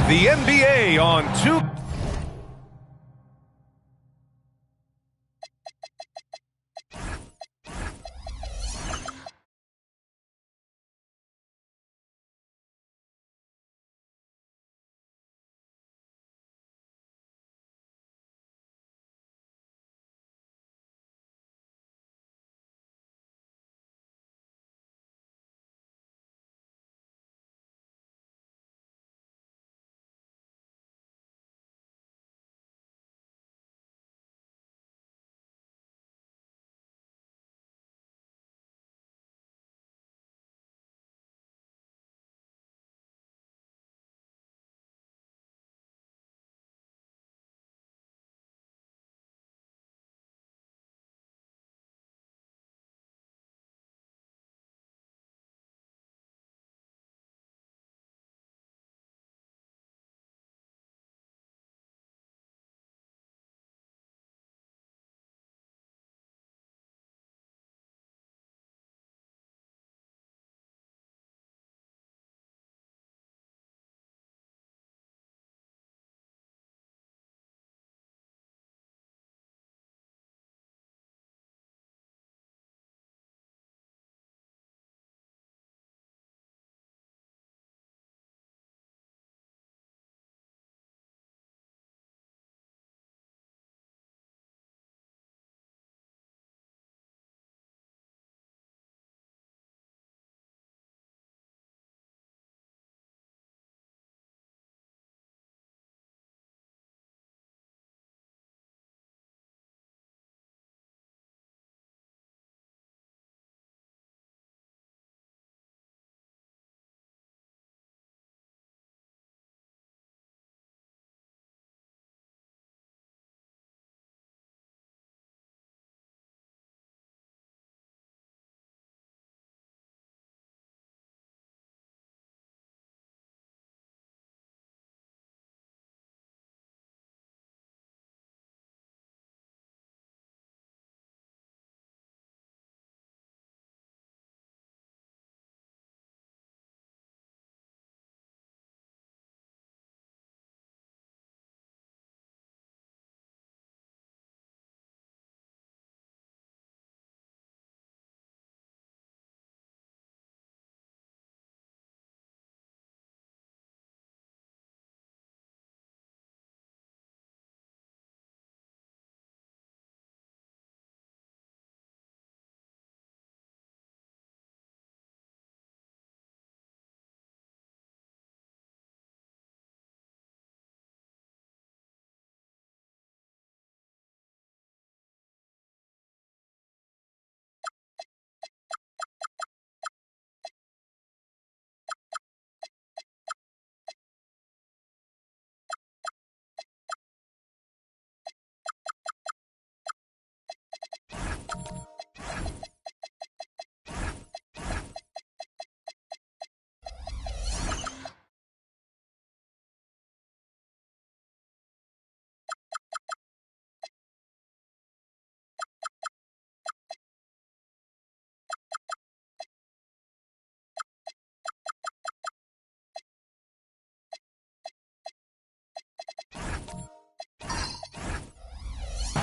The NBA on 2.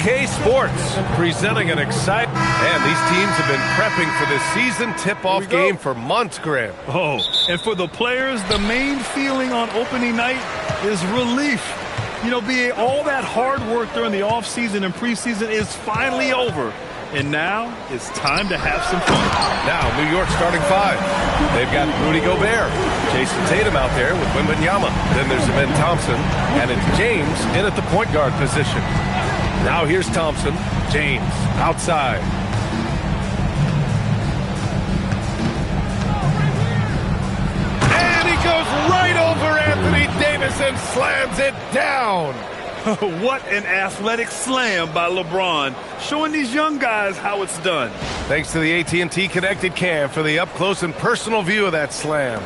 K Sports presenting an exciting, and these teams have been prepping for this season tip-off game for months, Graham. Oh, and for the players, the main feeling on opening night is relief. You know, all that hard work during the offseason and preseason is finally over. And now it's time to have some fun. Now, New York starting 5. They've got Rudy Gobert, Jason Tatum out there with Wembanyama. Then there's Amen Thompson, and it's James in at the point guard position. Now here's Thompson, James outside. and slams it down. What an athletic slam by LeBron, showing these young guys how it's done. Thanks to the AT&T Connected Cam for the up-close and personal view of that slam.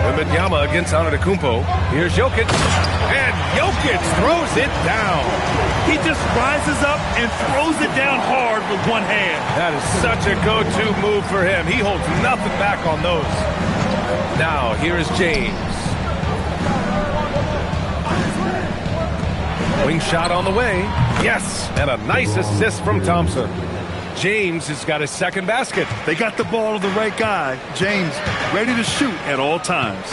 Wembanyama against Antetokounmpo. Here's Jokic, and Jokic throws it down. He just rises up and throws it down hard with one hand. That is such a go-to move for him. He holds nothing back on those. Now, here is James. Wing shot on the way. Yes, and a nice assist from Thompson. James has got his second basket. They got the ball to the right guy. James ready to shoot at all times.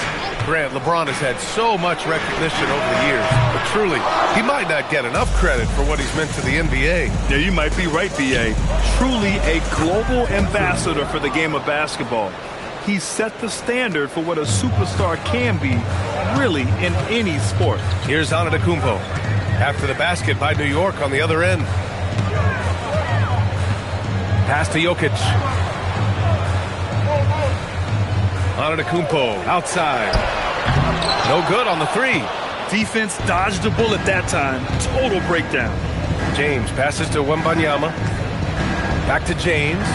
Grant, LeBron has had so much recognition over the years, but truly, he might not get enough credit for what he's meant to the NBA. Yeah, you might be right, B.A. Truly a global ambassador for the game of basketball. He set the standard for what a superstar can be, really, in any sport. Here's Antetokounmpo. After the basket by New York on the other end. Pass to Jokic. Antetokounmpo outside. No good on the three. Defense dodged the bullet that time. Total breakdown. James passes to Wembanyama. Back to James.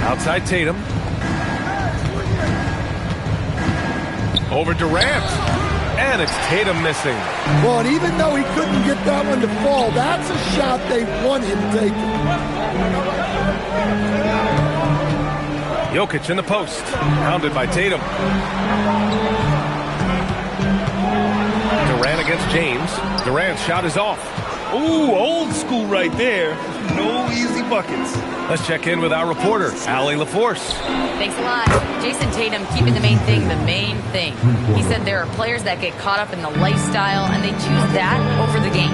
Outside Tatum. Over Durant. And it's Tatum missing. Well, and even though he couldn't get that one to fall, that's a shot they want him taking. Jokic in the post. Pounded by Tatum. Durant against James. Durant's shot is off. Ooh, old school right there. No easy buckets. Let's check in with our reporter, Allie LaForce. Thanks a lot. Jason Tatum keeping the main thing the main thing. He said there are players that get caught up in the lifestyle and they choose that over the game.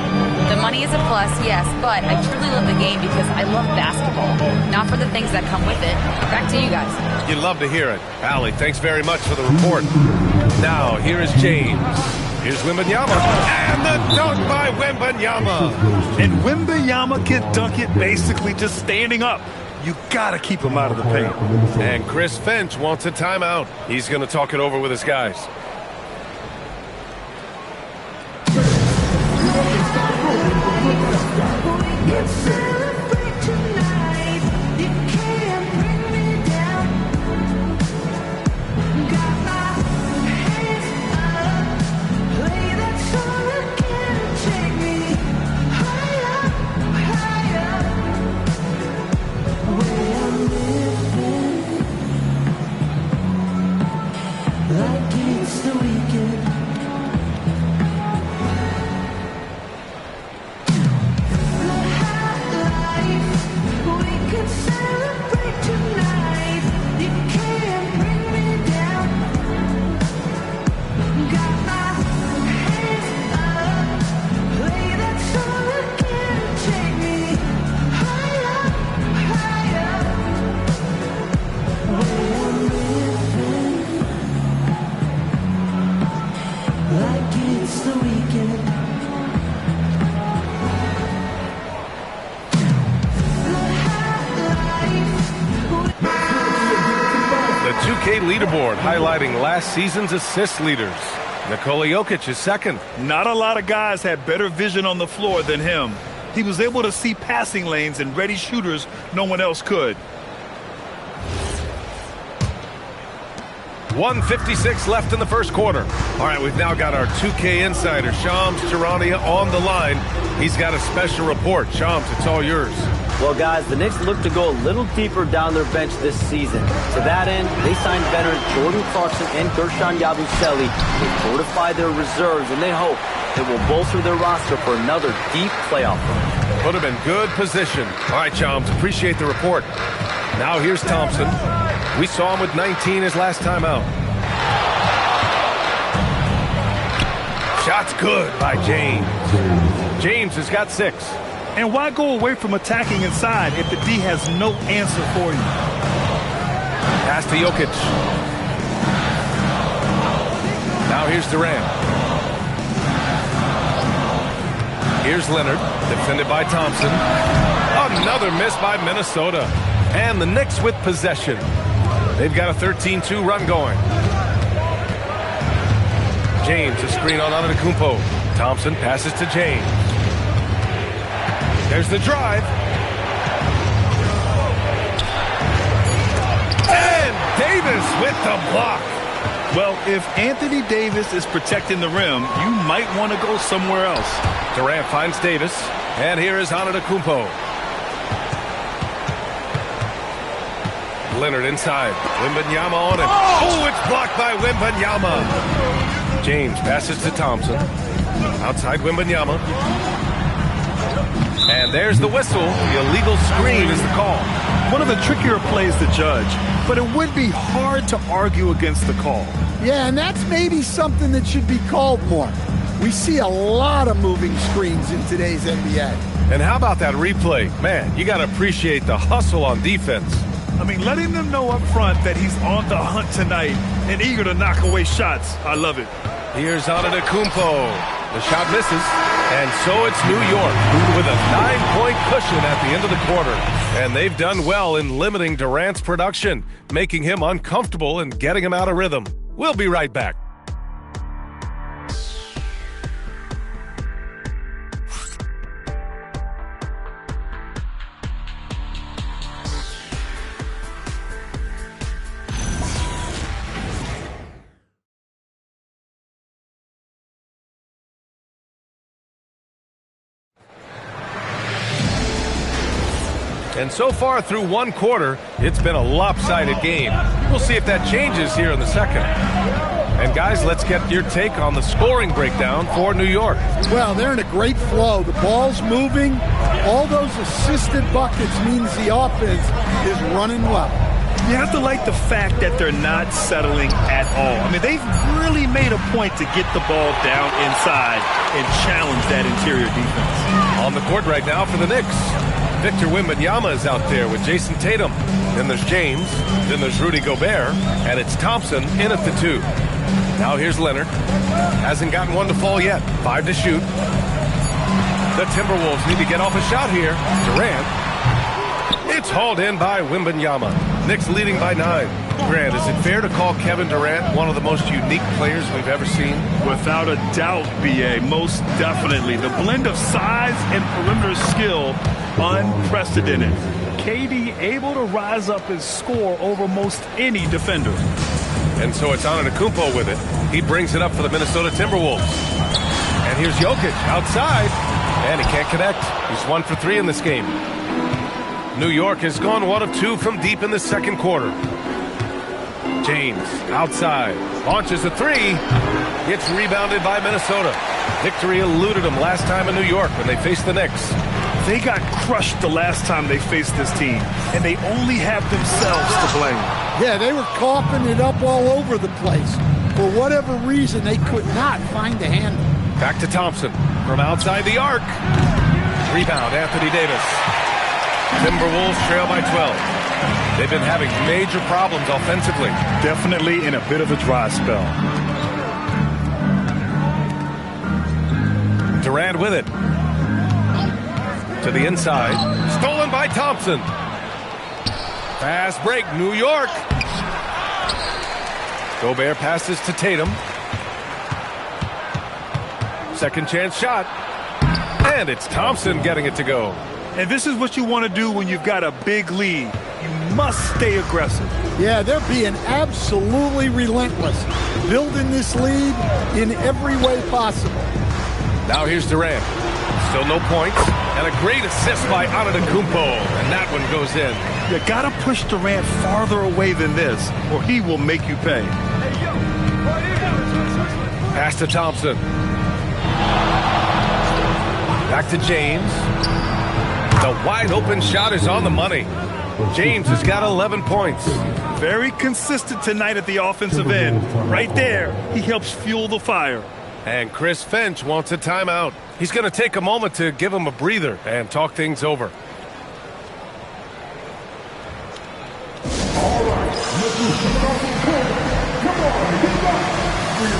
The money is a plus, yes, but I truly love the game because I love basketball, not for the things that come with it. Back to you guys. You'd love to hear it. Allie, thanks very much for the report. Now, here is James. Here's Wembanyama. And the dunk by Wembanyama. And Wembanyama can dunk it basically just standing up. You got to keep him out of the paint. And Chris Finch wants a timeout. He's going to talk it over with his guys. Leaderboard highlighting last season's assist leaders. Nikola Jokic is second. Not a lot of guys had better vision on the floor than him. He was able to see passing lanes and ready shooters no one else could. 1:56 left in the first quarter. All right, we've now got our 2K insider, Shams Charania, on the line. He's got a special report. Shams, it's all yours. Well, guys, the Knicks look to go a little deeper down their bench this season. To that end, they signed veterans Jordan Clarkson and Gershon Yabusele. They fortify their reserves, and they hope it will bolster their roster for another deep playoff run. Put him in good position. All right, Shams, appreciate the report. Now here's Thompson. We saw him with 19 his last time out. Shot's good by James. James has got 6. And why go away from attacking inside if the D has no answer for you? Pass to Jokic. Now here's Durant. Here's Leonard, defended by Thompson. Another miss by Minnesota. And the Knicks with possession. They've got a 13-2 run going. James, a screen on Antetokounmpo. Thompson passes to James. There's the drive. And Davis with the block. Well, if Anthony Davis is protecting the rim, you might want to go somewhere else. Durant finds Davis. And here is Antetokounmpo. Leonard inside. Wembanyama on it. Oh, it's blocked by Wembanyama. James passes to Thompson. Outside Wembanyama. And there's the whistle. The illegal screen is the call. One of the trickier plays to judge, but it would be hard to argue against the call. Yeah, and that's maybe something that should be called more. We see a lot of moving screens in today's NBA. And how about that replay? Man, you got to appreciate the hustle on defense. I mean, letting them know up front that he's on the hunt tonight and eager to knock away shots. I love it. Here's Antetokounmpo. The shot misses. And so it's New York with a 9-point cushion at the end of the quarter. And they've done well in limiting Durant's production, making him uncomfortable and getting him out of rhythm. We'll be right back. And so far through one quarter, it's been a lopsided game. We'll see if that changes here in the second. And guys, let's get your take on the scoring breakdown for New York. Well, they're in a great flow. The ball's moving. All those assisted buckets means the offense is running well. You have to like the fact that they're not settling at all. I mean, they've really made a point to get the ball down inside and challenge that interior defense. On the court right now for the Knicks, Victor Wembanyama is out there with Jason Tatum. Then there's James. Then there's Rudy Gobert. And it's Thompson in at the 2. Now here's Leonard. Hasn't gotten one to fall yet. 5 to shoot. The Timberwolves need to get off a shot here. Durant. It's hauled in by Wembanyama. Knicks leading by 9. Grant, is it fair to call Kevin Durant one of the most unique players we've ever seen? Without a doubt, B.A., most definitely. The blend of size and perimeter skill, unprecedented. KD able to rise up and score over most any defender. And so it's Antetokounmpo with it. He brings it up for the Minnesota Timberwolves. And here's Jokic outside. And he can't connect. He's 1 for 3 in this game. New York has gone 1 of 2 from deep in the second quarter. James outside. Launches a 3. Gets rebounded by Minnesota. Victory eluded them last time in New York when they faced the Knicks. They got crushed the last time they faced this team, and they only have themselves to blame. Yeah, they were coughing it up all over the place. For whatever reason, they could not find the handle. Back to Thompson from outside the arc. Rebound, Anthony Davis. Timberwolves trail by 12. They've been having major problems offensively. Definitely in a bit of a dry spell. Durant with it. To the inside. Stolen by Thompson. Fast break, New York. Gobert passes to Tatum. Second chance shot. And it's Thompson getting it to go. And this is what you want to do when you've got a big lead. You must stay aggressive. Yeah, they're being absolutely relentless. Building this lead in every way possible. Now here's Durant. Still no points. And a great assist by Antetokounmpo. And that one goes in. You got to push Durant farther away than this, or he will make you pay. Pass to Thompson. Back to James. The wide open shot is on the money. James has got 11 points. Very consistent tonight at the offensive end. Right there, he helps fuel the fire. And Chris Finch wants a timeout. He's going to take a moment to give him a breather and talk things over. All right, let's move to the court. Come on, get back. We're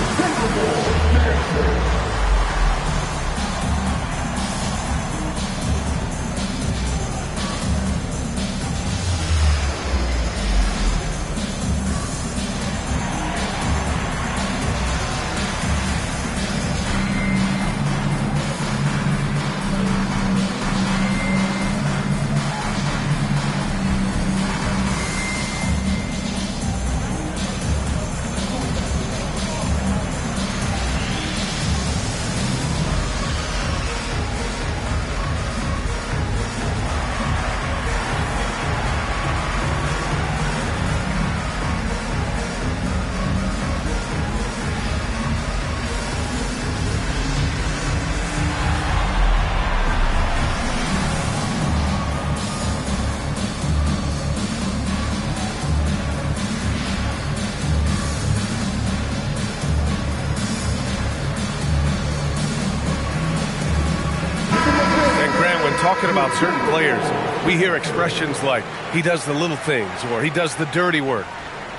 talking about certain players, we hear expressions like, he does the little things, or he does the dirty work.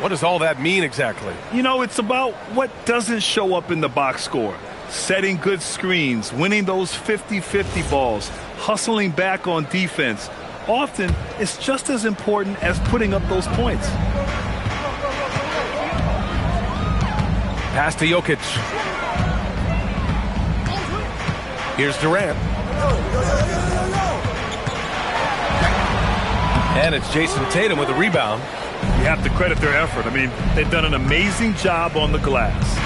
What does all that mean exactly? You know, it's about what doesn't show up in the box score. Setting good screens, winning those 50-50 balls, hustling back on defense. Often, it's just as important as putting up those points. Pass to Jokic. Here's Durant. And it's Jason Tatum with a rebound. You have to credit their effort. I mean, they've done an amazing job on the glass.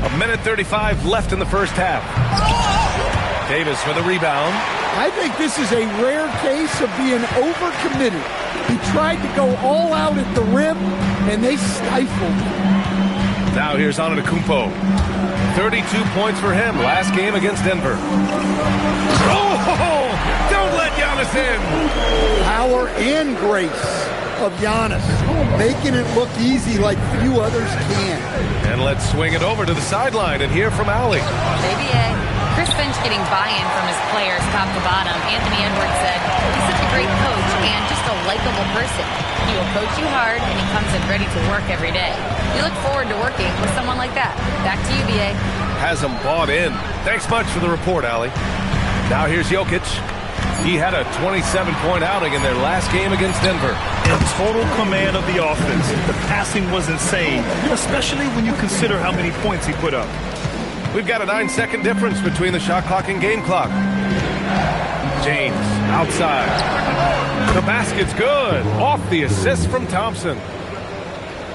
A minute 35 left in the first half. Davis for the rebound. I think this is a rare case of being overcommitted. He tried to go all out at the rim, and they stifled him. Now here's Antetokounmpo. 32 points for him last game against Denver. Oh, don't let Giannis in. Power and grace of Giannis, making it look easy like few others can. And let's swing it over to the sideline and hear from Allie. JBA. Chris Finch getting buy-in from his players top to bottom. Anthony Edwards said he's such a great coach and just a likable person. He will coach you hard, and he comes in ready to work every day. We look forward to working with someone like that. Back to you, BA. Has him bought in. Thanks much for the report, Allie. Now here's Jokic. He had a 27-point outing in their last game against Denver. In total command of the offense. The passing was insane, especially when you consider how many points he put up. We've got a 9-second difference between the shot clock and game clock. James outside. The basket's good. Off the assist from Thompson.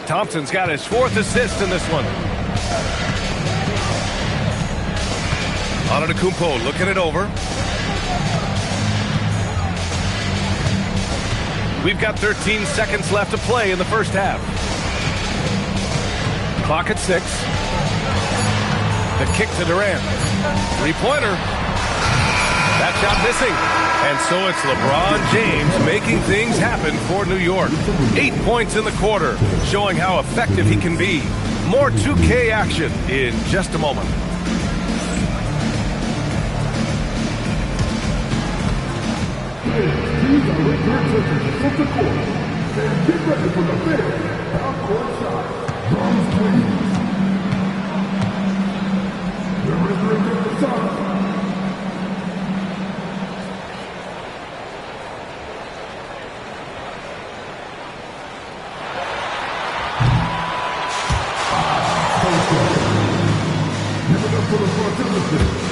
Thompson's got his 4th assist in this one. Antetokounmpo looking it over. We've got 13 seconds left to play in the first half. Clock at 6. The kick to Durant. 3-pointer. That shot missing. And so it's LeBron James making things happen for New York. 8 points in the quarter, showing how effective he can be. More 2K action in just a moment. These are return from the court. And get ready for the fifth half-court shot. Bronze Queens. The resurrection of the sun. Give it up for the participants.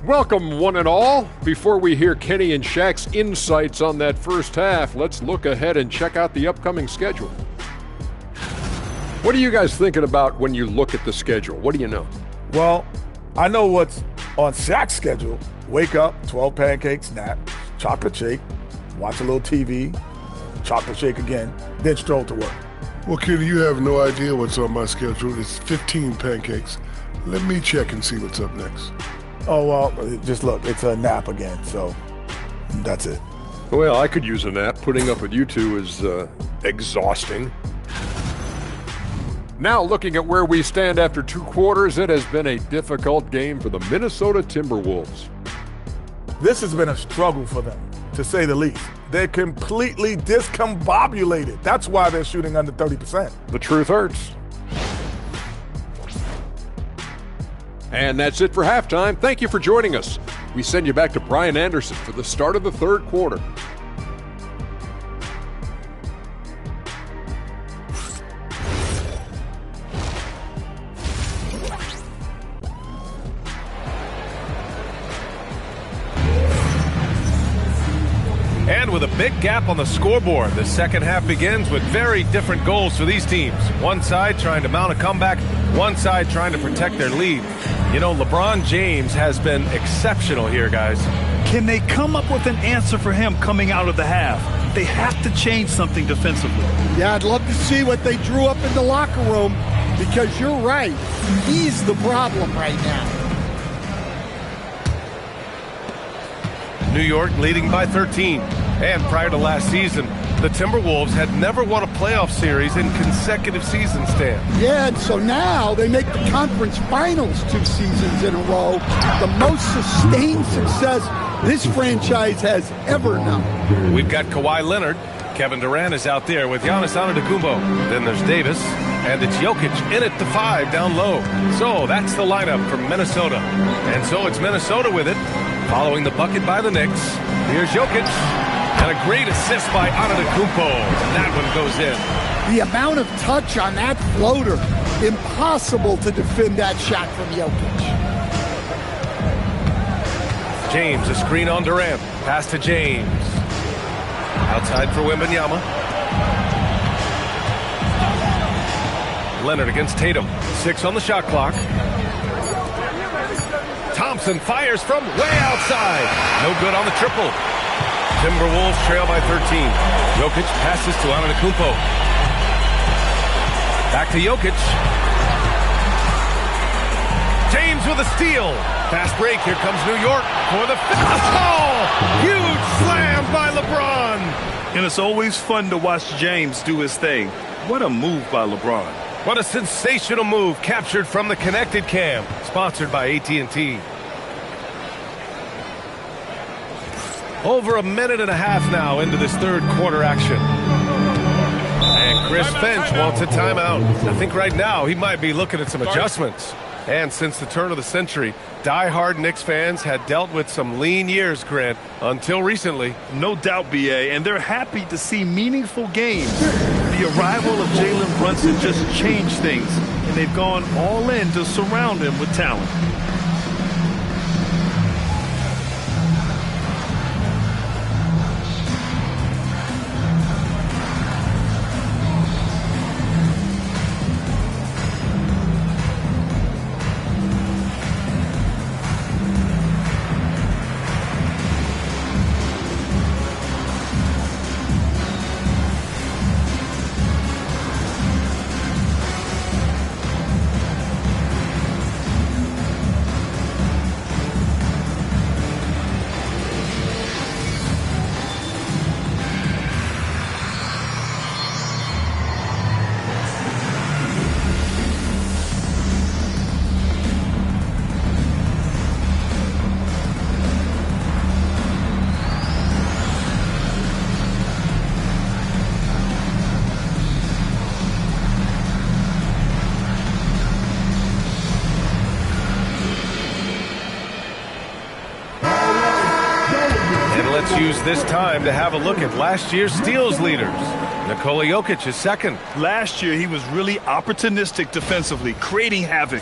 Welcome, one and all. Before we hear Kenny and Shaq's insights on that first half, let's look ahead and check out the upcoming schedule. What are you guys thinking about when you look at the schedule? What do you know? Well, I know what's on Shaq's schedule. Wake up, 12 pancakes, nap, chocolate shake, watch a little TV, chocolate shake again, then stroll to work. Well, Kenny, you have no idea what's on my schedule. It's 15 pancakes. Let me check and see what's up next. Oh, well, just look, it's a nap again, so that's it. Well, I could use a nap. Putting up with you two is exhausting. Now, looking at where we stand after 2 quarters, it has been a difficult game for the Minnesota Timberwolves. This has been a struggle for them, to say the least. They're completely discombobulated. That's why they're shooting under 30%. The truth hurts. And that's it for halftime. Thank you for joining us. We send you back to Brian Anderson for the start of the third quarter. And with a big gap on the scoreboard, the second half begins with very different goals for these teams. One side trying to mount a comeback, one side trying to protect their lead. You know, LeBron James has been exceptional here, guys. Can they come up with an answer for him coming out of the half? They have to change something defensively. Yeah, I'd love to see what they drew up in the locker room, because you're right. He's the problem right now. New York leading by 13. And prior to last season, the Timberwolves had never won a playoff series in consecutive seasons, Stan. Yeah, and so now they make the conference finals 2 seasons in a row. The most sustained success this franchise has ever known. We've got Kawhi Leonard. Kevin Durant is out there with Giannis Antetokounmpo. Then there's Davis, and it's Jokic in at the 5 down low. So that's the lineup for Minnesota. And so it's Minnesota with it, following the bucket by the Knicks. Here's Jokic, and a great assist by Antetokounmpo. That one goes in. The amount of touch on that floater, impossible to defend that shot from Jokic. James, a screen on Durant. Pass to James. Outside for Wembanyama. Leonard against Tatum. 6 on the shot clock. Thompson fires from way outside. No good on the triple. Timberwolves trail by 13. Jokic passes to Antetokounmpo. Back to Jokic. James with a steal. Fast break. Here comes New York for the foul. Huge slam by LeBron. And it's always fun to watch James do his thing. What a move by LeBron. What a sensational move captured from the Connected Cam, sponsored by AT&T. Over a minute and a half now into this third quarter action. And Chris Finch wants a timeout. I think right now he might be looking at some adjustments. And since the turn of the century, die-hard Knicks fans had dealt with some lean years, Grant, until recently. No doubt, B.A., and they're happy to see meaningful games. The arrival of Jalen Brunson just changed things, and they've gone all in to surround him with talent. Use this time to have a look at last year's steals leaders. Nikola Jokic is second. Last year, he was really opportunistic defensively, creating havoc.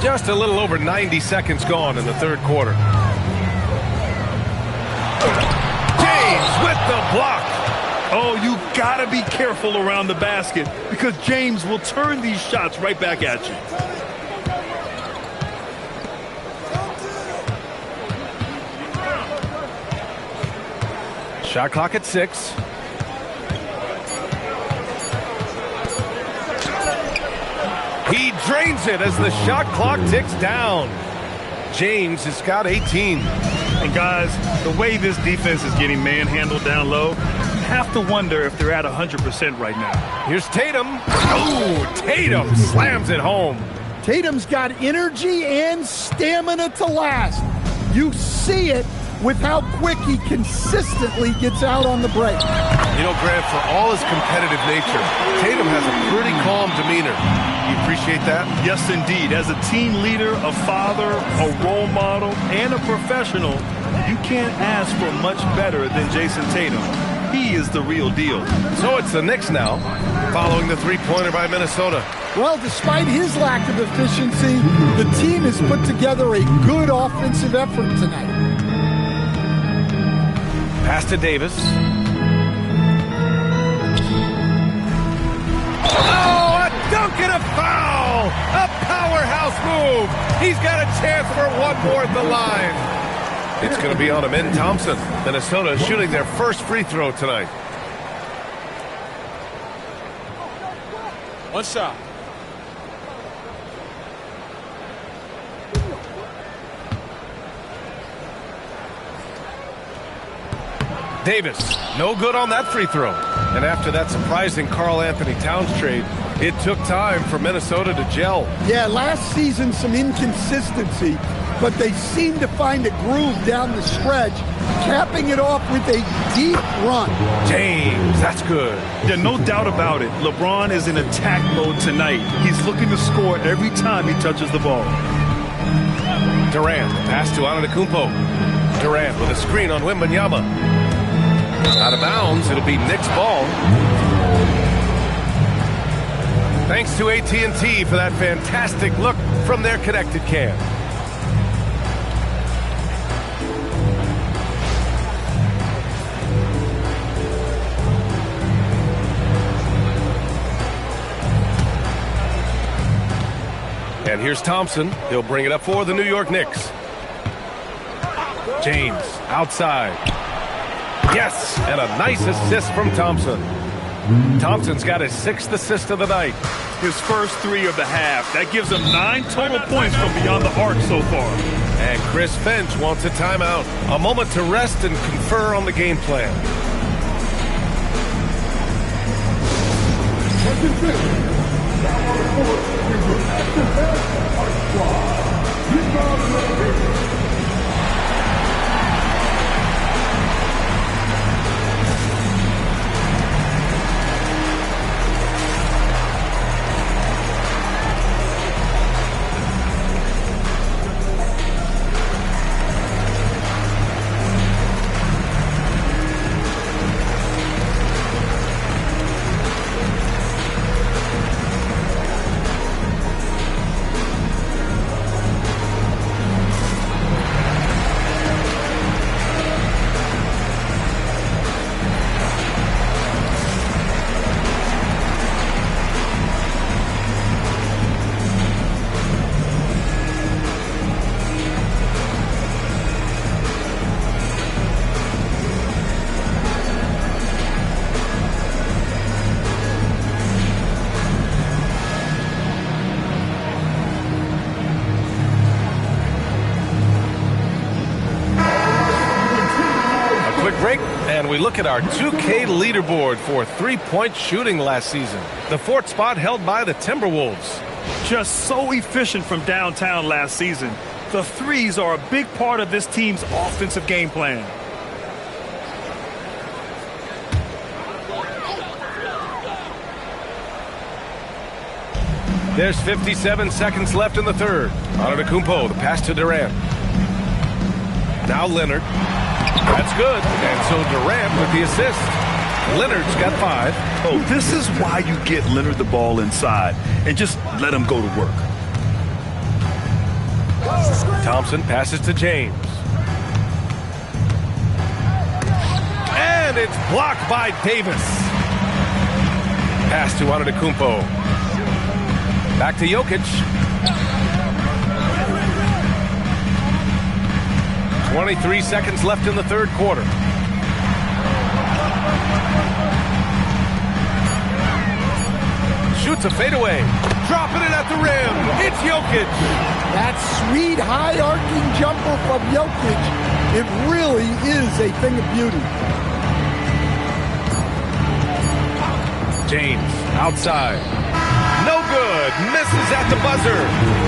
Just a little over 90 seconds gone in the third quarter. With the block. Oh, you gotta be careful around the basket because James will turn these shots right back at you. Shot clock at 6. He drains it as the shot clock ticks down. James has got 18. And guys, the way this defense is getting manhandled down low, you have to wonder if they're at 100% right now. Here's Tatum. Oh, Tatum slams it home. Tatum's got energy and stamina to last. You see it with how quick he consistently gets out on the break. You know, Grant, for all his competitive nature, Tatum has a pretty calm demeanor. You appreciate that? Yes, indeed. As a team leader, a father, a role model, and a professional, you can't ask for much better than Jason Tatum. He is the real deal. So it's the Knicks now, following the three-pointer by Minnesota. Well, despite his lack of efficiency, the team has put together a good offensive effort tonight. Pass to Davis. Oh, a dunk and a foul! A powerhouse move! He's got a chance for one more at the line. It's going to be on Amin Thompson. Minnesota is shooting their first free throw tonight. One shot. Davis, no good on that free throw. And after that surprising Karl-Anthony Towns trade, it took time for Minnesota to gel. Yeah, last season some inconsistency, but they seem to find a groove down the stretch, capping it off with a deep run. James, that's good. Yeah, no doubt about it. LeBron is in attack mode tonight. He's looking to score every time he touches the ball. Durant, pass to Antetokounmpo. Durant with a screen on Wembanyama. Out of bounds, it'll be Knicks ball. Thanks to AT&T for that fantastic look from their connected cam. And here's Thompson. He'll bring it up for the New York Knicks. James, outside. Yes, and a nice assist from Thompson. Thompson's got his 6th assist of the night. His first 3 of the half. That gives him 9 total points from beyond the arc so far. And Chris Finch wants a timeout. A moment to rest and confer on the game plan. We look at our 2K leaderboard for three-point shooting last season. The 4th spot held by the Timberwolves. Just so efficient from downtown last season. The threes are a big part of this team's offensive game plan. There's 57 seconds left in the third. Antetokounmpo, the pass to Durant. Now Leonard. That's good. And so Durant with the assist. Leonard's got 5. Oh, this is why you get Leonard the ball inside and just let him go to work. Thompson passes to James. And it's blocked by Davis. Pass to Antetokounmpo. Back to Jokic. 23 seconds left in the third quarter. Shoots a fadeaway. Dropping it at the rim. It's Jokic. That sweet high arcing jumper from Jokic, it really is a thing of beauty. James outside. No good. Misses at the buzzer.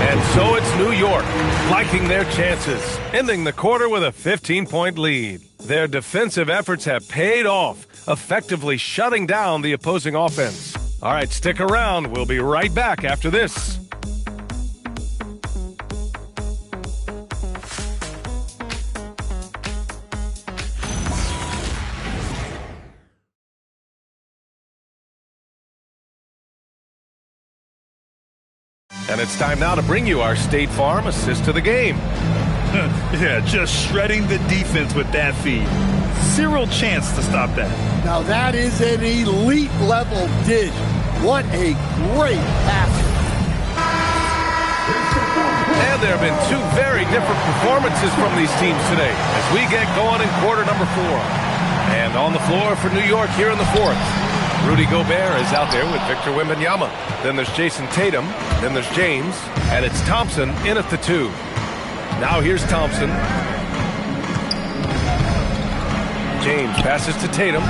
And so it's New York liking their chances, ending the quarter with a 15-point lead. Their defensive efforts have paid off, effectively shutting down the opposing offense. All right, stick around. We'll be right back after this. And it's time now to bring you our State Farm assist to the game. Yeah, just shredding the defense with that feed. Zero chance to stop that. Now that is an elite level dish. What a great pass. And there have been two very different performances from these teams today as we get going in quarter number 4. And on the floor for New York here in the 4th, Rudy Gobert is out there with Victor Wembanyama. Then there's Jason Tatum. Then there's James. And it's Thompson in at the 2. Now here's Thompson. James passes to Tatum.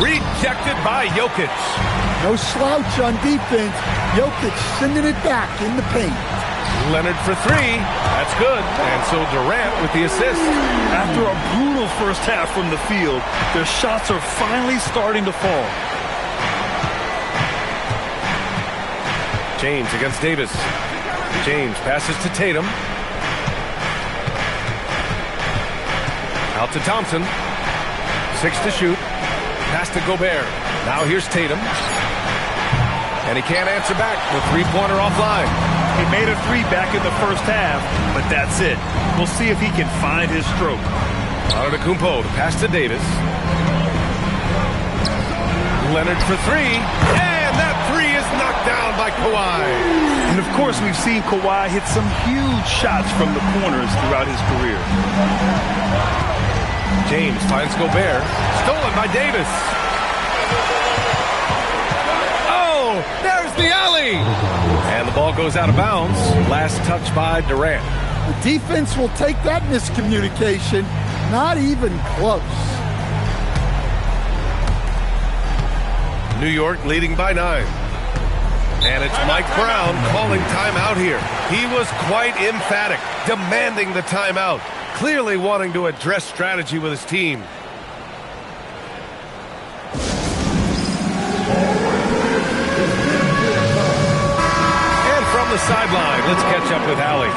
Rejected by Jokic. No slouch on defense. Jokic sending it back in the paint. Leonard for 3. That's good. And so Durant with the assist. After a brutal first half from the field, their shots are finally starting to fall. James against Davis. James passes to Tatum. Out to Thompson. 6 to shoot. Pass to Gobert. Now here's Tatum. And he can't answer back. The three-pointer offline. He made a 3 back in the first half, but that's it. We'll see if he can find his stroke. Antetokounmpo, pass to Davis. Leonard for 3. And that 3 is knocked down by Kawhi. And of course, we've seen Kawhi hit some huge shots from the corners throughout his career. James finds Gobert. Stolen by Davis. Oh, there's the alley. And the ball goes out of bounds. Last touch by Durant. The defense will take that miscommunication. Not even close. New York leading by 9. And it's Mike Brown calling timeout here. He was quite emphatic, demanding the timeout, clearly wanting to address strategy with his team. And from the sideline, let's catch up with Allie.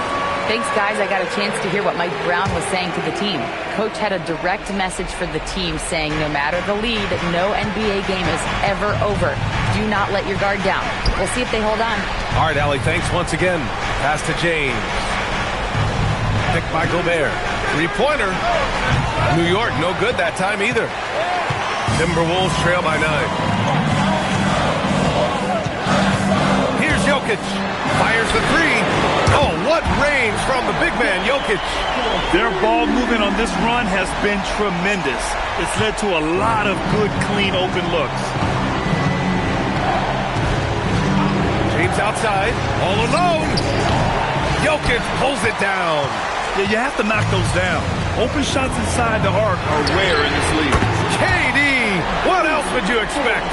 Thanks, guys. I got a chance to hear what Mike Brown was saying to the team. Coach had a direct message for the team saying no matter the lead, no NBA game is ever over. Do not let your guard down. We'll see if they hold on. All right, Allie, thanks once again. Pass to James. Picked by Gobert. Three-pointer. New York, no good that time either. Timberwolves trail by 9. Here's Jokic. Fires the 3. Oh, what range from the big man, Jokic. Their ball movement on this run has been tremendous. It's led to a lot of good, clean, open looks. James outside, all alone. Jokic pulls it down. Yeah, you have to knock those down. Open shots inside the arc are rare in this league. KD, what else would you expect?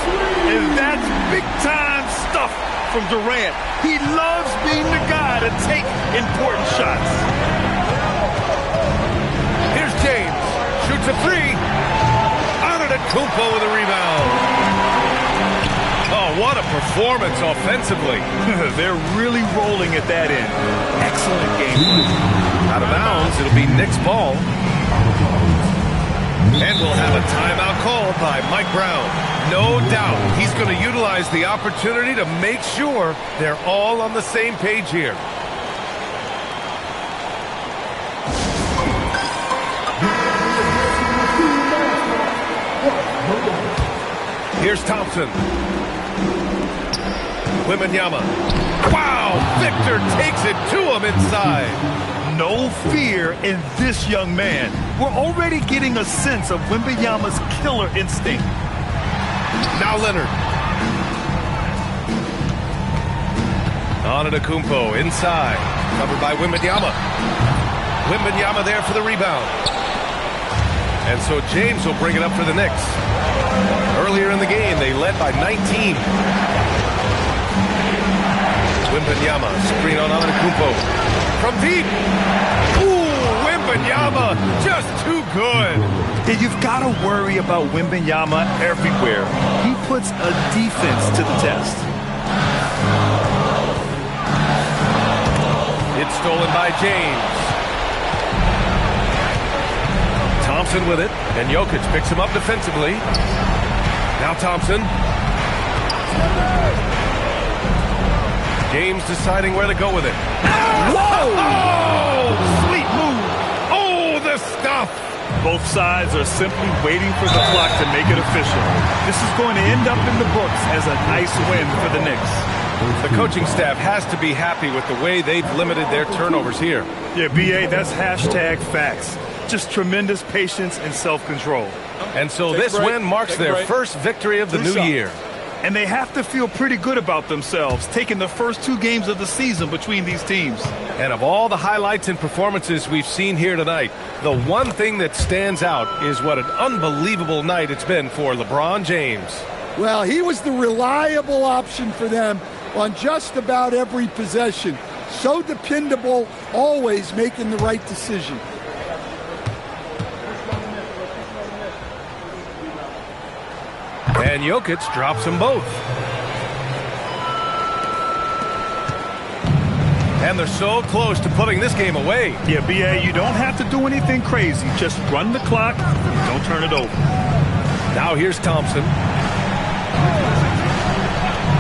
And that's big-time stuff from Durant. He loves being the guy to take important shots. Here's James. Shoots a 3. Antetokounmpo with a rebound. Oh, what a performance offensively. They're really rolling at that end. Excellent game. Out of bounds, it'll be Knicks ball. And we'll have a timeout called by Mike Brown. No doubt he's going to utilize the opportunity to make sure they're all on the same page here. Here's Thompson. Wembanyama. Wow! Victor takes it to him inside. No fear in this young man. We're already getting a sense of Wembanyama's killer instinct. Now Leonard. Antetokounmpo inside. Covered by Wembanyama. Wembanyama there for the rebound. And so James will bring it up for the Knicks. Earlier in the game, they led by 19. Wembanyama, screen on Antetokounmpo. From deep. Ooh, Wembanyama, just too good. Yeah, you've got to worry about Wembanyama everywhere. He puts a defense to the test. It's stolen by James. Thompson with it, and Jokic picks him up defensively. Now Thompson. James deciding where to go with it. Whoa! Oh, sweet move. Oh, the stuff. Both sides are simply waiting for the clock to make it official. This is going to end up in the books as a nice win for the Knicks. The coaching staff has to be happy with the way they've limited their turnovers here. Yeah, B.A., that's hashtag facts. Just tremendous patience and self-control. And so this win marks their first victory of the new year. And they have to feel pretty good about themselves, taking the first 2 games of the season between these teams. And of all the highlights and performances we've seen here tonight, the one thing that stands out is what an unbelievable night it's been for LeBron James. Well, he was the reliable option for them on just about every possession. So dependable, always making the right decision. And Jokic drops them both. And they're so close to putting this game away. Yeah, B.A., you don't have to do anything crazy. Just run the clock, don't turn it over. Now here's Thompson.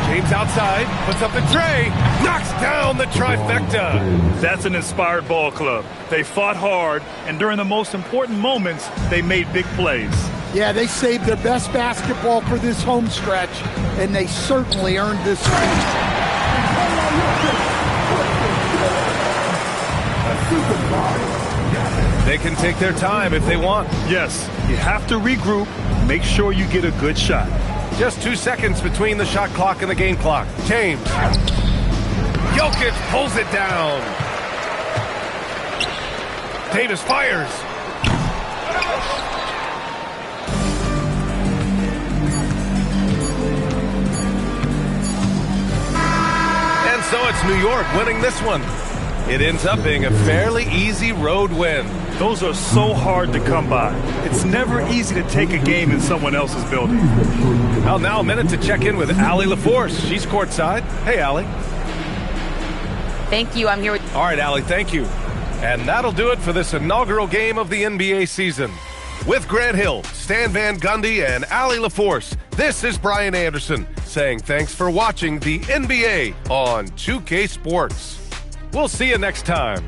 James outside, puts up the tray, knocks down the trifecta. That's an inspired ball club. They fought hard, and during the most important moments, they made big plays. Yeah, they saved their best basketball for this home stretch, and they certainly earned this win. They can take their time if they want. Yes, you have to regroup, make sure you get a good shot. Just 2 seconds between the shot clock and the game clock. James. Jokic pulls it down. Davis fires. And so it's New York winning this one. It ends up being a fairly easy road win. Those are so hard to come by. It's never easy to take a game in someone else's building. Well, now a minute to check in with Allie LaForce. She's courtside. Hey, Allie. Thank you. I'm here with... All right, Allie, thank you. And that'll do it for this inaugural game of the NBA season. With Grant Hill, Stan Van Gundy, and Allie LaForce, this is Brian Anderson saying thanks for watching the NBA on 2K Sports. We'll see you next time.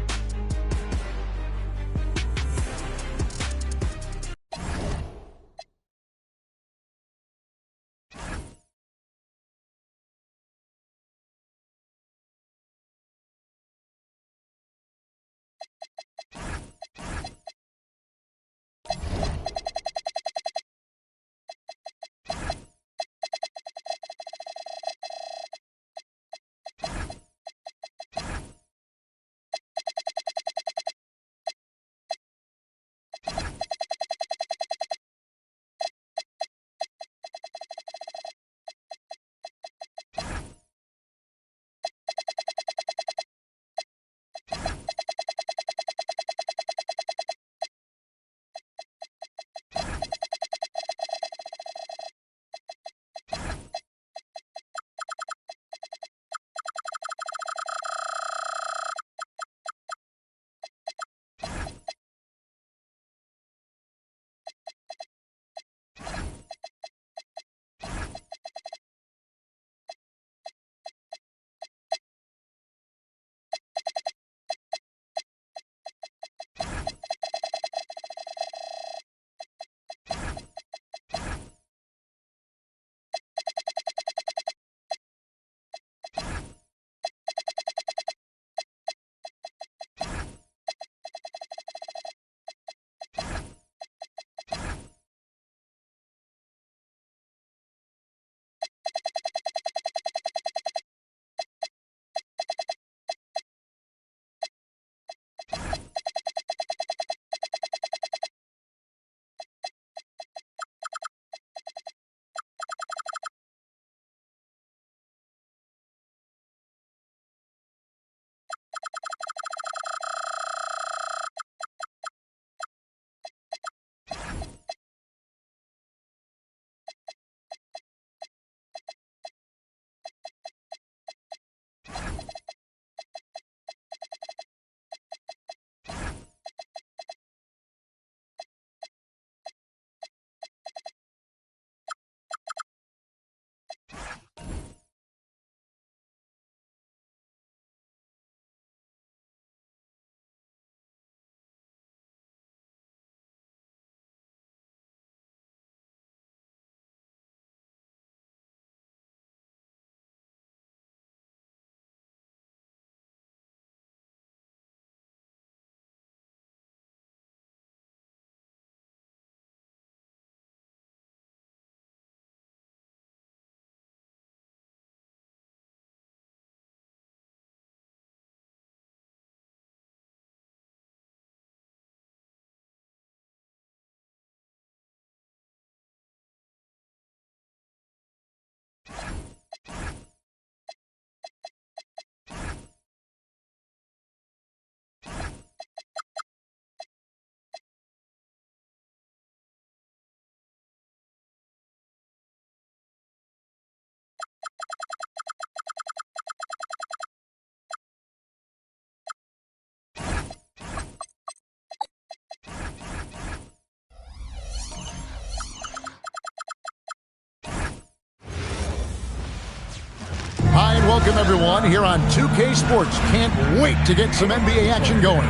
welcome everyone here on 2K Sports. Can't wait to get some NBA action going.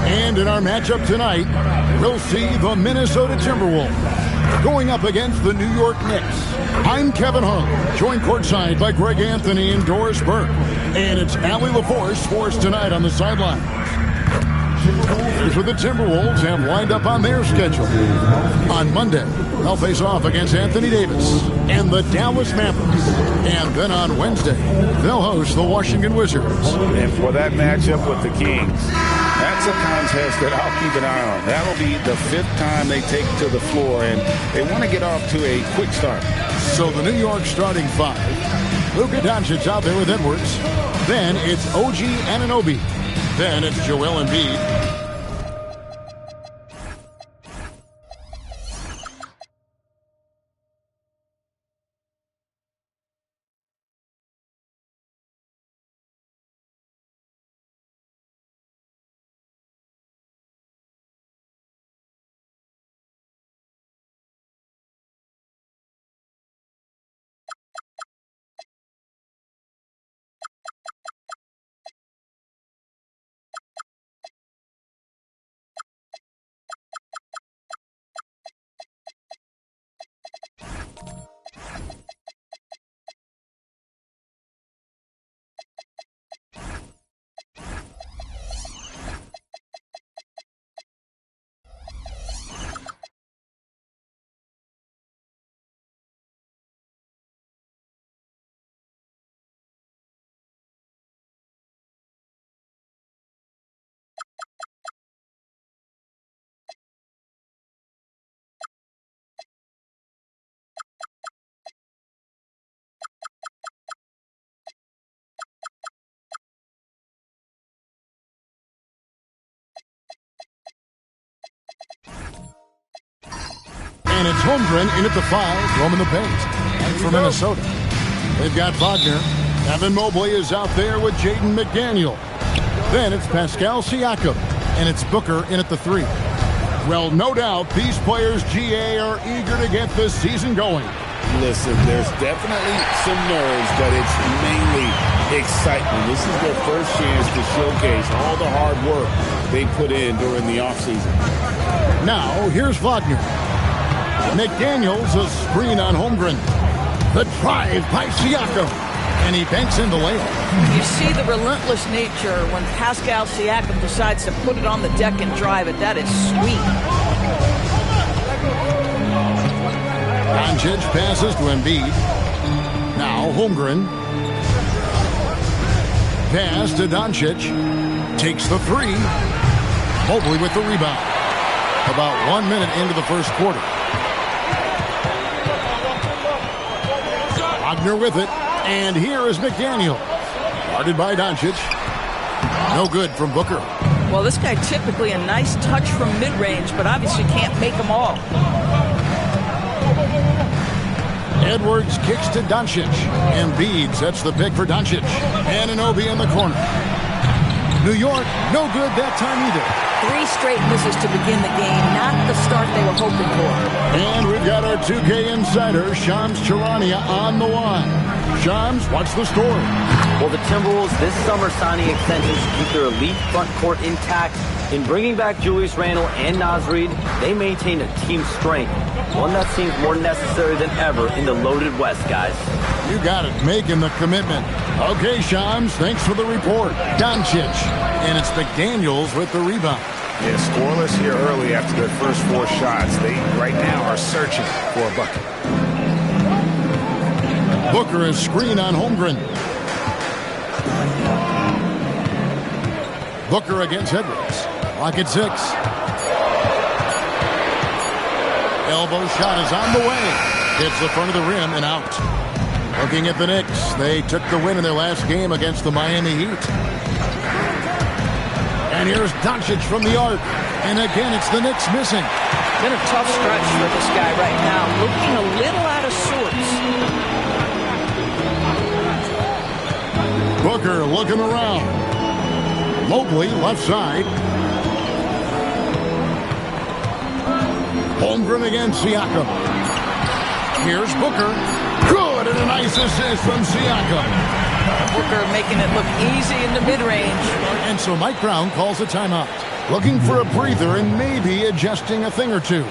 And in our matchup tonight, we'll see the Minnesota Timberwolves going up against the New York Knicks. I'm Kevin Hung, joined courtside by Greg Anthony and Doris Burke. And it's Allie LaForce for us tonight on the sideline. Here's what the Timberwolves have lined up on their schedule. On Monday, they'll face off against Anthony Davis and the Dallas Mavericks. And then on Wednesday, they'll host the Washington Wizards. And for that matchup with the Kings, that's a contest that I'll keep an eye on. That'll be the 5th time they take to the floor, and they want to get off to a quick start. So the New York starting 5. Luka Doncic out there with Edwards. Then it's OG Anunoby. Then it's Joel Embiid. And it's Holmgren in at the 5, roaming the paint. And for Minnesota, they've got Wagner. Evan Mobley is out there with Jaden McDaniel. Then it's Pascal Siakam. And it's Booker in at the 3. Well, no doubt these players, GA, are eager to get this season going. Listen, there's definitely some nerves, but it's mainly excitement. This is their first chance to showcase all the hard work they put in during the offseason. Now, here's Wagner. McDaniels, a screen on Holmgren. The drive by Siakam. And he banks in the layup. You see the relentless nature when Pascal Siakam decides to put it on the deck and drive it. That is sweet. Doncic passes to Embiid. Now Holmgren. Pass to Doncic. Takes the 3. Mobley with the rebound. About 1 minute into the first quarter. Wagner with it. And here is McDaniel. Guarded by Doncic. No good from Booker. Well, this guy typically a nice touch from mid-range, but obviously can't make them all. Edwards kicks to Doncic. Embiid sets the pick for Doncic. Anunoby in the corner. New York, no good that time either. 3 straight misses to begin the game, not the start they were hoping for. And we've got our 2K insider, Shams Charania, on the line. Shams, what's the story? Well, the Timberwolves this summer signing extensions to keep their elite front court intact. In bringing back Julius Randle and Naz Reid, they maintain a team strength, one that seems more necessary than ever in the loaded West, guys. You got it, making the commitment. Okay, Shams, thanks for the report. Doncic, and it's McDaniels with the rebound. Yeah, scoreless here early after their first 4 shots. They, right now, are searching for a bucket. Booker is screen on Holmgren. Booker against Edwards. Clock at 6. Elbow shot is on the way. Hits the front of the rim and out. Looking at the Knicks, they took the win in their last game against the Miami Heat. And here's Doncic from the arc. And again, it's the Knicks missing. Been a tough stretch for this guy right now. Looking a little out of sorts. Booker looking around. Mobley left side. Holmgren against Siakam. Here's Booker. Good, and a nice assist from Siakam. Booker making it look easy in the mid-range. And so Mike Brown calls a timeout, looking for a breather and maybe adjusting a thing or two.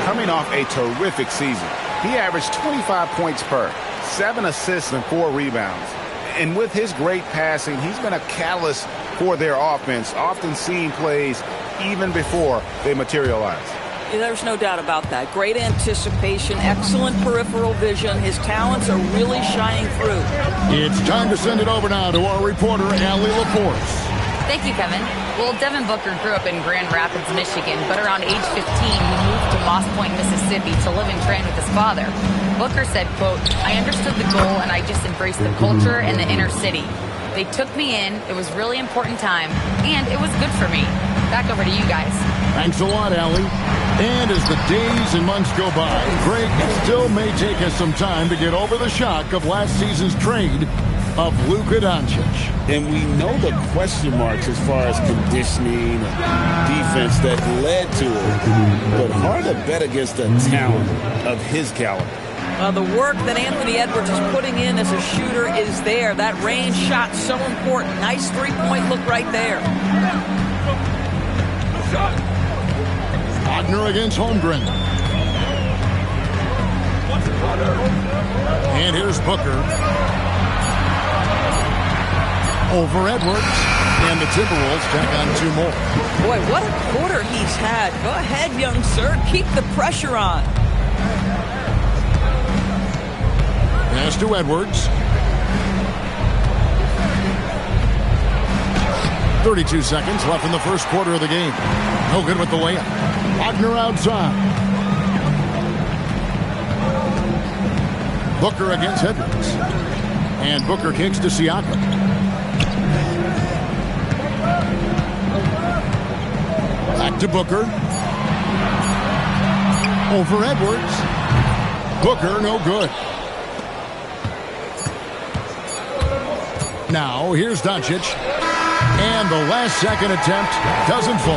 Coming off a terrific season, he averaged 25 points per, 7 assists and 4 rebounds. And with his great passing, he's been a catalyst for their offense, often seeing plays even before they materialize. There's no doubt about that. Great anticipation, excellent peripheral vision. His talents are really shining through. It's time to send it over now to our reporter, Allie LaForce. Thank you, Kevin. Well, Devin Booker grew up in Grand Rapids, Michigan, but around age 15, he moved to Moss Point, Mississippi to live and train with his father. Booker said, quote, "I understood the goal and I just embraced the culture and the inner city. They took me in, it was really important time, and it was good for me." Back over to you guys. Thanks a lot, Allie. And as the days and months go by, Greg, it still may take us some time to get over the shock of last season's trade of Luka Doncic. And we know the question marks as far as conditioning and defense that led to it. But hard to bet against the talent of his caliber. The work that Anthony Edwards is putting in as a shooter is there. That range shot so important. Nice three-point look right there. Wagner against Holmgren. And here's Booker. Over Edwards. And the Timberwolves tack on 2 more. Boy, what a quarter he's had. Go ahead, young sir. Keep the pressure on. Pass to Edwards. 32 seconds left in the first quarter of the game. No good with the layup. Wagner outside. Booker against Edwards. And Booker kicks to Siakam. Back to Booker. Over Edwards. Booker, no good. Now, here's Doncic. And the last-second attempt doesn't fall.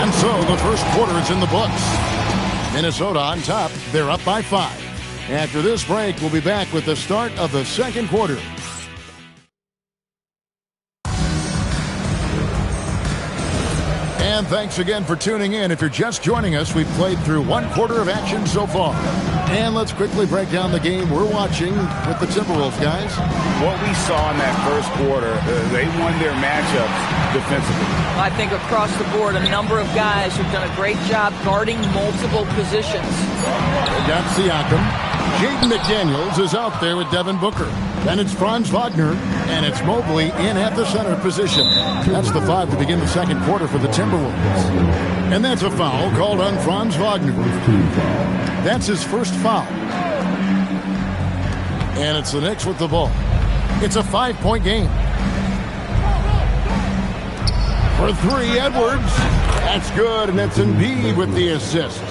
And so the first quarter is in the books. Minnesota on top. They're up by 5. After this break, we'll be back with the start of the second quarter. And thanks again for tuning in. If you're just joining us, we've played through 1 quarter of action so far. And let's quickly break down the game we're watching with the Timberwolves, guys. What we saw in that first quarter, they won their matchups defensively. I think across the board, a number of guys who've done a great job guarding multiple positions. They got Siakam. Jaden McDaniels is out there with Devin Booker. Then it's Franz Wagner, and it's Mobley in at the center position. That's the 5 to begin the second quarter for the Timberwolves. And that's a foul called on Franz Wagner. That's his first foul. And it's the Knicks with the ball. It's a 5-point game. For 3, Edwards. That's good, and it's Embiid with the assist.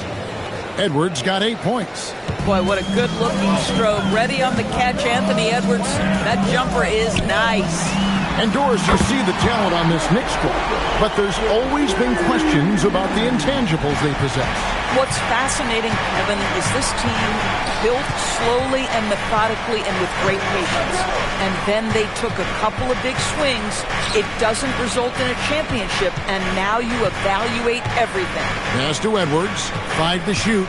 Edwards got 8 points. Boy, what a good-looking stroke. Ready on the catch, Anthony Edwards. That jumper is nice. And Doris, you see the talent on this Knicks squad, but there's always been questions about the intangibles they possess. What's fascinating, Kevin, is this team built slowly and methodically and with great patience. And then they took a couple of big swings. It doesn't result in a championship, and now you evaluate everything. Pass to Edwards, 5 to shoot.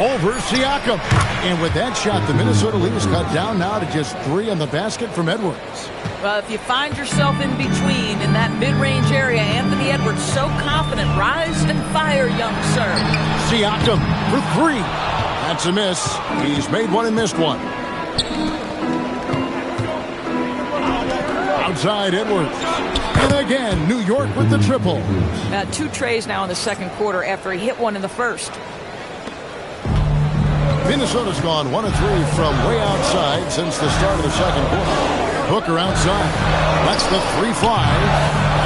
Over Siakam. And with that shot, the Minnesota Leaf is cut down now to just 3 on the basket from Edwards. Well, if you find yourself in between in that mid-range area, Anthony Edwards so confident. Rise and fire, young sir. Siakam for 3. That's a miss. He's made one and missed one. Outside Edwards. And again, New York with the triple. 2 trays now in the second quarter after he hit one in the first. Minnesota's gone 1 of 3 from way outside since the start of the second quarter. Booker outside. That's the 3 fly.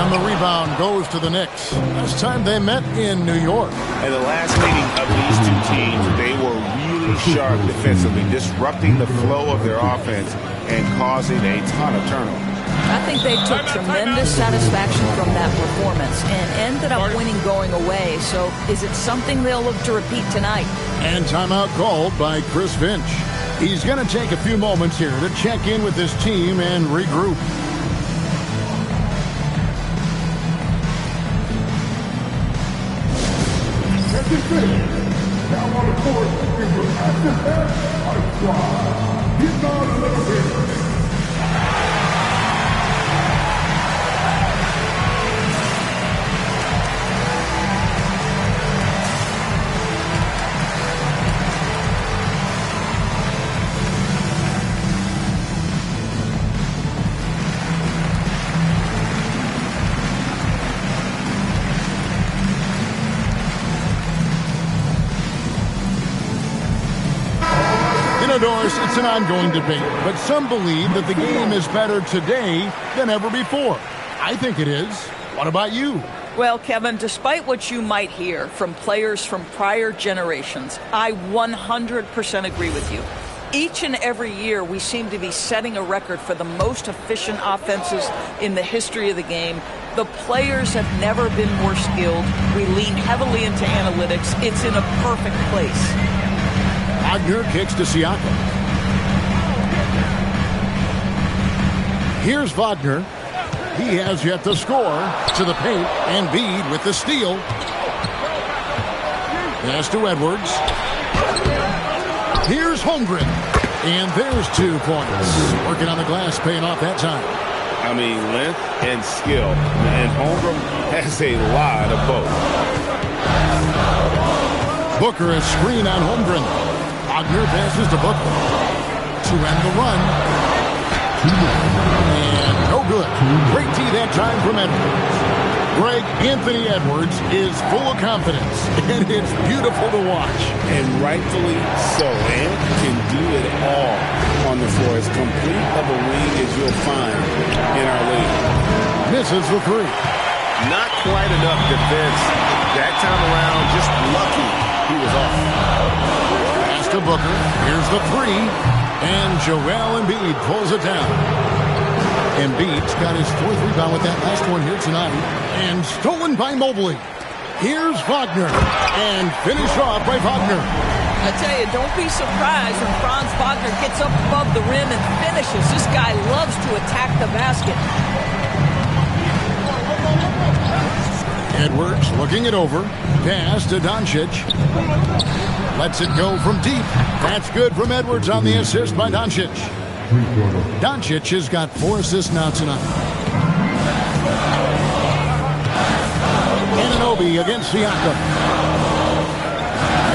And the rebound goes to the Knicks. Last time they met in New York. In the last meeting of these two teams, they were really sharp defensively, disrupting the flow of their offense and causing a ton of turnovers. I think they took tremendous satisfaction from that performance and ended up winning going away. So is it something they'll look to repeat tonight? And timeout called by Chris Finch. He's going to take a few moments here to check in with his team and regroup. Now on the court is your active head on the squad. He's on a little bit. Doris, it's an ongoing debate, but some believe that the game is better today than ever before. I think it is. What about you? Well, Kevin, despite what you might hear from players from prior generations, I 100% agree with you. Each and every year, we seem to be setting a record for the most efficient offenses in the history of the game. The players have never been more skilled. We lean heavily into analytics. It's in a perfect place. Wagner kicks to Siakam. Here's Wagner. He has yet to score. To the paint. Embiid with the steal. Pass to Edwards. Here's Holmgren. And there's 2 points. Working on the glass, paying off that time. I mean, length and skill. And Holmgren has a lot of both. Booker is screen on Holmgren. Wagner passes to Booker to end the run. And no good. Great D that time from Edwards. Greg, Anthony Edwards is full of confidence, and it's beautiful to watch. And rightfully so. Ant can do it all on the floor. As complete of a wing as you'll find in our league. Misses the 3. Not quite enough defense. That time around, just lucky he was off. To Booker. Here's the 3. And Joel Embiid pulls it down. Embiid's got his 4th rebound with that last one here tonight. And stolen by Mobley. Here's Wagner. And finished off by Wagner. I tell you, don't be surprised when Franz Wagner gets up above the rim and finishes. This guy loves to attack the basket. Edwards looking it over. Pass to Doncic. Lets it go from deep. That's good from Edwards on the assist by Doncic. Doncic has got 4 assists now tonight. Anunoby against Siakam.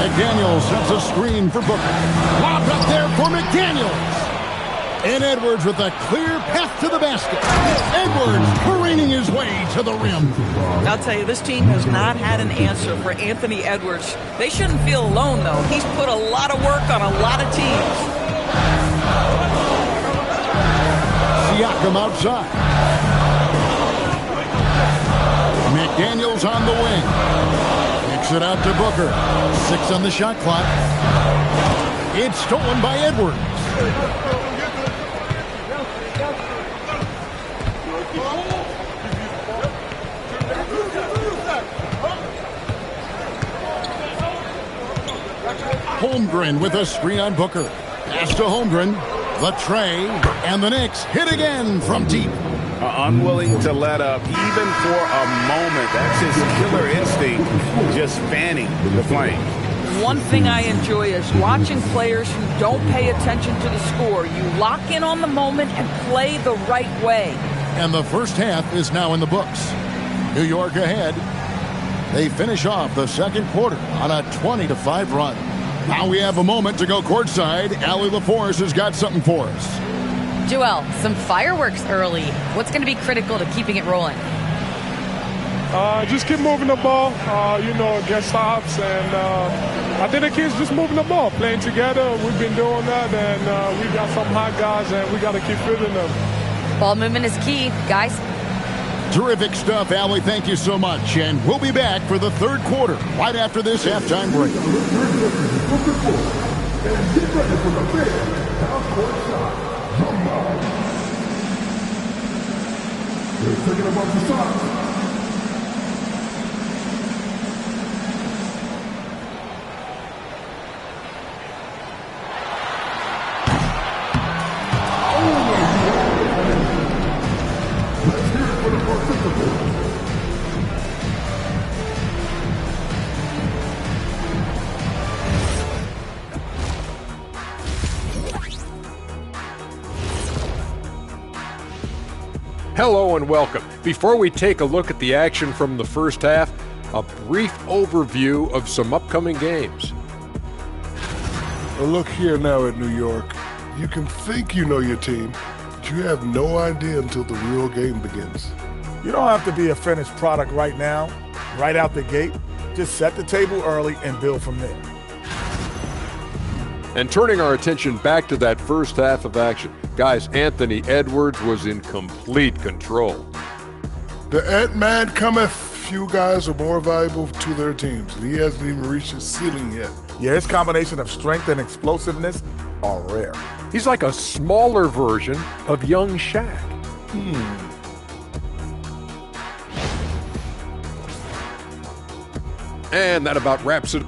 McDaniels sets a screen for Booker. Lobbed up there for McDaniels. And Edwards with a clear path to the basket. Edwards careening his way to the rim. I'll tell you, this team has not had an answer for Anthony Edwards. They shouldn't feel alone, though. He's put a lot of work on a lot of teams. Siakam outside. McDaniels on the wing. Kicks it out to Booker. 6 on the shot clock. It's stolen by Edwards. Holmgren with a screen on Booker. Pass to Holmgren. The tray. And the Knicks hit again from deep. Unwilling to let up even for a moment. That's his killer instinct, just fanning the flame. One thing I enjoy is watching players who don't pay attention to the score. You lock in on the moment and play the right way. And the first half is now in the books. New York ahead. They finish off the second quarter on a 20-5 run. Now we have a moment to go courtside. Allie LaForce has got something for us. Joel, some fireworks early. What's going to be critical to keeping it rolling? Just keep moving the ball, get stops. And I think the kids just moving the ball, playing together. We've been doing that, and we got some hot guys, and we got to keep feeding them. Ball movement is key, guys. Terrific stuff, Allie. Thank you so much. And we'll be back for the third quarter right after this halftime break. They're taking a bunch of shots. Let's hear it for the participants. Hello and welcome. Before we take a look at the action from the first half, a brief overview of some upcoming games. Well, look here now at New York. You can think you know your team, but you have no idea until the real game begins. You don't have to be a finished product right now, right out the gate. Just set the table early and build from there. And turning our attention back to that first half of action, guys, Anthony Edwards was in complete control. The Ant-Man cometh. Few guys are more valuable to their teams, and he hasn't even reached his ceiling yet. Yeah, his combination of strength and explosiveness are rare. He's like a smaller version of young Shaq. And that about wraps it.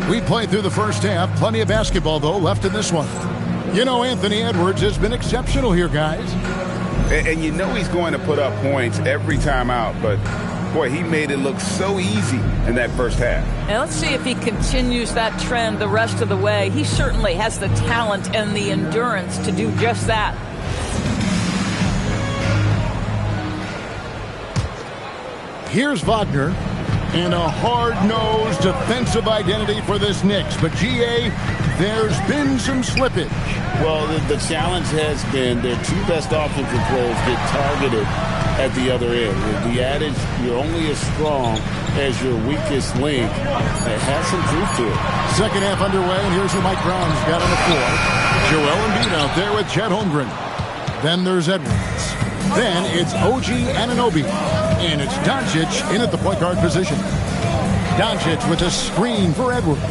We played through the first half. Plenty of basketball, though, left in this one. You know, Anthony Edwards has been exceptional here, guys. And you know he's going to put up points every time out, but boy, he made it look so easy in that first half. And let's see if he continues that trend the rest of the way. He certainly has the talent and the endurance to do just that. Here's Wagner. And a hard-nosed defensive identity for this Knicks. But, G.A., there's been some slippage. Well, the challenge has been their two best offensive players get targeted at the other end. The adage, you're only as strong as your weakest link, it has some truth to it. Second half underway, and here's what Mike Brown's got on the floor. Joel Embiid out there with Chet Holmgren. Then there's Edwards. Then it's OG Anunoby. And it's Doncic in at the point guard position. Doncic with a screen for Edwards.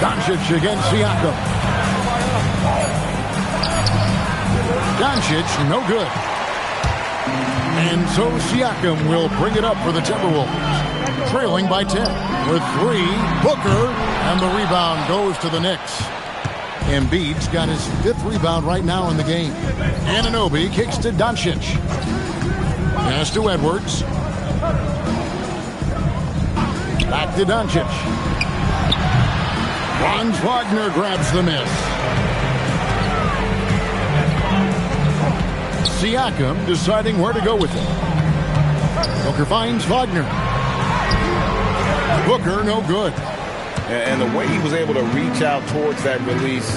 Doncic against Siakam. Doncic, no good. And so Siakam will bring it up for the Timberwolves. Trailing by 10 with 3. Booker, and the rebound goes to the Knicks. Embiid's got his 5th rebound right now in the game. Anunoby kicks to Doncic. Pass to Edwards. Back to Doncic. Franz Wagner grabs the miss. Siakam deciding where to go with it. Booker finds Wagner. Booker no good. And the way he was able to reach out towards that release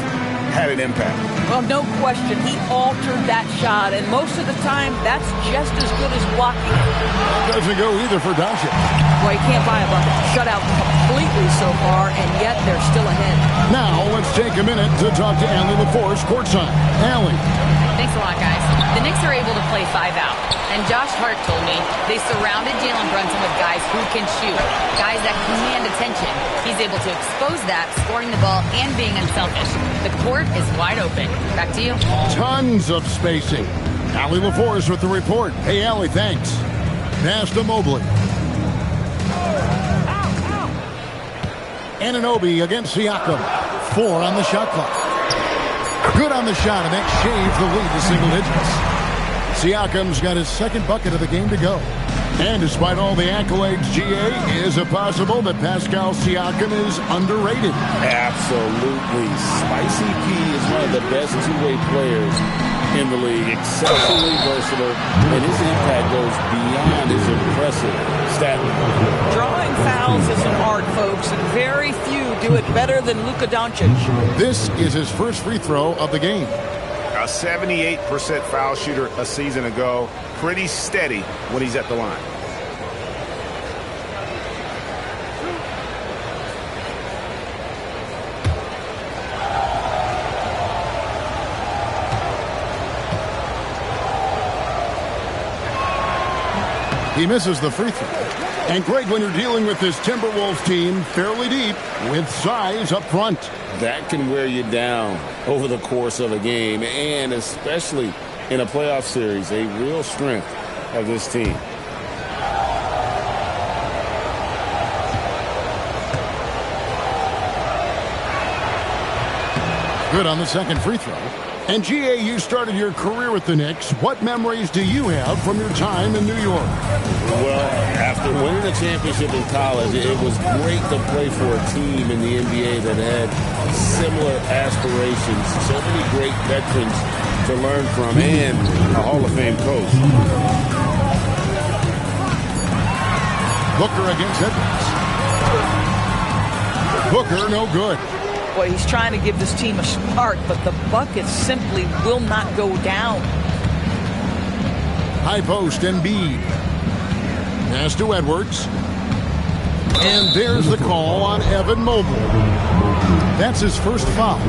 had an impact. Well, no question. He altered that shot, and most of the time, that's just as good as blocking it. Doesn't go either for Doncic. Well, you can't buy a bucket. Shut out completely so far, and yet they're still ahead. Now, let's take a minute to talk to Allie LaForce courtside. Allie. Thanks a lot, guys. The Knicks are able to play 5 out. And Josh Hart told me they surrounded Jalen Brunson with guys who who can shoot, guys that command attention. He's able to expose that, scoring the ball and being unselfish. The court is wide open. Back to you. Tons of spacing. Allie LaForce with the report. Hey, Allie, thanks. Pass to Mobley. Anunoby against Siakam. 4 on the shot clock. Good on the shot, and that shaves the lead to single digits. Siakam's got his second bucket of the game to go. And despite all the accolades, GA, is it possible that Pascal Siakam is underrated? Absolutely. Spicy P is one of the best two-way players in the league. Exceptionally versatile, and his impact goes beyond his impressive stat line. Drawing fouls is an art, folks, and very few do it better than Luka Doncic. This is his first free throw of the game. A 78% foul shooter a season ago. Pretty steady when he's at the line. He misses the free throw. And great when you're dealing with this Timberwolves team fairly deep with size up front. That can wear you down over the course of a game, and especially in a playoff series, a real strength of this team. Good on the second free throw. And GA, you started your career with the Knicks. What memories do you have from your time in New York? Well, after winning a championship in college, it was great to play for a team in the NBA that had similar aspirations. So many great veterans to learn from, and a Hall of Fame coach. Booker against Edwards. Booker, no good. Boy, he's trying to give this team a spark, but the bucket simply will not go down. High post, Embiid. Pass to Edwards. And there's the call on Evan Mobley. That's his first foul.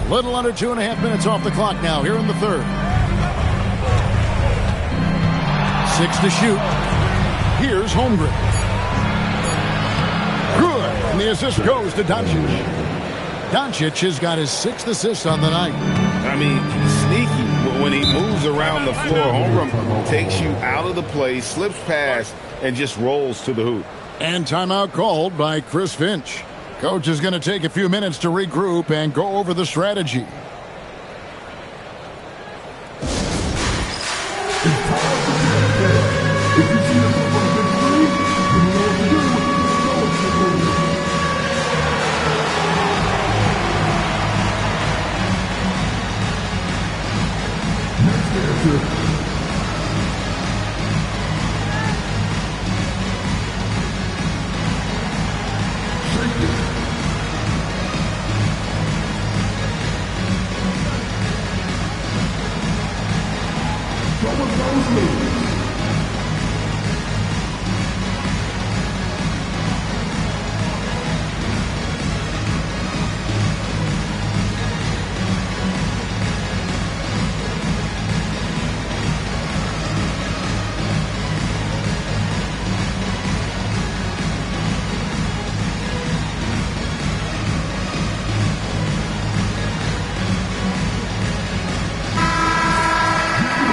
A little under 2.5 minutes off the clock now here in the third. 6 to shoot. Here's Holmgren. Good. And the assist goes to Doncic. Doncic has got his 6th assist on the night. I mean, sneaky. When he moves around the floor, Holmgren takes you out of the play, slips past, and just rolls to the hoop. And timeout called by Chris Finch. Coach is going to take a few minutes to regroup and go over the strategy.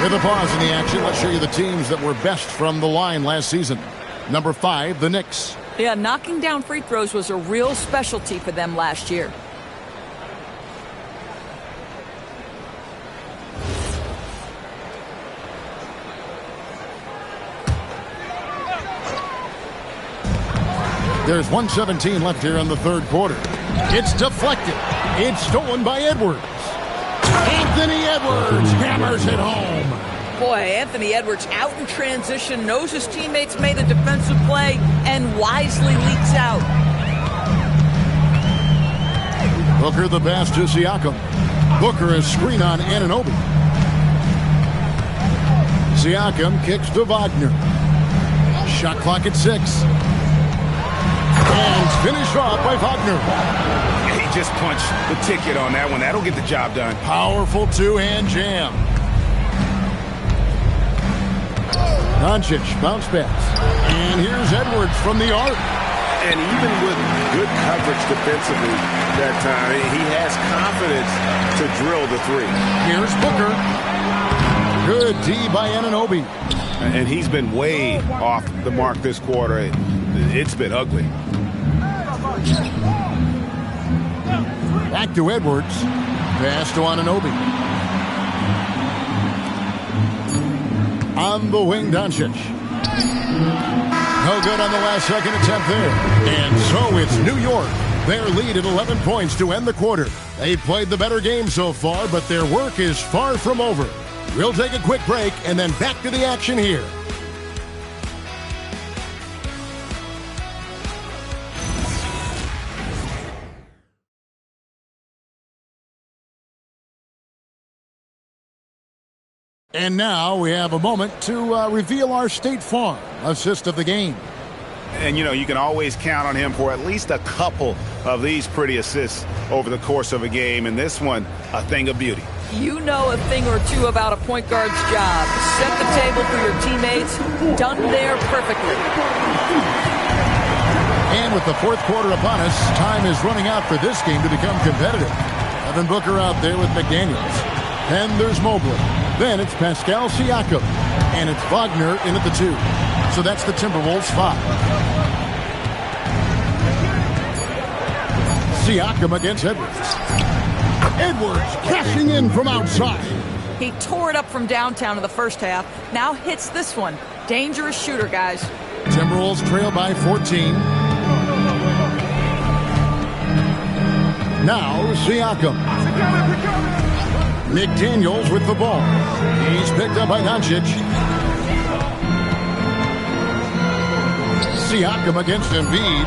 With a pause in the action, let's show you the teams that were best from the line last season. Number 5, the Knicks. Yeah, knocking down free throws was a real specialty for them last year. There's 1:17 left here in the third quarter. It's deflected. It's stolen by Edwards. Anthony Edwards hammers it home. Boy, Anthony Edwards out in transition, knows his teammates made a defensive play, and wisely leaks out. Booker the pass to Siakam. Booker is screen on Anunoby. Siakam kicks to Wagner. Shot clock at 6. And finished off by Wagner. He just punched the ticket on that one. That'll get the job done. Powerful two-hand jam. Doncic bounce pass. And here's Edwards from the arc. And even with good coverage defensively that time, he has confidence to drill the three. Here's Booker. Good D by Anunoby. And he's been way off the mark this quarter. It's been ugly. Back to Edwards. Pass to Anunoby. On the wing, Doncic. No good on the last second attempt there. And so it's New York. Their lead at 11 points to end the quarter. They've played the better game so far, but their work is far from over. We'll take a quick break and then back to the action here. And now we have a moment to reveal our State Farm assist of the game. And, you know, you can always count on him for at least a couple of these pretty assists over the course of a game. And this one, a thing of beauty. You know a thing or two about a point guard's job. Set the table for your teammates. Done there perfectly. And with the fourth quarter upon us, time is running out for this game to become competitive. Devin Booker out there with McDaniels. And there's Mobley. Then it's Pascal Siakam. And it's Wagner in at the 2. So that's the Timberwolves 5. Siakam against Edwards. Edwards cashing in from outside. He tore it up from downtown in the first half. Now hits this one. Dangerous shooter, guys. Timberwolves trail by 14. Now Siakam. McDaniels with the ball. He's picked up by Doncic. Siakam against Embiid.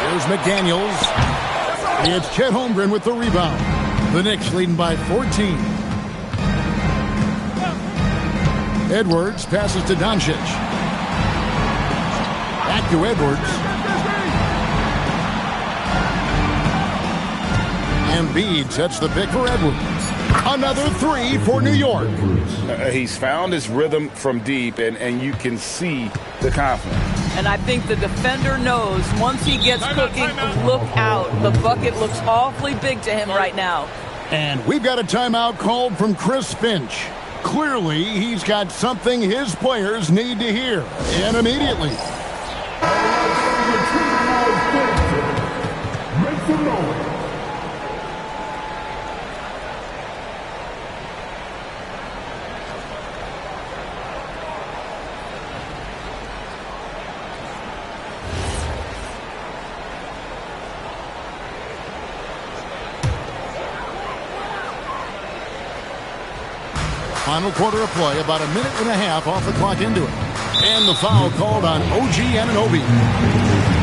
Here's McDaniels. It's Chet Holmgren with the rebound. The Knicks leading by 14. Edwards passes to Doncic. Back to Edwards. Embiid sets the pick for Edwards. Another 3 for New York. He's found his rhythm from deep, and you can see the confidence. And I think the defender knows once he gets cooking, look out. The bucket looks awfully big to him right now. And we've got a timeout called from Chris Finch. Clearly, he's got something his players need to hear. And immediately. Make some noise. Final quarter of play, about a minute and a half off the clock into it. And the foul called on OG Anunoby.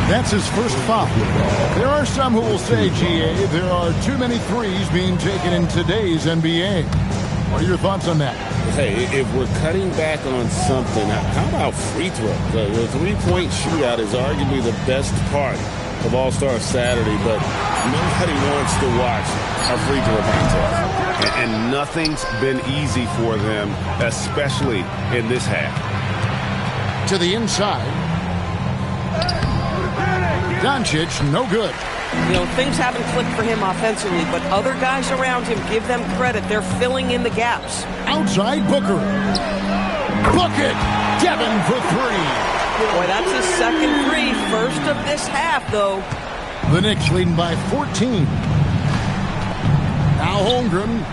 That's his first foul. There are some who will say, GA, there are too many threes being taken in today's NBA. What are your thoughts on that? Hey, if we're cutting back on something, how about free throws? The three-point shootout is arguably the best part of All-Star Saturday, but nobody wants to watch a free throw contest. And nothing's been easy for them, especially in this half. To the inside. Doncic, no good. You know, things haven't clicked for him offensively, but other guys around him, give them credit. They're filling in the gaps. Outside Booker. Bucket. Devin for 3. Boy, that's his second 3. First of this half, though. The Knicks leading by 14. Now Holmgren.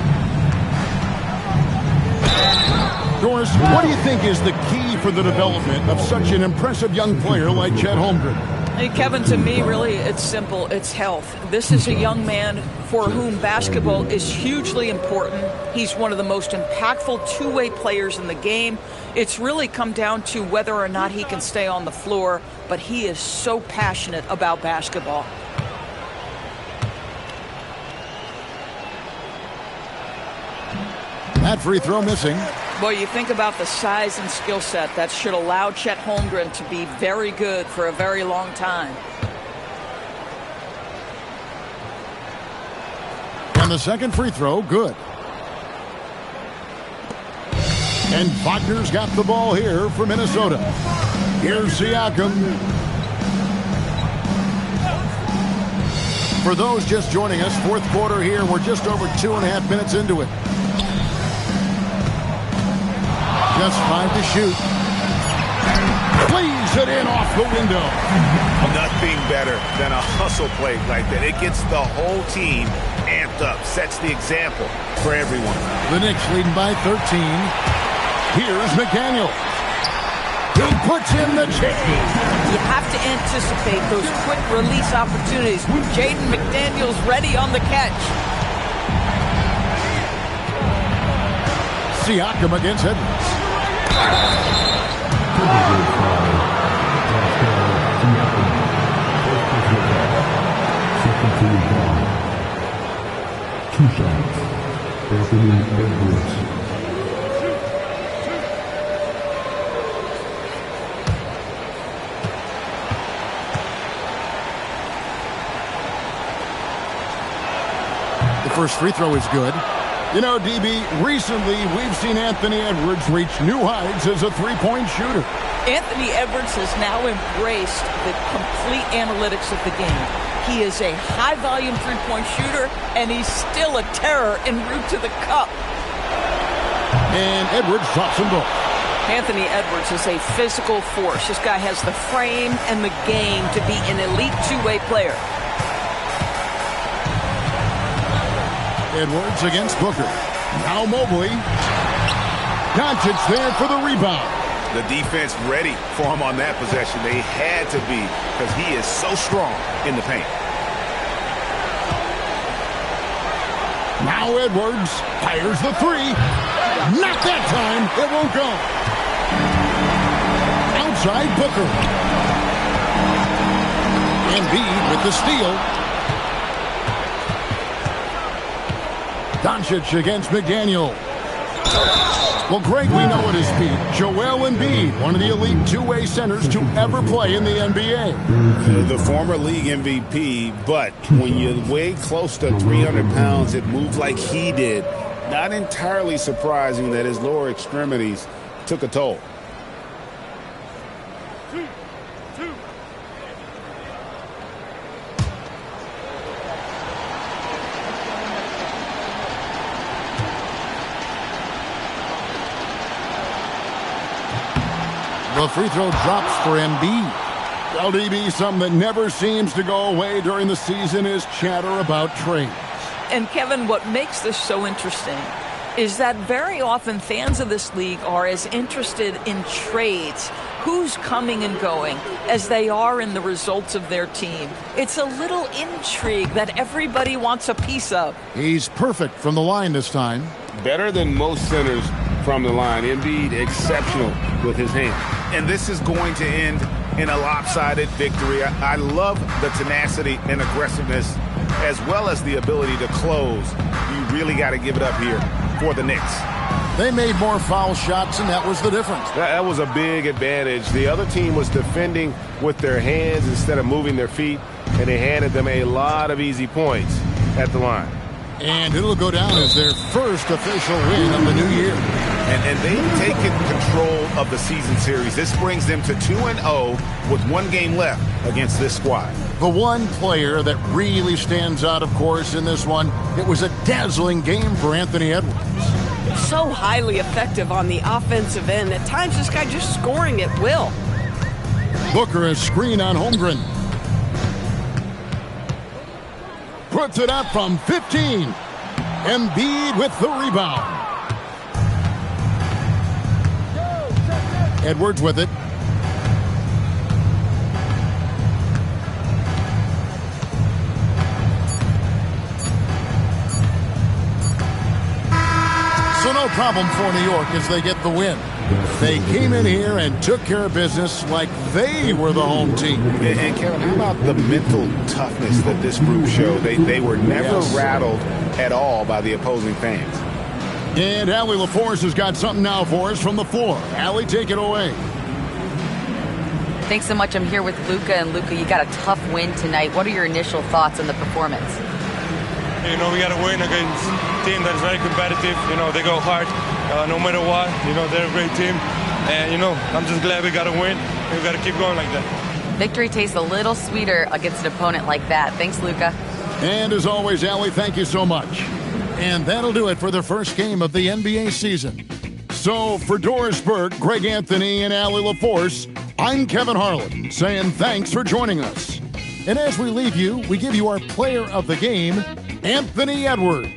Doris, what do you think is the key for the development of such an impressive young player like Chet Holmgren? Hey, Kevin, to me, really, it's simple. It's health. This is a young man for whom basketball is hugely important. He's one of the most impactful two-way players in the game. It's really come down to whether or not he can stay on the floor, but he is so passionate about basketball. That free throw missing. Well, you think about the size and skill set that should allow Chet Holmgren to be very good for a very long time. And the second free throw, good. And Wagner's got the ball here for Minnesota. Here's Siakam. For those just joining us, fourth quarter here. We're just over 2.5 minutes into it. Just 5 to shoot. Plays it in off the window. Nothing better than a hustle play like that. It gets the whole team amped up, sets the example for everyone. The Knicks leading by 13. Here's McDaniel. He puts in the chain. You have to anticipate those quick release opportunities. Jaden McDaniels ready on the catch. Siakam against Edwards. Two shots. Anthony Edwards. The first free throw is good. You know, DB, recently we've seen Anthony Edwards reach new heights as a three-point shooter. Anthony Edwards has now embraced the complete analytics of the game. He is a high-volume three-point shooter, and he's still a terror en route to the cup. And Edwards drops them both. Anthony Edwards is a physical force. This guy has the frame and the game to be an elite two-way player. Edwards against Booker. Now Mobley. Doncic there for the rebound. The defense ready for him on that possession. They had to be because he is so strong in the paint. Now Edwards fires the three. Not that time. It won't go. Outside Booker. Embiid with the steal. Doncic against McDaniel. Well, Greg, we know at his feet, Joel Embiid, one of the elite two-way centers to ever play in the NBA. The former league MVP, but when you weigh close to 300 pounds, it moved like he did. Not entirely surprising that his lower extremities took a toll. The free throw drops for Embiid. LDB, something that never seems to go away during the season is chatter about trades. And Kevin, what makes this so interesting is that very often fans of this league are as interested in trades, who's coming and going, as they are in the results of their team. It's a little intrigue that everybody wants a piece of. He's perfect from the line this time. Better than most centers from the line. Embiid exceptional with his hand. And this is going to end in a lopsided victory. I love the tenacity and aggressiveness as well as the ability to close. You really got to give it up here for the Knicks. They made more foul shots, and that was the difference. That was a big advantage. The other team was defending with their hands instead of moving their feet, and they handed them a lot of easy points at the line. And it'll go down as their first official win of the new year. And they've taken control of the season series. This brings them to 2-0 with one game left against this squad. The one player that really stands out, of course, in this one, it was a dazzling game for Anthony Edwards. So highly effective on the offensive end. At times, this guy just scoring at will. Booker a screen on Holmgren. Puts it up from 15. Embiid with the rebound. Edwards with it. So no problem for New York as they get the win. They came in here and took care of business like they were the home team. And Kevin, how about the mental toughness that this group showed? They were never rattled at all by the opposing fans. And Allie LaForce has got something now for us from the floor. Allie, take it away. Thanks so much. I'm here with Luka. And Luka, you got a tough win tonight. What are your initial thoughts on the performance? We got to win against a team that is very competitive. They go hard no matter what. They're a great team. And, I'm just glad we got to win. We got to keep going like that. Victory tastes a little sweeter against an opponent like that. Thanks, Luka. And as always, Allie, thank you so much. And that'll do it for the first game of the NBA season. So for Doris Burke, Greg Anthony, and Allie LaForce, I'm Kevin Harlan saying thanks for joining us. And as we leave you, we give you our player of the game, Anthony Edwards.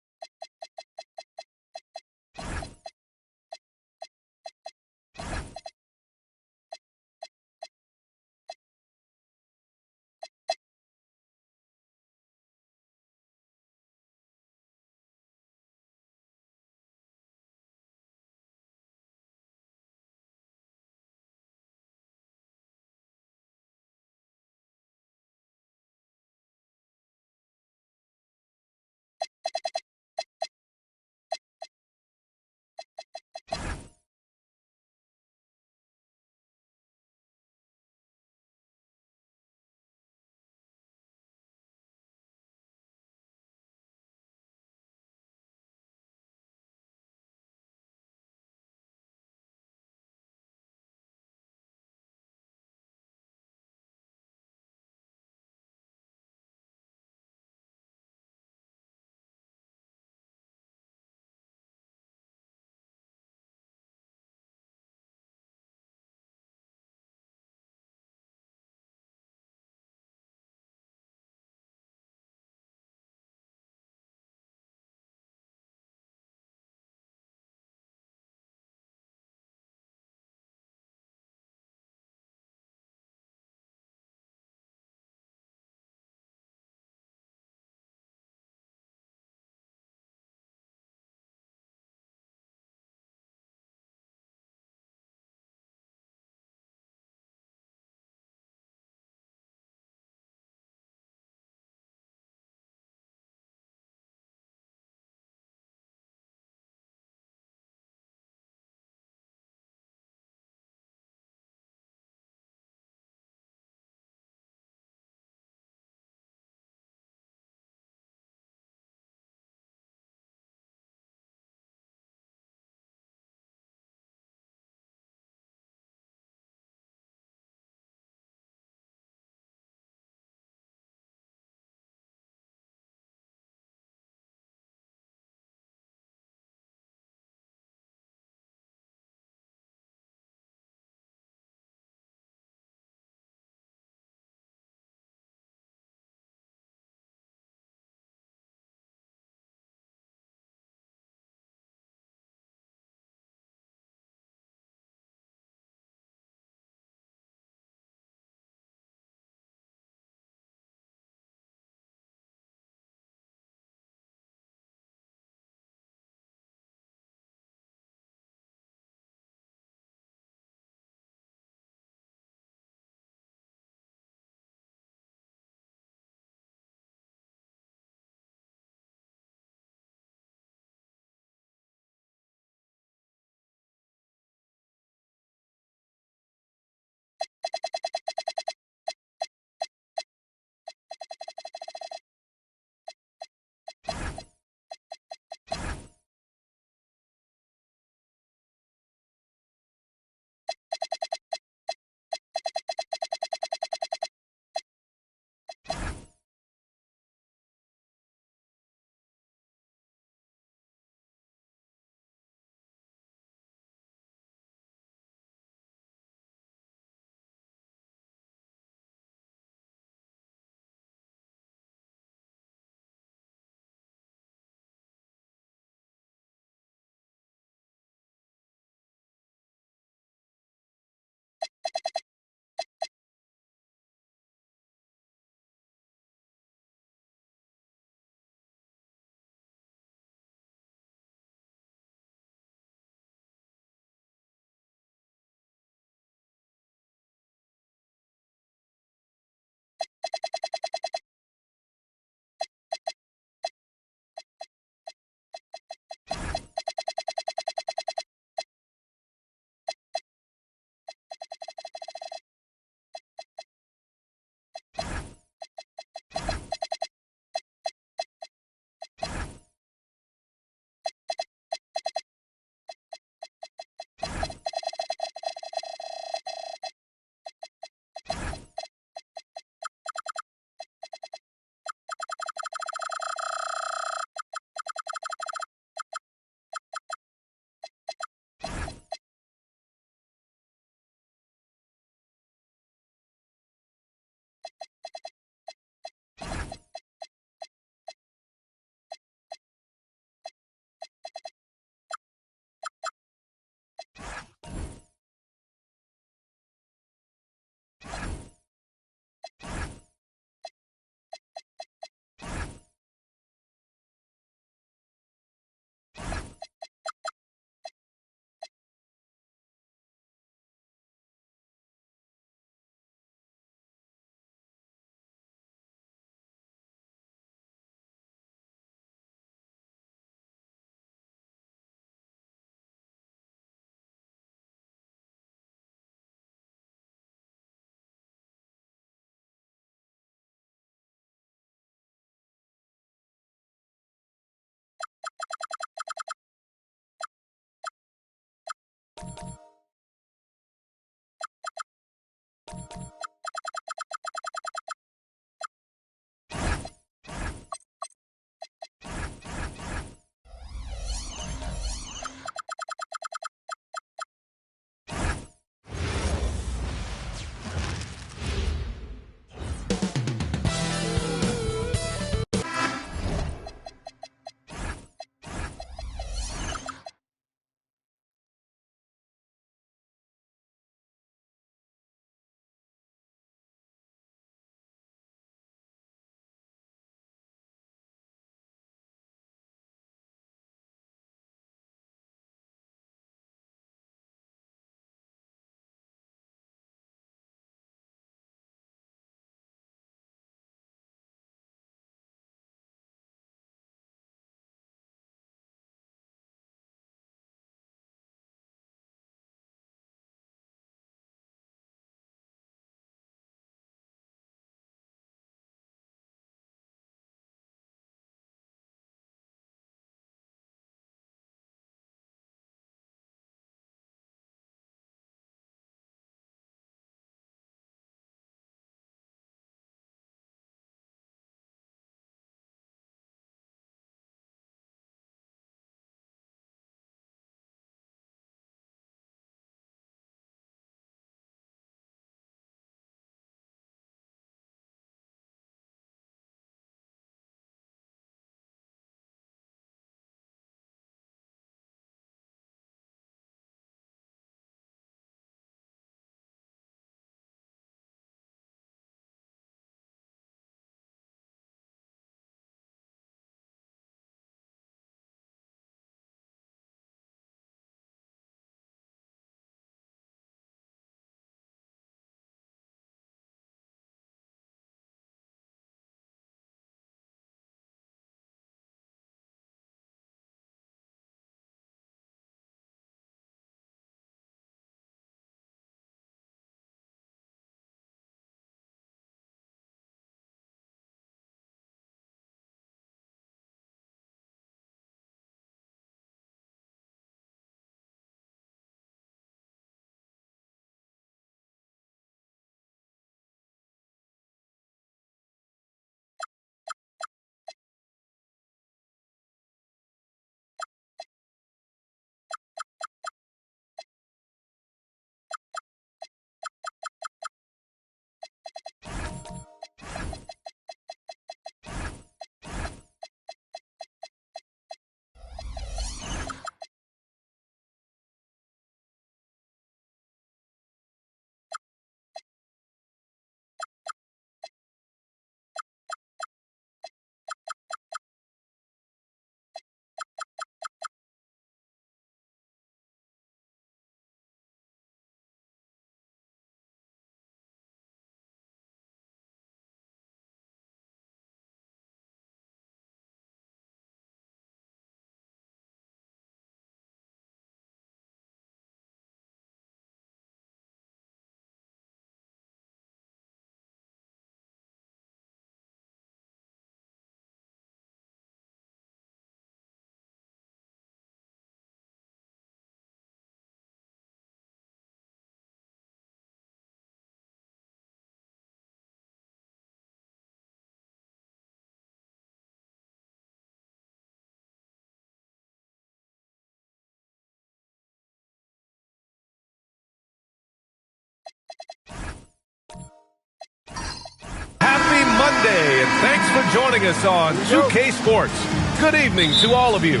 Monday, and thanks for joining us on 2K Sports. Good evening to all of you.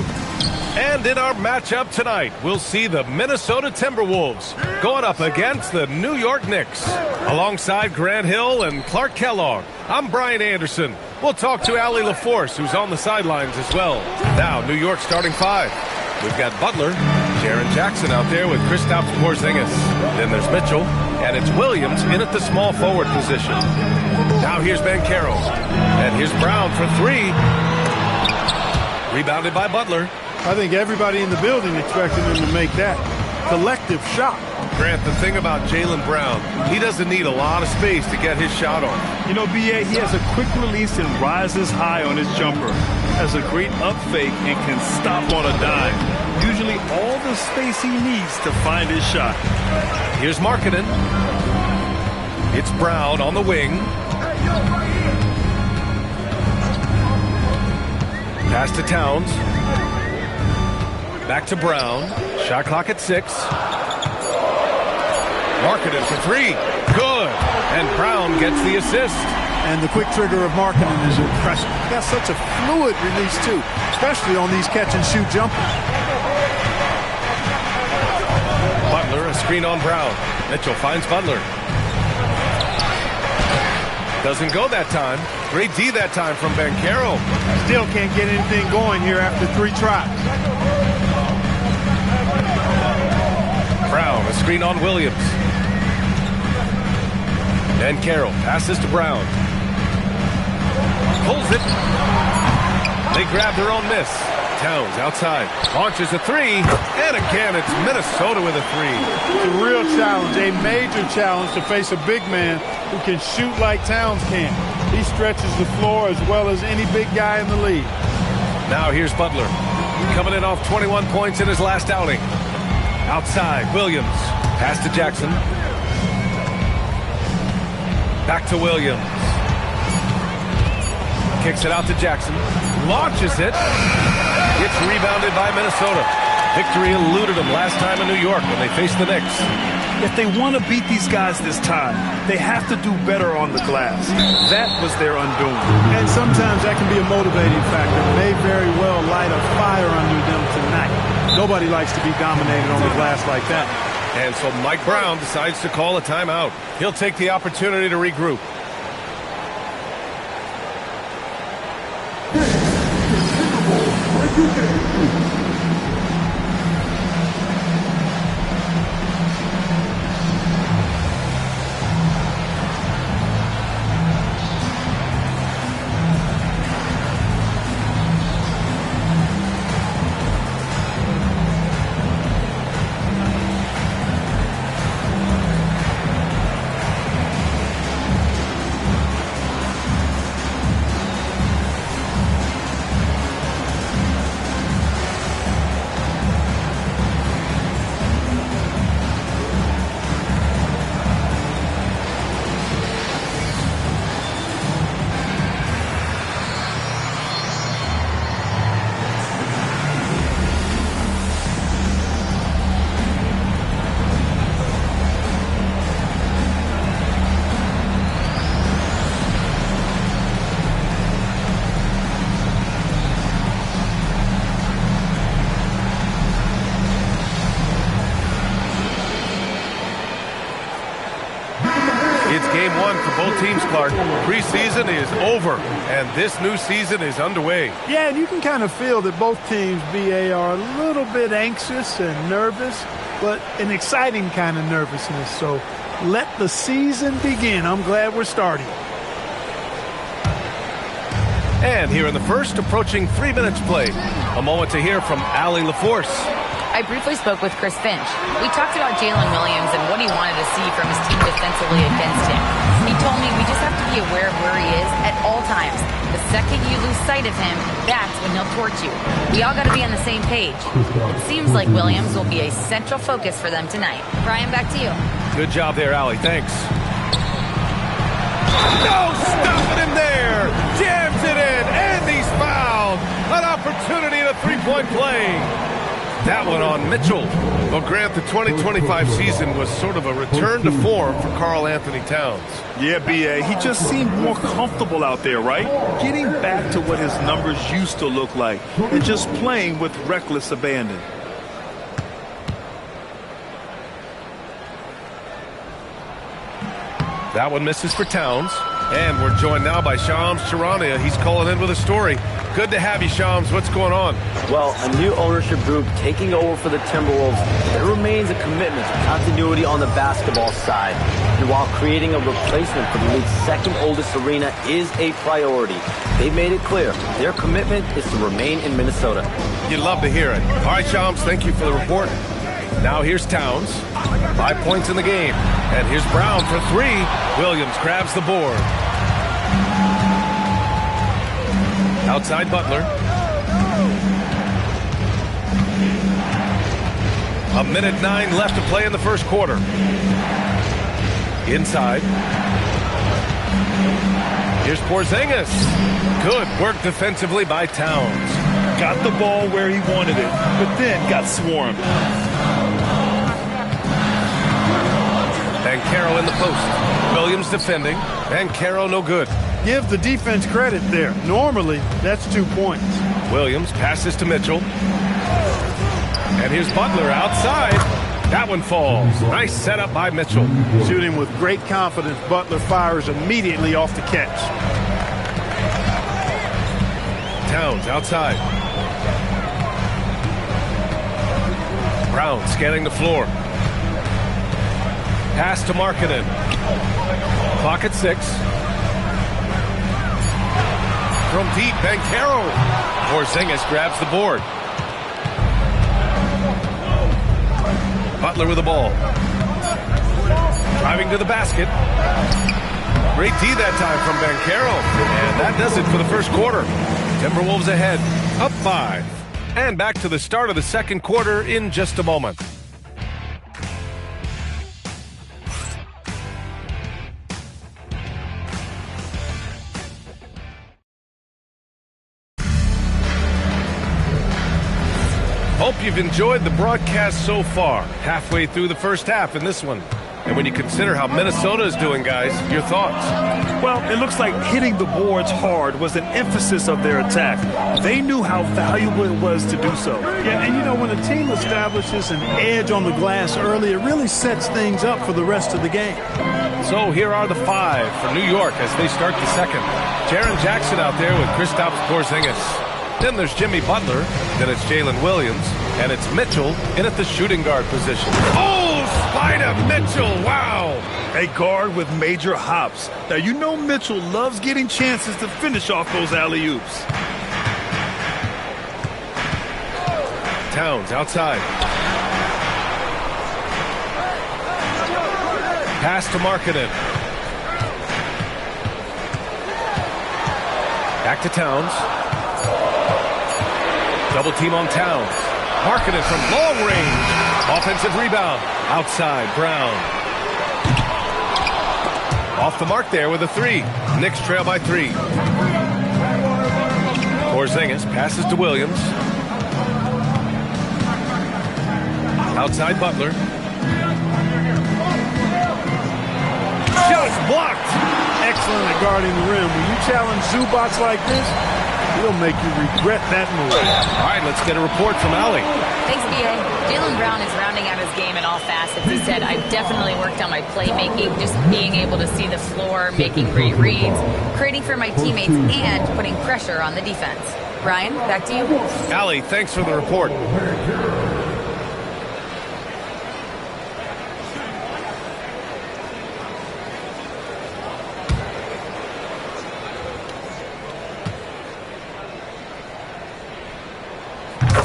And in our matchup tonight, we'll see the Minnesota Timberwolves going up against the New York Knicks. Alongside Grant Hill and Clark Kellogg, I'm Brian Anderson. We'll talk to Allie LaForce, who's on the sidelines as well. Now, New York starting five. We've got Butler, Jaren Jackson out there with Kristaps Porzingis. Then there's Mitchell, and it's Williams in at the small forward position. Now here's Banchero, and here's Brown for three. Rebounded by Butler. I think everybody in the building expected him to make that collective shot. Grant, the thing about Jaylen Brown, he doesn't need a lot of space to get his shot off. You know, B.A., he has a quick release and rises high on his jumper. Has a great up fake and can stop on a dime. usually all the space he needs to find his shot. Here's Markkanen. It's Brown on the wing. Pass to Towns. Back to Brown. Shot clock at 6. Markkanen for 3. Good. And Brown gets the assist. And the quick trigger of Markkanen is impressive. He got such a fluid release, too, especially on these catch-and-shoot jumpers. Butler, a screen on Brown. Mitchell finds Butler. Doesn't go that time. Great D that time from Banchero. Still can't get anything going here after 3 tries. Brown, a screen on Williams. And Carroll passes to Brown. Pulls it. They grab their own miss. Towns outside. Launches a 3. And again, it's Minnesota with a 3. It's a real challenge, a major challenge to face a big man who can shoot like Towns can. He stretches the floor as well as any big guy in the league. Now here's Butler. Coming in off 21 points in his last outing. Outside, Williams. Pass to Jackson. Back to Williams. Kicks it out to Jackson. Launches it. It's rebounded by Minnesota. Victory eluded them last time in New York when they faced the Knicks. If they want to beat these guys this time, they have to do better on the glass. That was their undoing. And sometimes that can be a motivating factor. May very well light a fire under them tonight. Nobody likes to be dominated on the glass like that. And so Mike Brown decides to call a timeout. He'll take the opportunity to regroup. It's game 1 for both teams, Clark. Preseason is over, and this new season is underway. Yeah, and you can kind of feel that both teams, BA, are a little bit anxious and nervous, but an exciting kind of nervousness. So let the season begin. I'm glad we're starting. And here in the first, approaching 3 minutes played. A moment to hear from Allie LaForce. I briefly spoke with Chris Finch. We talked about Jalen Williams and what he wanted to see from his team defensively against him. He told me we just have to be aware of where he is at all times. The second you lose sight of him, that's when he'll torch you. We all got to be on the same page. It seems like Williams will be a central focus for them tonight. Brian, back to you. Good job there, Allie. Thanks. No, stopping him there. Jams it in, and he's fouled. An opportunity in a three-point play. That one on Mitchell. Well, Grant, the 2025 season was sort of a return to form for Karl Anthony Towns. Yeah, B.A., he just seemed more comfortable out there, right? Getting back to what his numbers used to look like and just playing with reckless abandon. That one misses for Towns. And we're joined now by Shams Charania. He's calling in with a story. Good to have you, Shams. What's going on? Well, a new ownership group taking over for the Timberwolves. There remains a commitment to continuity on the basketball side. And while creating a replacement for the league's second oldest arena is a priority, they've made it clear their commitment is to remain in Minnesota. You'd love to hear it. All right, Shams, thank you for the report. Now here's Towns. 5 points in the game. And here's Brown for 3. Williams grabs the board. Outside Butler. 1:09 left to play in the first quarter. Inside. Here's Porzingis. Good work defensively by Towns. Got the ball where he wanted it, but then got swarmed. Banchero in the post. Williams defending. Banchero no good. Give the defense credit there. Normally, that's 2 points. Williams passes to Mitchell. And here's Butler outside. That one falls. Nice setup by Mitchell. Shooting with great confidence, Butler fires immediately off the catch. Towns outside. Brown scanning the floor. Pass to Markkanen. Clock at 6. From deep, Banchero. Porzingis grabs the board. Butler with the ball. Driving to the basket. Great D that time from Banchero. And that does it for the first quarter. Timberwolves ahead, up 5. And back to the start of the second quarter in just a moment. Hope you've enjoyed the broadcast so far. Halfway through the first half in this one. And when you consider how Minnesota is doing, guys, your thoughts? Well, it looks like hitting the boards hard was an emphasis of their attack. They knew how valuable it was to do so. Yeah, and you know, when a team establishes an edge on the glass early, it really sets things up for the rest of the game. So here are the 5 for New York as they start the second. Jaren Jackson out there with Kristaps Porzingis. Then there's Jimmy Butler. Then it's Jalen Williams. And it's Mitchell in at the shooting guard position. Oh, Spider Mitchell. Wow. A guard with major hops. Now, you know Mitchell loves getting chances to finish off those alley-oops. Towns outside. Pass to Markkanen. Back to Towns. Double team on Towns. Markkanen from long range. Offensive rebound. Outside, Brown. Off the mark there with a 3. Knicks trail by 3. Porzingis passes to Williams. Outside Butler. Shot blocked. Excellent at guarding the rim. When you challenge Zubac like this, he'll make you regret that move. All right, let's get a report from Allie. Thanks, B.A. Jaylen Brown is rounding out his game in all facets. He said, I've definitely worked on my playmaking, just being able to see the floor, making great reads, creating for my teammates, and putting pressure on the defense. Brian, back to you. Allie, thanks for the report.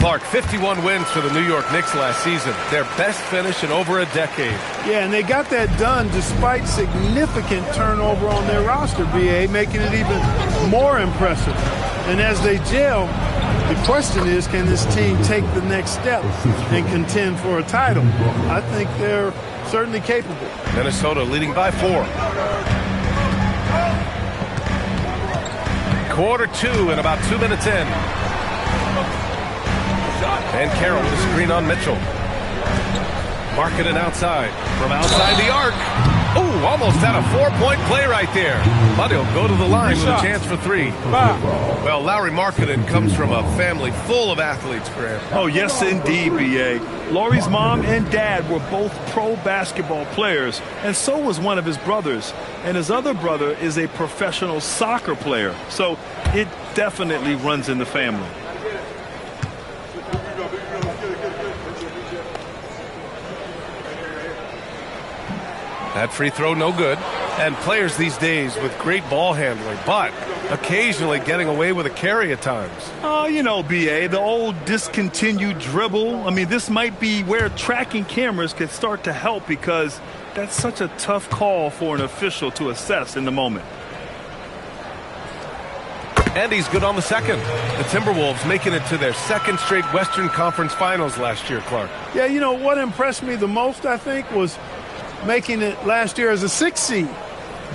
Clark, 51 wins for the New York Knicks last season. Their best finish in over a decade. Yeah, and they got that done despite significant turnover on their roster, B.A., making it even more impressive. And as they gel, the question is, can this team take the next step and contend for a title? I think they're certainly capable. Minnesota leading by 4. Quarter 2 and about 2 minutes in. And Carroll the screen on Mitchell. Markkanen outside. From outside the arc. Ooh, almost had a 4-point play right there. But he'll go to the line with a chance for 3. Well, Lauri Markkanen comes from a family full of athletes, Graham. Oh, yes, indeed, B.A. Lauri's mom and dad were both pro basketball players, and so was one of his brothers. And his other brother is a professional soccer player. So it definitely runs in the family. That free throw no good. And players these days with great ball handling, but occasionally getting away with a carry at times. Oh, you know, B.A., the old discontinued dribble. I mean, this might be where tracking cameras could start to help because that's such a tough call for an official to assess in the moment. And he's good on the second. The Timberwolves making it to their second straight Western Conference Finals last year, Clark. Yeah, you know, what impressed me the most, I think, was making it last year as a 6th seed,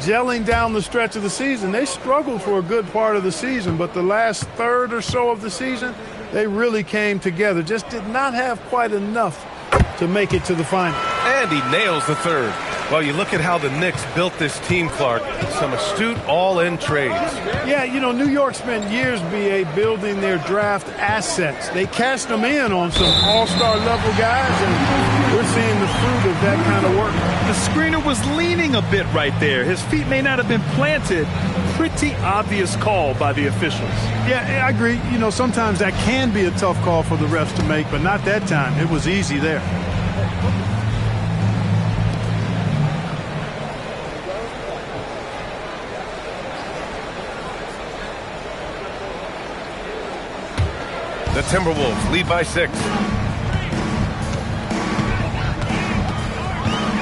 gelling down the stretch of the season. They struggled for a good part of the season, but the last third or so of the season, they really came together. Just did not have quite enough to make it to the final. And he nails the third. Well, you look at how the Knicks built this team, Clark. Some astute all-in trades. Yeah, you know, New York spent years, B.A., building their draft assets. They cashed them in on some all-star level guys, and we're seeing the fruit of that kind of work. The screener was leaning a bit right there. His feet may not have been planted. Pretty obvious call by the officials. Yeah, I agree. You know, sometimes that can be a tough call for the refs to make, but not that time. It was easy there. The Timberwolves lead by 6.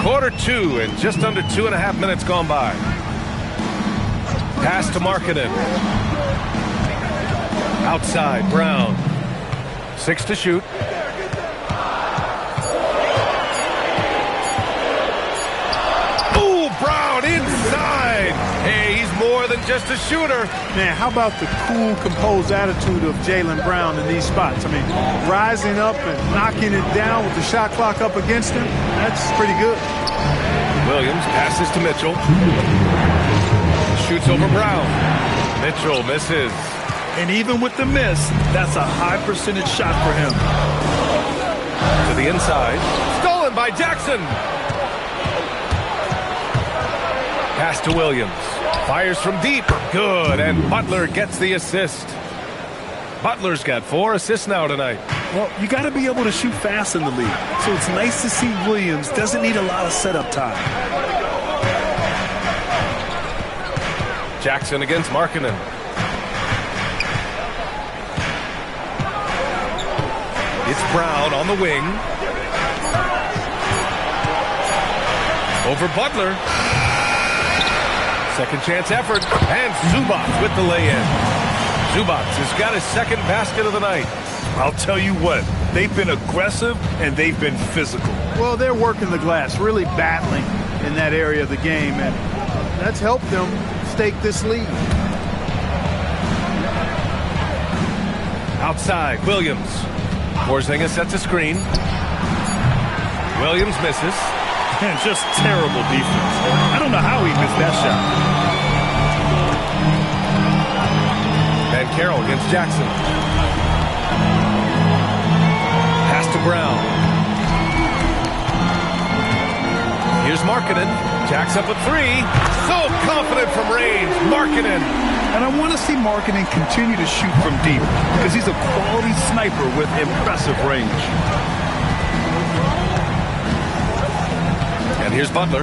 Quarter 2 and just under 2.5 minutes gone by. Pass to Markkanen. Outside, Brown. 6 to shoot. Ooh, Brown inside. Hey, he's more than just a shooter. Man, how about the cool, composed attitude of Jaylen Brown in these spots? I mean, rising up and knocking it down with the shot clock up against him, that's pretty good. Williams passes to Mitchell. Shoots over Brown. Mitchell misses. And even with the miss, that's a high percentage shot for him. To the inside. Stolen by Jackson. Pass to Williams. Fires from deep. Good. And Butler gets the assist. Butler's got 4 assists now tonight. Well, you got to be able to shoot fast in the league. So it's nice to see Williams doesn't need a lot of setup time. Jackson against Markkanen. It's Brown on the wing. Over Butler. Second chance effort. And Zubac with the lay-in. Zubac has got his second basket of the night. I'll tell you what, they've been aggressive and they've been physical. Well, they're working the glass, really battling in that area of the game, and that's helped them stake this lead. Outside, Williams. Porzingis sets a screen. Williams misses. And just terrible defense. I don't know how he missed that shot. And Carroll against Jackson. Pass to Brown. Here's Markkanen. Jacks up a 3. So confident from range. Markkanen. And I want to see Markkanen continue to shoot from deep because he's a quality sniper with impressive range. And here's Butler.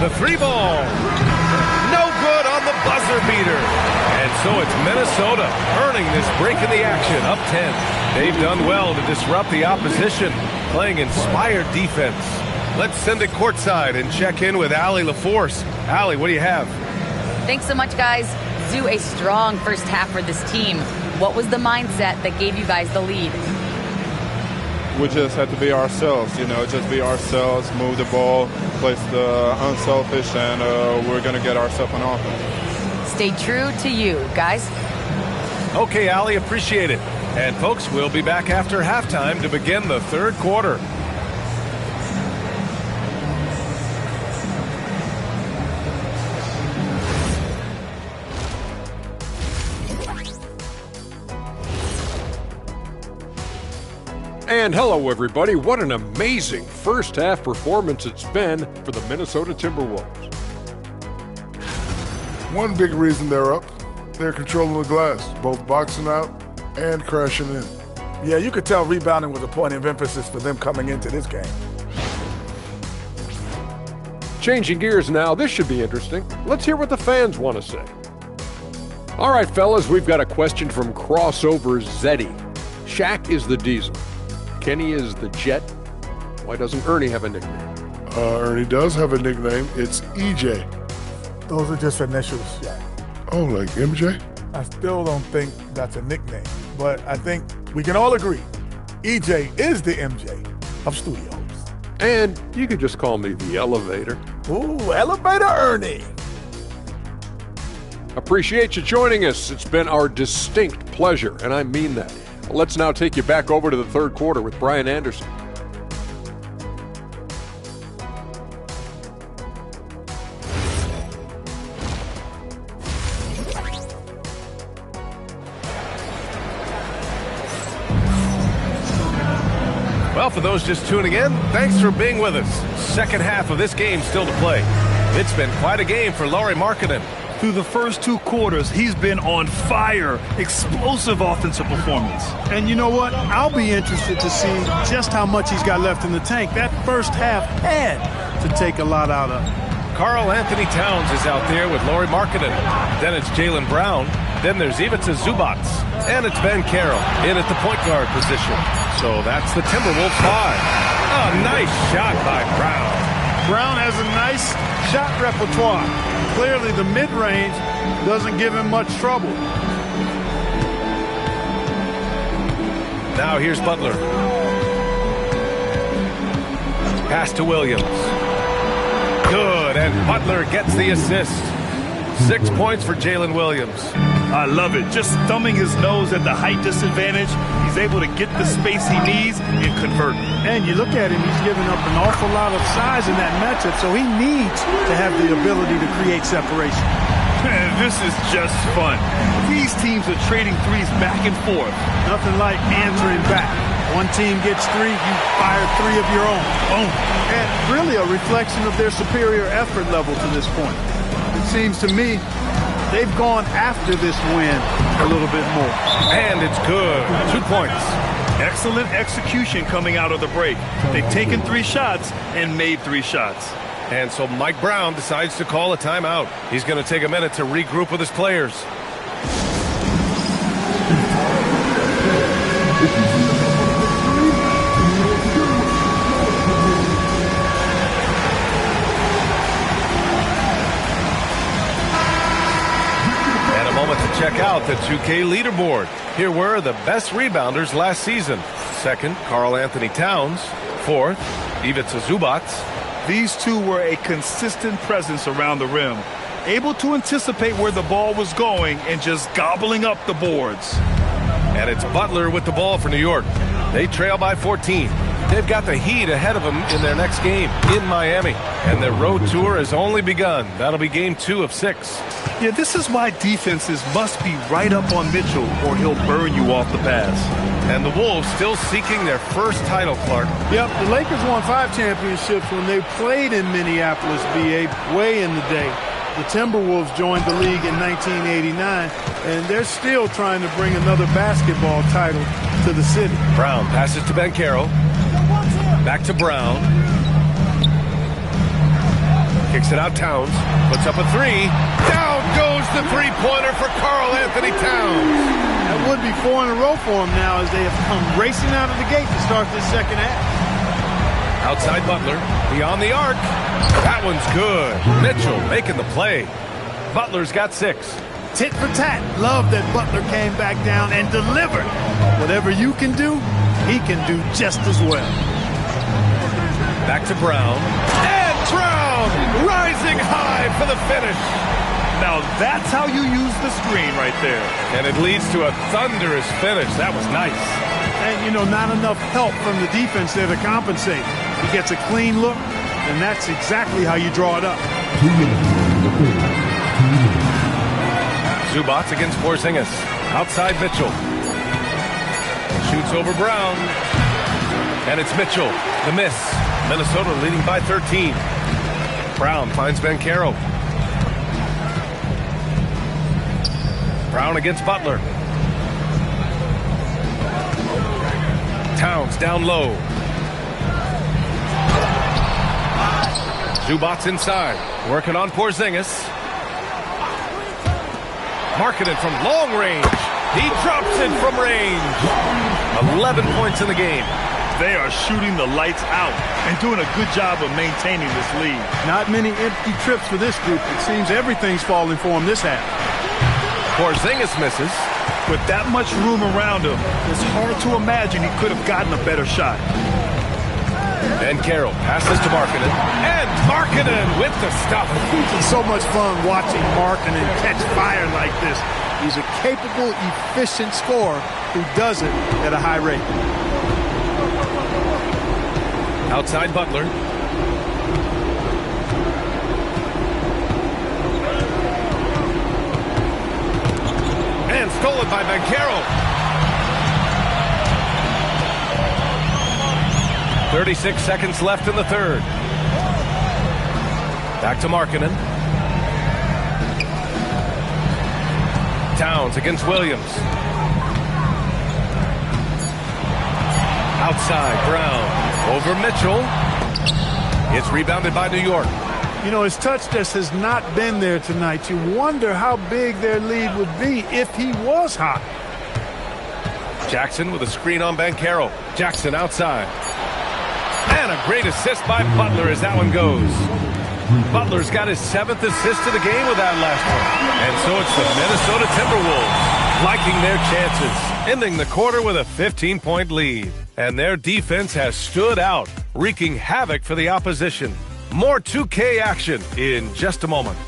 The 3 ball. No good on the buzzer beater. And so it's Minnesota earning this break in the action, up 10. They've done well to disrupt the opposition, playing inspired defense. Let's send it courtside and check in with Allie LaForce. Allie, what do you have? Thanks so much, guys. Zoo, a strong first half for this team. What was the mindset that gave you guys the lead? We just had to be ourselves, just be ourselves, move the ball, play the unselfish, and we're going to get ourselves an offense. Stay true to you, guys. Okay, Allie, appreciate it. And folks, we'll be back after halftime to begin the third quarter. And hello, everybody. What an amazing first half performance it's been for the Minnesota Timberwolves. One big reason they're up, they're controlling the glass, both boxing out and crashing in. Yeah, you could tell rebounding was a point of emphasis for them coming into this game. Changing gears now, this should be interesting. Let's hear what the fans want to say. All right, fellas, we've got a question from Crossover Zeddy. Shaq is the Diesel. Kenny is the Jet. Why doesn't Ernie have a nickname? Ernie does have a nickname. It's EJ. Those are just initials, yeah. Oh, like MJ? I still don't think that's a nickname, but I think we can all agree EJ is the MJ of studios. And you could just call me the Elevator. Ooh, Elevator Ernie. Appreciate you joining us. It's been our distinct pleasure, and I mean that. Let's now take you back over to the third quarter with Brian Anderson. Well, for those just tuning in, thanks for being with us. Second half of this game still to play. It's been quite a game for Lauri Markkanen. Through the first 2 quarters, he's been on fire. Explosive offensive performance. And you know what? I'll be interested to see just how much he's got left in the tank. That first half had to take a lot out of him. Karl Anthony Towns is out there with Lauri Markkanen. Then it's Jaylen Brown. Then there's Ivica Zubac. And it's Ben Carroll in at the point guard position. So that's the Timberwolves 5. A nice shot by Brown. Brown has a nice shot repertoire. Clearly the mid-range doesn't give him much trouble. Now here's Butler. Pass to Williams. Good, and Butler gets the assist. 6 points for Jalen Williams. I love it. Just thumbing his nose at the height disadvantage. He's able to get the space he needs and convert. And you look at him, he's giving up an awful lot of size in that matchup, so he needs to have the ability to create separation. This is just fun. These teams are trading threes back and forth. Nothing like answering back. One team gets 3, you fire 3 of your own. Boom. And really a reflection of their superior effort level to this point. It seems to me they've gone after this win a little bit more. And it's good. 2 points. Excellent execution coming out of the break. They've taken 3 shots and made 3 shots. And so Mike Brown decides to call a timeout. He's going to take a minute to regroup with his players. To check out the 2K leaderboard. Here were the best rebounders last season. Second, Karl Anthony Towns. Fourth, Ivica Zubac. These two were a consistent presence around the rim, able to anticipate where the ball was going and just gobbling up the boards. And it's Butler with the ball for New York. They trail by 14. They've got the Heat ahead of them in their next game in Miami. And their road tour has only begun. That'll be game 2 of 6. Yeah, this is why defenses must be right up on Mitchell or he'll burn you off the pass. And the Wolves still seeking their first title, Clark. Yep, the Lakers won 5 championships when they played in Minneapolis, BA, way in the day. The Timberwolves joined the league in 1989, and they're still trying to bring another basketball title to the city. Brown passes to Ben Carroll. Back to Brown. Kicks it out, Towns. Puts up a 3. Down goes the three-pointer for Karl Anthony Towns. That would be 4 in a row for him now as they have come racing out of the gate to start this second half. Outside Butler, beyond the arc. That one's good. Mitchell making the play. Butler's got 6. Tit for tat. Love that Butler came back down and delivered. Whatever you can do, he can do just as well. Back to Brown. And Brown rising high for the finish. Now that's how you use the screen right there. And it leads to a thunderous finish. That was nice. And, you know, not enough help from the defense there to compensate. He gets a clean look, and that's exactly how you draw it up. Zubac against Porzingis. Outside Mitchell. Shoots over Brown. And it's Mitchell. The miss. Minnesota leading by 13. Brown finds Ben Carroll. Brown against Butler. Towns down low. Zubac inside. Working on Porzingis. Markkanen from long range. He drops it from range. 11 points in the game. They are shooting the lights out and doing a good job of maintaining this lead. Not many empty trips for this group. It seems everything's falling for them this half. Porzingis misses. With that much room around him, it's hard to imagine he could have gotten a better shot. And Carroll passes to Markkanen. And Markkanen with the stop. It's so much fun watching Markkanen catch fire like this. He's a capable, efficient scorer who does it at a high rate. Outside Butler. And stolen by Banchero. 36 seconds left in the third. Back to Markkanen. Towns against Williams. Outside, Brown. Over Mitchell. It's rebounded by New York. You know, his touch just has not been there tonight. You wonder how big their lead would be if he was hot. Jackson with a screen on Banchero. Jackson outside. And a great assist by Butler as that one goes. Butler's got his 7th assist of the game with that last one. And so it's the Minnesota Timberwolves liking their chances, ending the quarter with a 15-point lead. And their defense has stood out, wreaking havoc for the opposition. More 2K action in just a moment.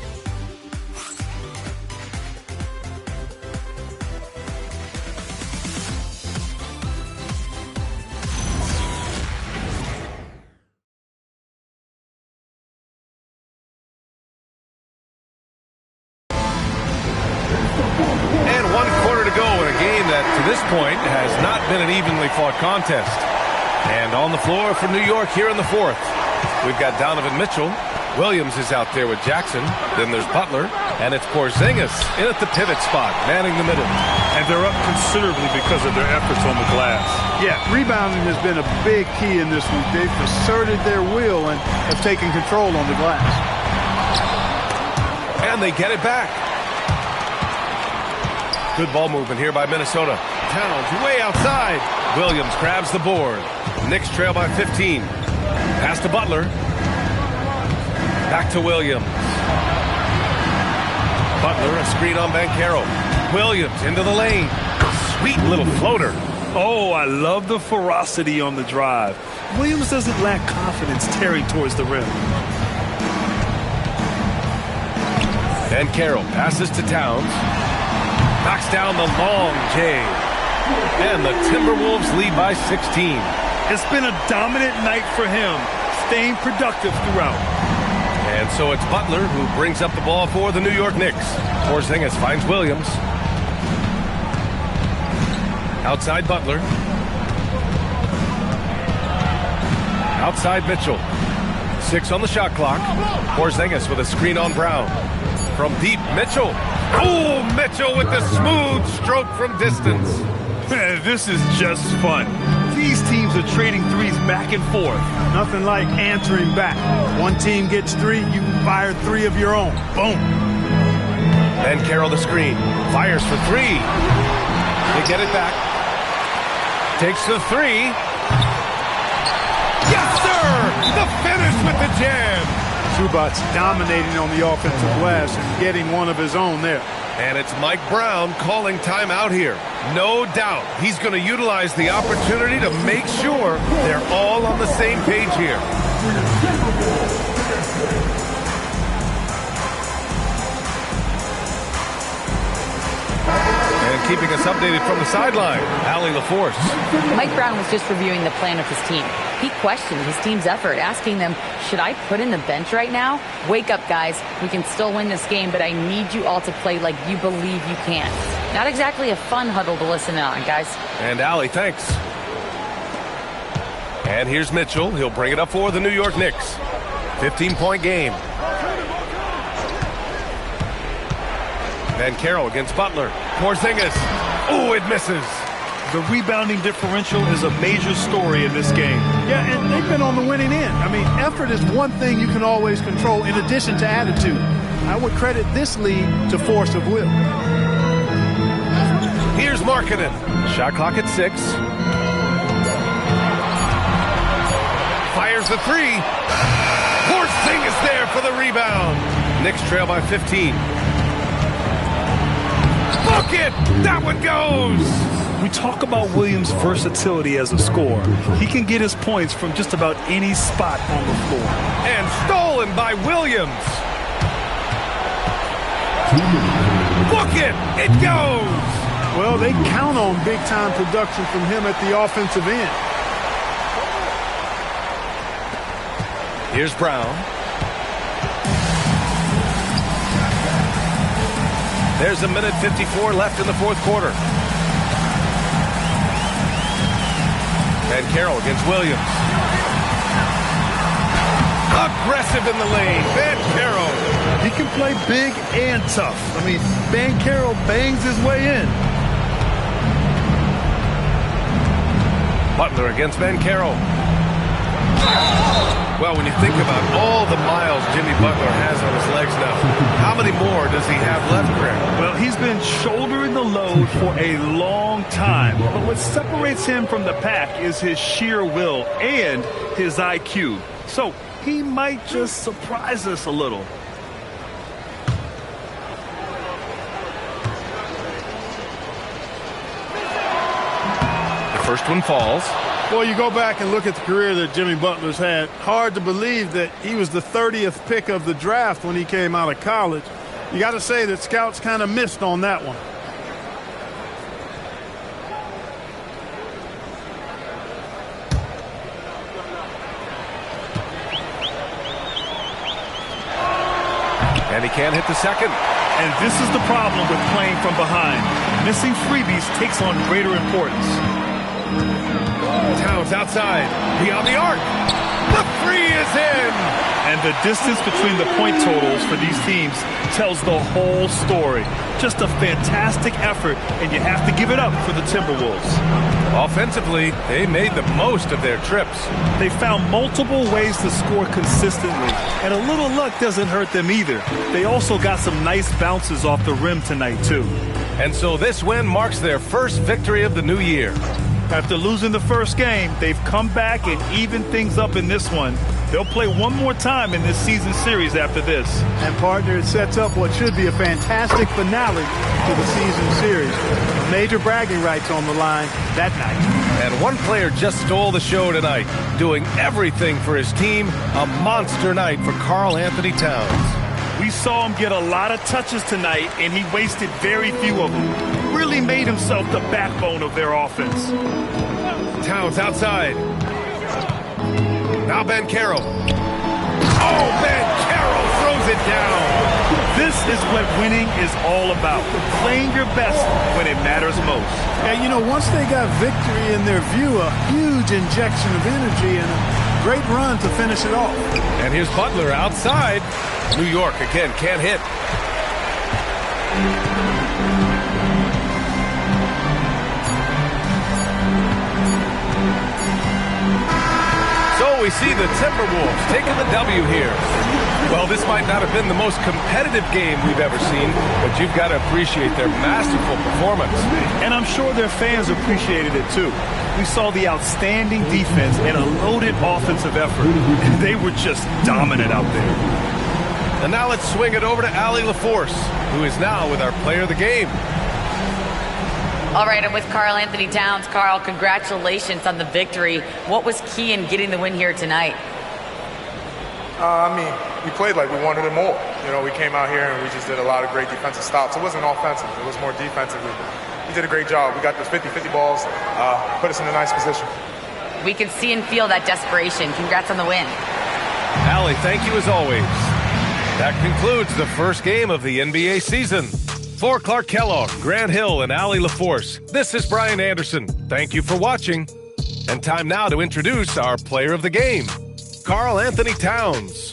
Point has not been an evenly fought contest. And on the floor for New York here in the fourth, we've got Donovan Mitchell. Williams is out there with Jackson. Then there's Butler. And it's Porzingis in at the pivot spot, manning the middle. And they're up considerably because of their efforts on the glass. Yeah, rebounding has been a big key in this week. They've asserted their will and have taken control on the glass. And they get it back. Good ball movement here by Minnesota. Towns way outside. Williams grabs the board. Knicks trail by 15. Pass to Butler. Back to Williams. Butler, a screen on Banchero. Williams into the lane. Sweet little floater. Oh, I love the ferocity on the drive. Williams doesn't lack confidence tearing towards the rim. Banchero passes to Towns. Knocks down the long J. And the Timberwolves lead by 16. It's been a dominant night for him, staying productive throughout. And so it's Butler who brings up the ball for the New York Knicks. Porzingis finds Williams. Outside Butler. Outside Mitchell. 6 on the shot clock. Porzingis with a screen on Brown. From deep, Mitchell. Oh, Mitchell with the smooth stroke from distance. This is just fun. These teams are trading threes back and forth. Nothing like answering back. One team gets 3, you fire 3 of your own. Boom. Banchero the screen. Fires for 3. They get it back. Takes the 3. Yes, sir! The finish with the jam. Zubac's dominating on the offensive glass and getting one of his own there. And it's Mike Brown calling timeout here. No doubt he's going to utilize the opportunity to make sure they're all on the same page here. And keeping us updated from the sideline, Allie LaForce. Mike Brown was just reviewing the plan of his team. He questioned his team's effort, asking them, should I put in the bench right now? Wake up, guys. We can still win this game, but I need you all to play like you believe you can. Not exactly a fun huddle to listen on, guys. And Allie, thanks. And here's Mitchell. He'll bring it up for the New York Knicks. 15-point game. Banchero against Butler. Porzingis. Oh, it misses. The rebounding differential is a major story in this game. Yeah, and they've been on the winning end. I mean, effort is one thing you can always control in addition to attitude. I would credit this lead to force of will. Here's Markkanen. Shot clock at 6. fires the three. Porzingis there for the rebound. Knicks trail by 15. Book it! That one goes! We talk about Williams' versatility as a scorer. He can get his points from just about any spot on the floor. And stolen by Williams. Book it! It goes! Well, they count on big-time production from him at the offensive end. Here's Brown. There's a minute 54 left in the fourth quarter. And Carroll against Williams. Aggressive in the lane. Van Carroll. He can play big and tough. I mean, Van Carroll bangs his way in. Butler against Van Carroll. Well, when you think about all the miles Jimmy Butler has on his legs now, how many more does he have left, Greg? Well, he's been shouldering the load for a long time. But what separates him from the pack is his sheer will and his IQ. So he might just surprise us a little. The first one falls. Well, you go back and look at the career that Jimmy Butler's had. Hard to believe that he was the 30th pick of the draft when he came out of college. You got to say that scouts kind of missed on that one. And he can't hit the second. And this is the problem with playing from behind. Missing freebies takes on greater importance. Towns outside, beyond the arc. The three is in! And the distance between the point totals for these teams tells the whole story. Just a fantastic effort, and you have to give it up for the Timberwolves. Offensively, they made the most of their trips. They found multiple ways to score consistently, and a little luck doesn't hurt them either. They also got some nice bounces off the rim tonight, too. And so this win marks their first victory of the new year. After losing the first game, they've come back and evened things up in this one. They'll play one more time in this season series after this. And, partner, it sets up what should be a fantastic finale to the season series. Major bragging rights on the line that night. And one player just stole the show tonight, doing everything for his team. A monster night for Karl Anthony Towns. We saw him get a lot of touches tonight, and he wasted very few of them. Really made himself the backbone of their offense. Towns outside. Now Ben Carroll. Oh, Ben Carroll throws it down. This is what winning is all about. Playing your best when it matters most. And, you know, once they got victory in their view, a huge injection of energy and a great run to finish it off. And here's Butler outside. New York, again, can't hit. So we see the Timberwolves taking the W here. Well, this might not have been the most competitive game we've ever seen, but you've got to appreciate their masterful performance. And I'm sure their fans appreciated it too. We saw the outstanding defense and a loaded offensive effort, and they were just dominant out there. And now let's swing it over to Allie LaForce, who is now with our player of the game. All right, I'm with Karl Anthony Towns. Karl, congratulations on the victory. What was key in getting the win here tonight? We played like we wanted it more. You know, we came out here and we just did a lot of great defensive stops. It wasn't offensive. It was more defensive. We did a great job. We got the 50-50 balls, put us in a nice position. We can see and feel that desperation. Congrats on the win. Allie, thank you as always. That concludes the first game of the NBA season. For Clark Kellogg, Grant Hill, and Allie LaForce, this is Brian Anderson. Thank you for watching. And time now to introduce our player of the game, Karl Anthony Towns.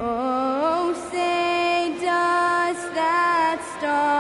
Oh, say does that star...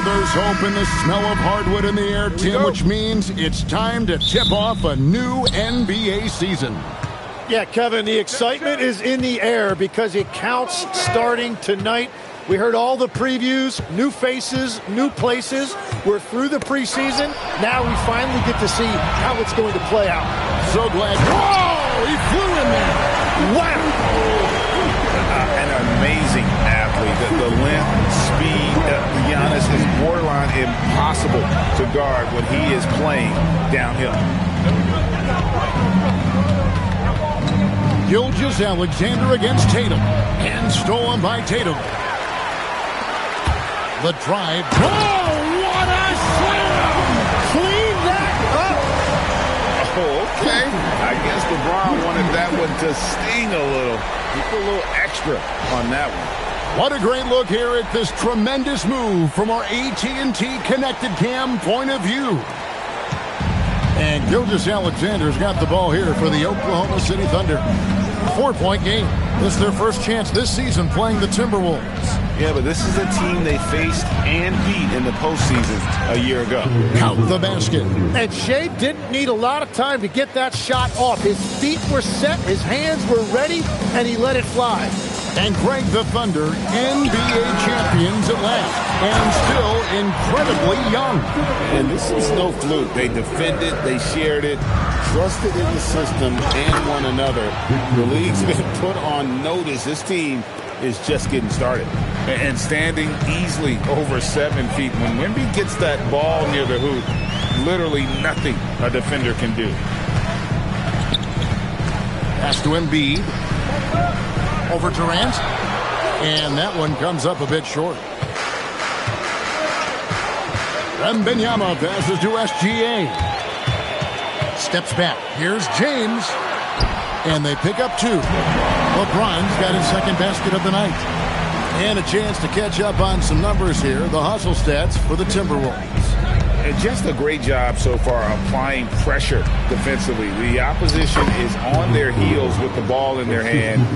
there's hope in the smell of hardwood in the air, Tim, which means it's time to tip off a new NBA season. Yeah, Kevin, the excitement is in the air because it counts starting tonight. We heard all the previews, new faces, new places. We're through the preseason. Now we finally get to see how it's going to play out. So glad. Whoa! He flew in there. Wow! An amazing athlete. The length, speed, Giannis is borderline impossible to guard when he is playing downhill. Gilgeous-Alexander against Tatum. And stolen by Tatum. The drive. Oh, what a slam! Clean that up! Oh, okay. I guess LeBron wanted that one to sting a little. He put a little extra on that one. What a great look here at this tremendous move from our AT&T Connected Cam point of view. And Gilgeous-Alexander's got the ball here for the Oklahoma City Thunder. 4-point game. This is their first chance this season playing the Timberwolves. Yeah, but this is a team they faced and beat in the postseason a year ago. Count the basket. And Shea didn't need a lot of time to get that shot off. His feet were set, his hands were ready, and he let it fly. And Greg, the Thunder, NBA champions at last, and still incredibly young. And this is no fluke. They defended, they shared it, trusted in the system and one another. The league's been put on notice. This team is just getting started. And standing easily over 7 feet. When Wemby gets that ball near the hoop, literally nothing a defender can do. Pass to Embiid. Over Durant. And that one comes up a bit short. Wembanyama passes to SGA. Steps back. Here's James. And they pick up 2. LeBron's got his second basket of the night. And a chance to catch up on some numbers here. The hustle stats for the Timberwolves. And just a great job so far applying pressure defensively. The opposition is on their heels with the ball in their hand.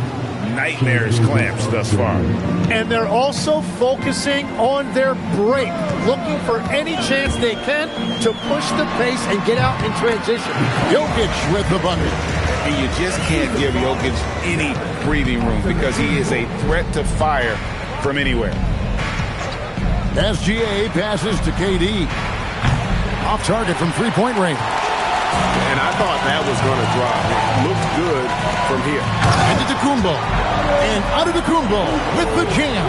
Nightmarish clamps thus far. And they're also focusing on their break, looking for any chance they can to push the pace and get out in transition. Jokic with the bucket. And you just can't give Jokic any breathing room because he is a threat to fire from anywhere. SGA passes to KD. Off target from three-point range. And I thought that was going to drop. It looked good from here. Antetokounmpo. And Antetokounmpo with the jam.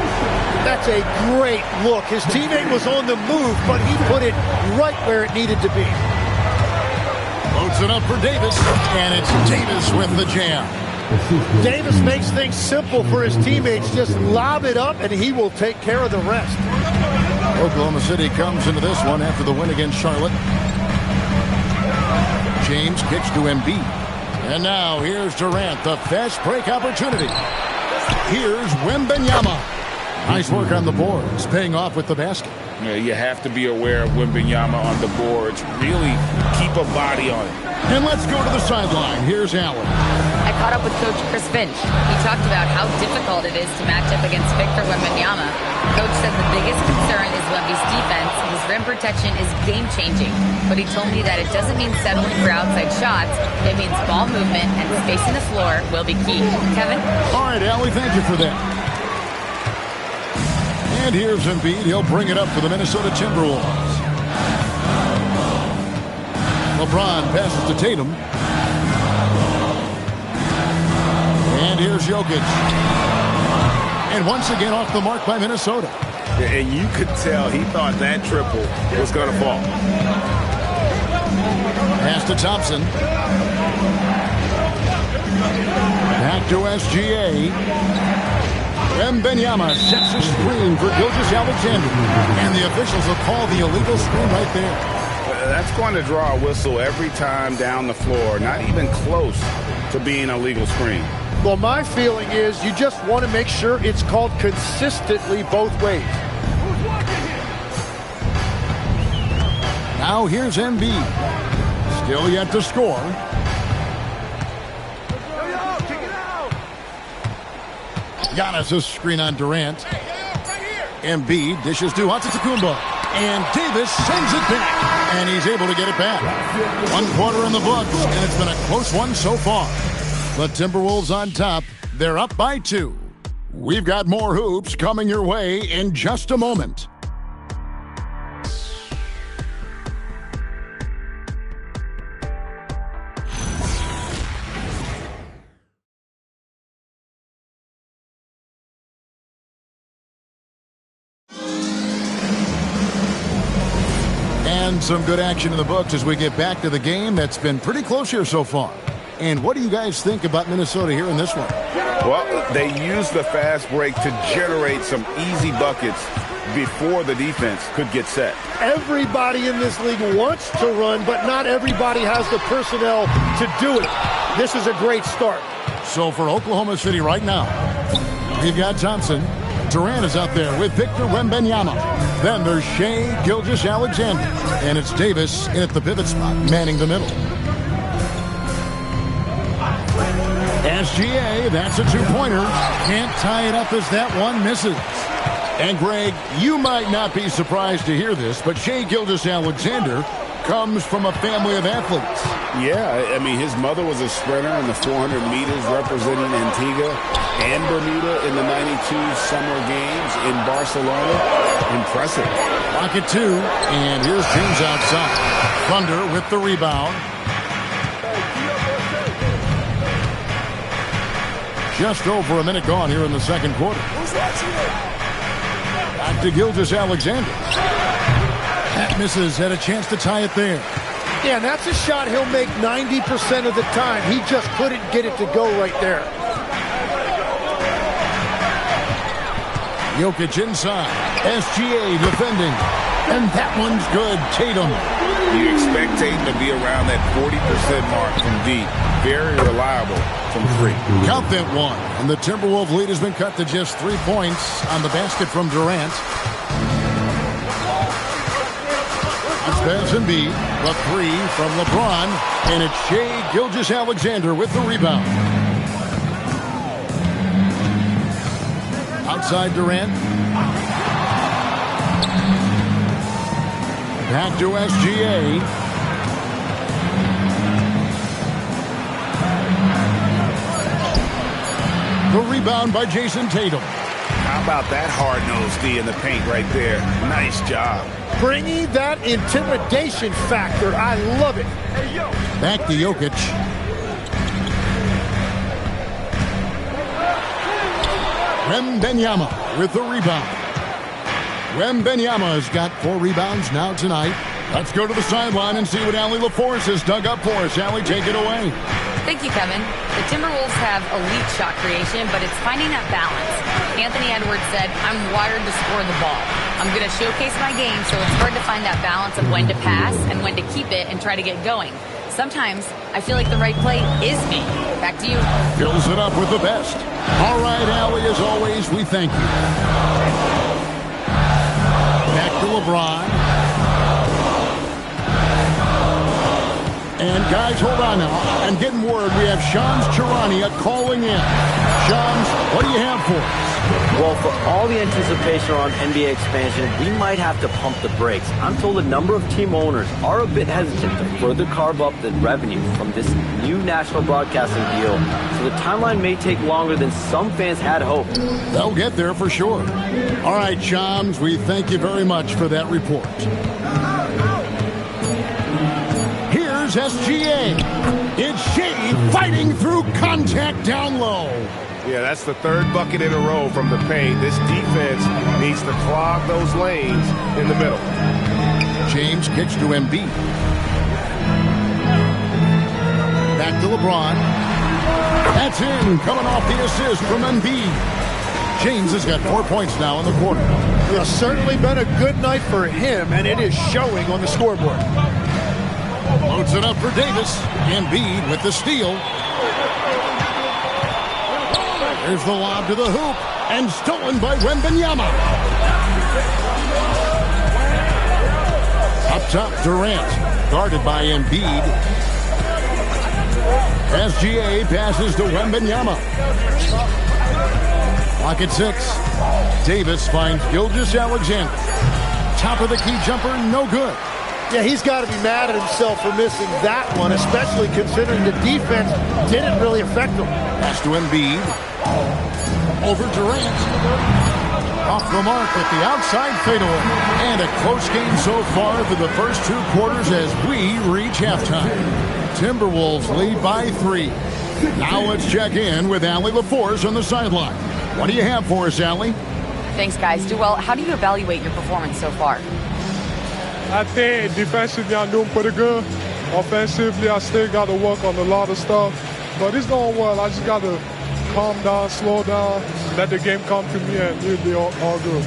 That's a great look. His teammate was on the move, but he put it right where it needed to be. Loads it up for Davis. And it's Davis with the jam. Davis makes things simple for his teammates. Just lob it up, and he will take care of the rest. Oklahoma City comes into this one after the win against Charlotte. James kicks to Embiid. And now here's Durant, the fast break opportunity. Here's Wembanyama. Nice work on the boards, paying off with the basket. Yeah, you have to be aware of Wembanyama on the boards. Really keep a body on it. And let's go to the sideline. Here's Allen. I caught up with Coach Chris Finch. He talked about how difficult it is to match up against Victor Wembanyama. Coach said the biggest concern is Wemby's defense. His rim protection is game-changing. But he told me that it doesn't mean settling for outside shots. It means ball movement and spacing the floor will be key. Kevin? All right, Allie, thank you for that. And here's Embiid. He'll bring it up for the Minnesota Timberwolves. LeBron passes to Tatum. And here's Jokic. And once again off the mark by Minnesota. And you could tell he thought that triple was going to fall. Pass to Thompson. Back to SGA. Wembanyama sets a screen for Gilgeous-Alexander. And the officials will call the illegal screen right there. That's going to draw a whistle every time down the floor. Not even close to being a legal screen. Well, my feeling is you just want to make sure it's called consistently both ways. Now here's Embiid. Still yet to score. Giannis' screen on Durant. Embiid dishes to Antetokounmpo. And Davis sends it back. And he's able to get it back. 1 quarter in the books, and it's been a close one so far. The Timberwolves on top. They're up by 2. We've got more hoops coming your way in just a moment. And some good action in the books as we get back to the game that's been pretty close here so far. And what do you guys think about Minnesota here in this one? Well, they used the fast break to generate some easy buckets before the defense could get set. Everybody in this league wants to run, but not everybody has the personnel to do it. This is a great start. So for Oklahoma City right now, we've got Thompson. Durant is out there with Victor Wembanyama. Then there's Shai Gilgeous-Alexander. And it's Davis in at the pivot spot, manning the middle. SGA, that's a two-pointer. Can't tie it up as that one misses. And, Greg, you might not be surprised to hear this, but Shai Gilgeous-Alexander comes from a family of athletes. Yeah, I mean, his mother was a sprinter in the 400 meters representing Antigua and Bermuda in the 92 Summer Games in Barcelona. Impressive. Pocket 2, and here's James outside. Thunder with the rebound. Just over a minute gone here in the second quarter. Back to Gilgeous-Alexander. That misses, had a chance to tie it there. Yeah, and that's a shot he'll make 90% of the time. He just couldn't get it to go right there. Jokic inside. SGA defending. And that one's good. Tatum. You expect Tatum to be around that 40% mark from deep. Very reliable from 3. Count that one. And the Timberwolves lead has been cut to just 3 points on the basket from Durant. That's Embiid. The 3 from LeBron. And it's Shai Gilgeous-Alexander with the rebound. Outside Durant. Back to SGA. The rebound by Jason Tatum. How about that hard-nosed D in the paint right there? Nice job. Bringing that intimidation factor. I love it. Back to Jokic. Wembanyama with the rebound. Wembanyama has got 4 rebounds now tonight. Let's go to the sideline and see what Allie LaForce has dug up for us. Allie, take it away. Thank you, Kevin. The Timberwolves have elite shot creation, but it's finding that balance. Anthony Edwards said, I'm wired to score the ball. I'm going to showcase my game, so it's hard to find that balance of when to pass and when to keep it and try to get going. Sometimes I feel like the right play is me. Back to you. Fills it up with the best. All right, Allie, as always, we thank you. Back to LeBron. And guys, hold on now. I'm getting word we have Shams Charania calling in. Shams, what do you have for us? Well, for all the anticipation around NBA expansion, we might have to pump the brakes. I'm told a number of team owners are a bit hesitant to further carve up the revenue from this new national broadcasting deal, so the timeline may take longer than some fans had hoped. They'll get there for sure. All right, Shams, we thank you very much for that report. Here's SGA. It's Shai fighting through contact down low. Yeah, that's the 3rd bucket in a row from the paint. This defense needs to clog those lanes in the middle. James kicks to Embiid. Back to LeBron. That's in, coming off the assist from Embiid. James has got 4 points now in the quarter. It's certainly been a good night for him, and it is showing on the scoreboard. Loads it up for Davis. Embiid with the steal. There's the lob to the hoop, and stolen by Wembanyama. Up top, Durant, guarded by Embiid. SGA passes to Wembanyama. Clock at 6. Davis finds Gilgeous-Alexander. top of the key jumper, no good. Yeah, he's got to be mad at himself for missing that one, especially considering the defense didn't really affect him. Pass to Embiid. Over Durant. Off the mark with the outside fadeaway. And a close game so far for the first 2 quarters as we reach halftime. Timberwolves lead by 3. Now let's check in with Allie LaForce on the sideline. What do you have for us, Allie? Thanks, guys. Duell, how do you evaluate your performance so far? I think defensively I'm doing pretty good. Offensively, I still got to work on a lot of stuff. But it's going well. I just got to calm down, slow down, let the game come to me, and it'll be all good.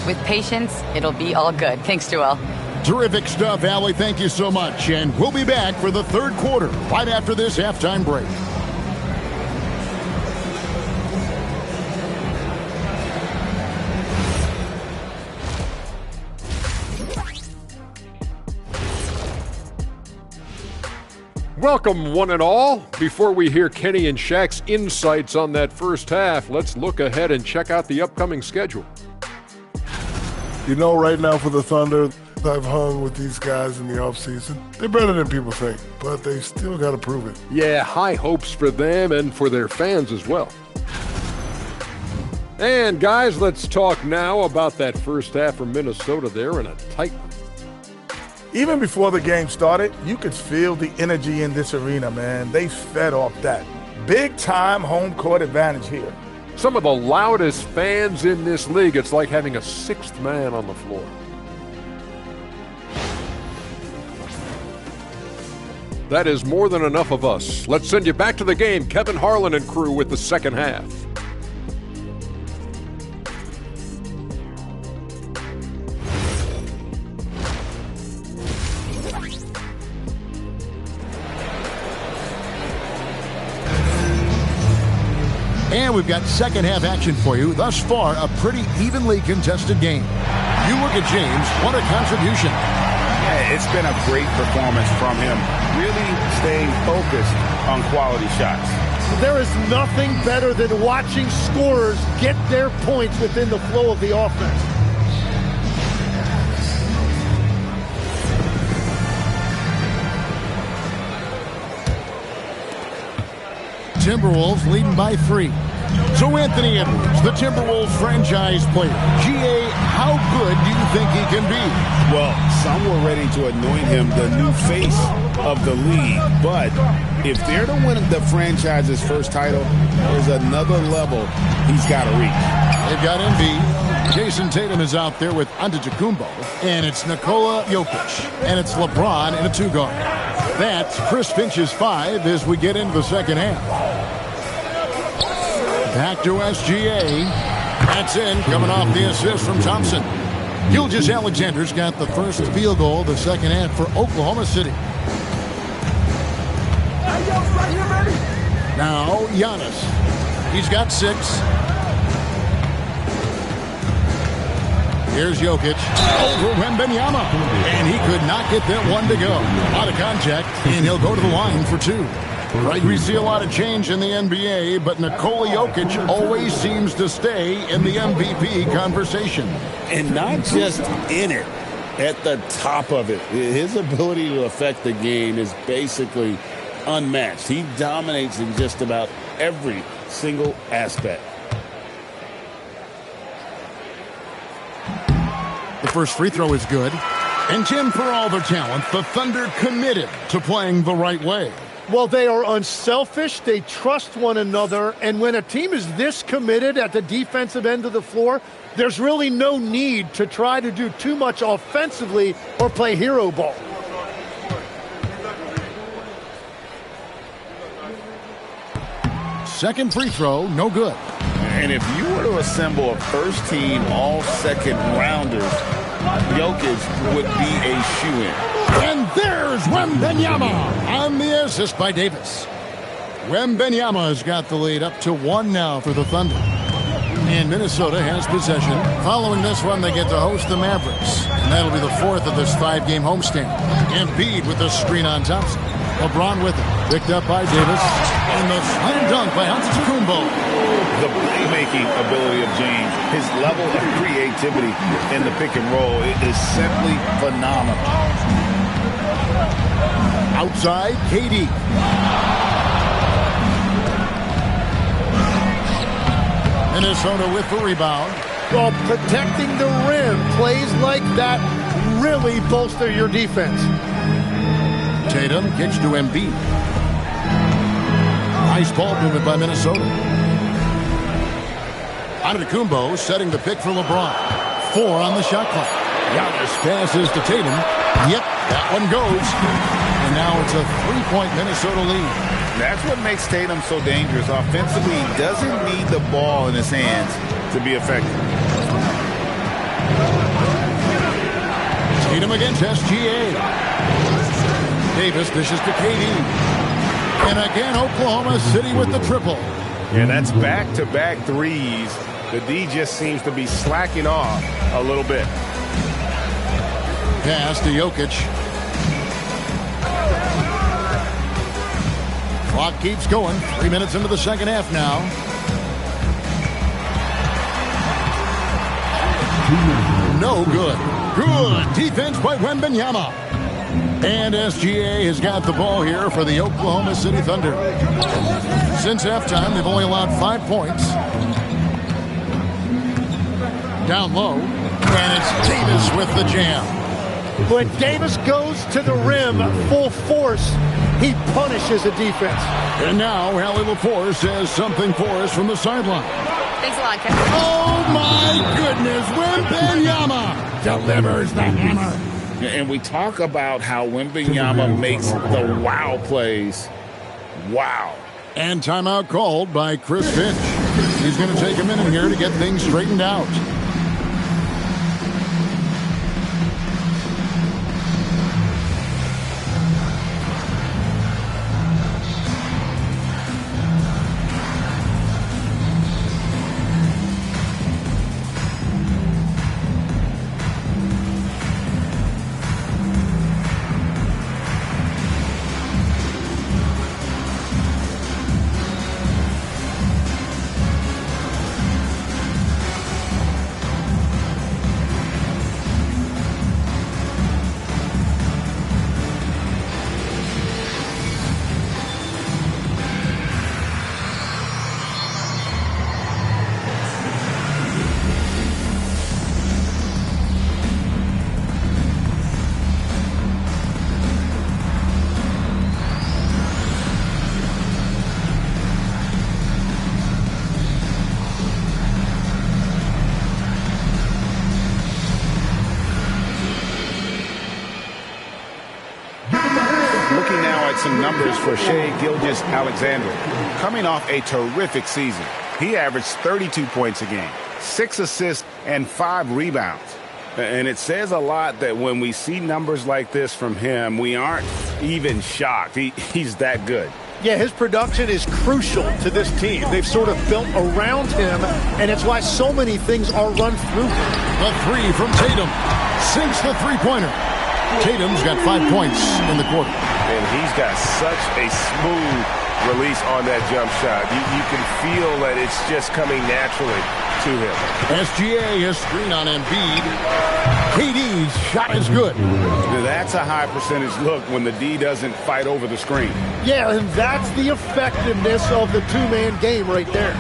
With patience, it'll be all good. Thanks, Duell. Terrific stuff, Allie. Thank you so much. And we'll be back for the 3rd quarter right after this halftime break. Welcome, one and all. Before we hear Kenny and Shaq's insights on that first half, let's look ahead and check out the upcoming schedule. You know, right now for the Thunder, I've hung with these guys in the offseason. They're better than people think, but they still got to prove it. Yeah, high hopes for them and for their fans as well. And guys, let's talk now about that first half from Minnesota there in a tight one. Even before the game started, you could feel the energy in this arena, man. They fed off that. Big-time home court advantage here. Some of the loudest fans in this league. It's like having a 6th man on the floor. That is more than enough of us. Let's send you back to the game. Kevin Harlan and crew with the second half. And we've got second half action for you. Thus far, a pretty evenly contested game. You look at James, what a contribution. Yeah, it's been a great performance from him. Really staying focused on quality shots. There is nothing better than watching scorers get their points within the flow of the offense. Timberwolves leading by 3. So Anthony Edwards, the Timberwolves franchise player. G.A., how good do you think he can be? Well, some were ready to anoint him the new face of the league. But if they're to win the franchise's first title, there's another level he's got to reach. They've got Embiid. Jason Tatum is out there with Antetokounmpo. And it's Nikola Jokic. And it's LeBron in a 2-guard. That's Chris Finch's 5 as we get into the second half. Back to SGA. That's in, coming off the assist from Thompson. Gilgeous-Alexander's got the first field goal of the second half for Oklahoma City. Now, Giannis. He's got 6. Here's Jokic over Wembanyama. And he could not get that one to go. A lot of contact, and he'll go to the line for 2. Right, we see a lot of change in the NBA, but Nikola Jokic always seems to stay in the MVP conversation. And not just in it, at the top of it. His ability to affect the game is basically unmatched. He dominates in just about every single aspect. The first free throw is good. And Tim, for all their talent, the Thunder committed to playing the right way. Well, they are unselfish. They trust one another. And when a team is this committed at the defensive end of the floor, there's really no need to try to do too much offensively or play hero ball. Second free throw, no good. And if you were to assemble a first-team all-second rounders, Jokic would be a shoo-in. And there's Wembanyama on the assist by Davis. Wembanyama has got the lead up to 1 now for the Thunder. And Minnesota has possession. Following this one, they get to host the Mavericks. And that'll be the 4th of this 5-game homestand. Embiid with the screen on Thompson. LeBron with it. Picked up by Davis. And the slam dunk by Antetokounmpo. The playmaking ability of James, his level of creativity in the pick and roll is simply phenomenal. Outside, KD. Minnesota with the rebound. Well, protecting the rim, plays like that really bolster your defense. Tatum kicks to Embiid. Nice ball movement by Minnesota. Antetokounmpo setting the pick for LeBron. 4 on the shot clock. Giannis passes to Tatum. Yep, that one goes. And now it's a 3-point Minnesota lead. That's what makes Tatum so dangerous. Offensively, he doesn't need the ball in his hands to be effective. Tatum against SGA. Davis dishes to KD. And again, Oklahoma City with the triple. And that's back-to-back threes. The D just seems to be slacking off a little bit. Pass to Jokic. Clock keeps going. 3 minutes into the second half now. No good. Good defense by Wembanyama. And SGA has got the ball here for the Oklahoma City Thunder. Since halftime, they've only allowed 5 points. Down low. And it's Davis with the jam. When Davis goes to the rim full force, he punishes the defense. And now, Allie LaForce says something for us from the sideline. Thanks a lot, Kevin. Oh, my goodness. Wembanyama delivers the hammer. And we talk about how Wembanyama makes the wow plays. Wow. And timeout called by Chris Finch. He's going to take a minute here to get things straightened out. Some numbers for Shai Gilgeous-Alexander. Coming off a terrific season, he averaged 32 points a game, 6 assists, and 5 rebounds. And it says a lot that when we see numbers like this from him, we aren't even shocked. He's that good. Yeah, his production is crucial to this team. They've sort of built around him, and it's why so many things are run through him. A 3 from Tatum. Sinks the three-pointer. Tatum's got 5 points in the quarter. And he's got such a smooth release on that jump shot. You can feel that it's just coming naturally to him. SGA has screen on Embiid. KD's shot is good. That's a high percentage look when the D doesn't fight over the screen. Yeah, and that's the effectiveness of the two-man game right there.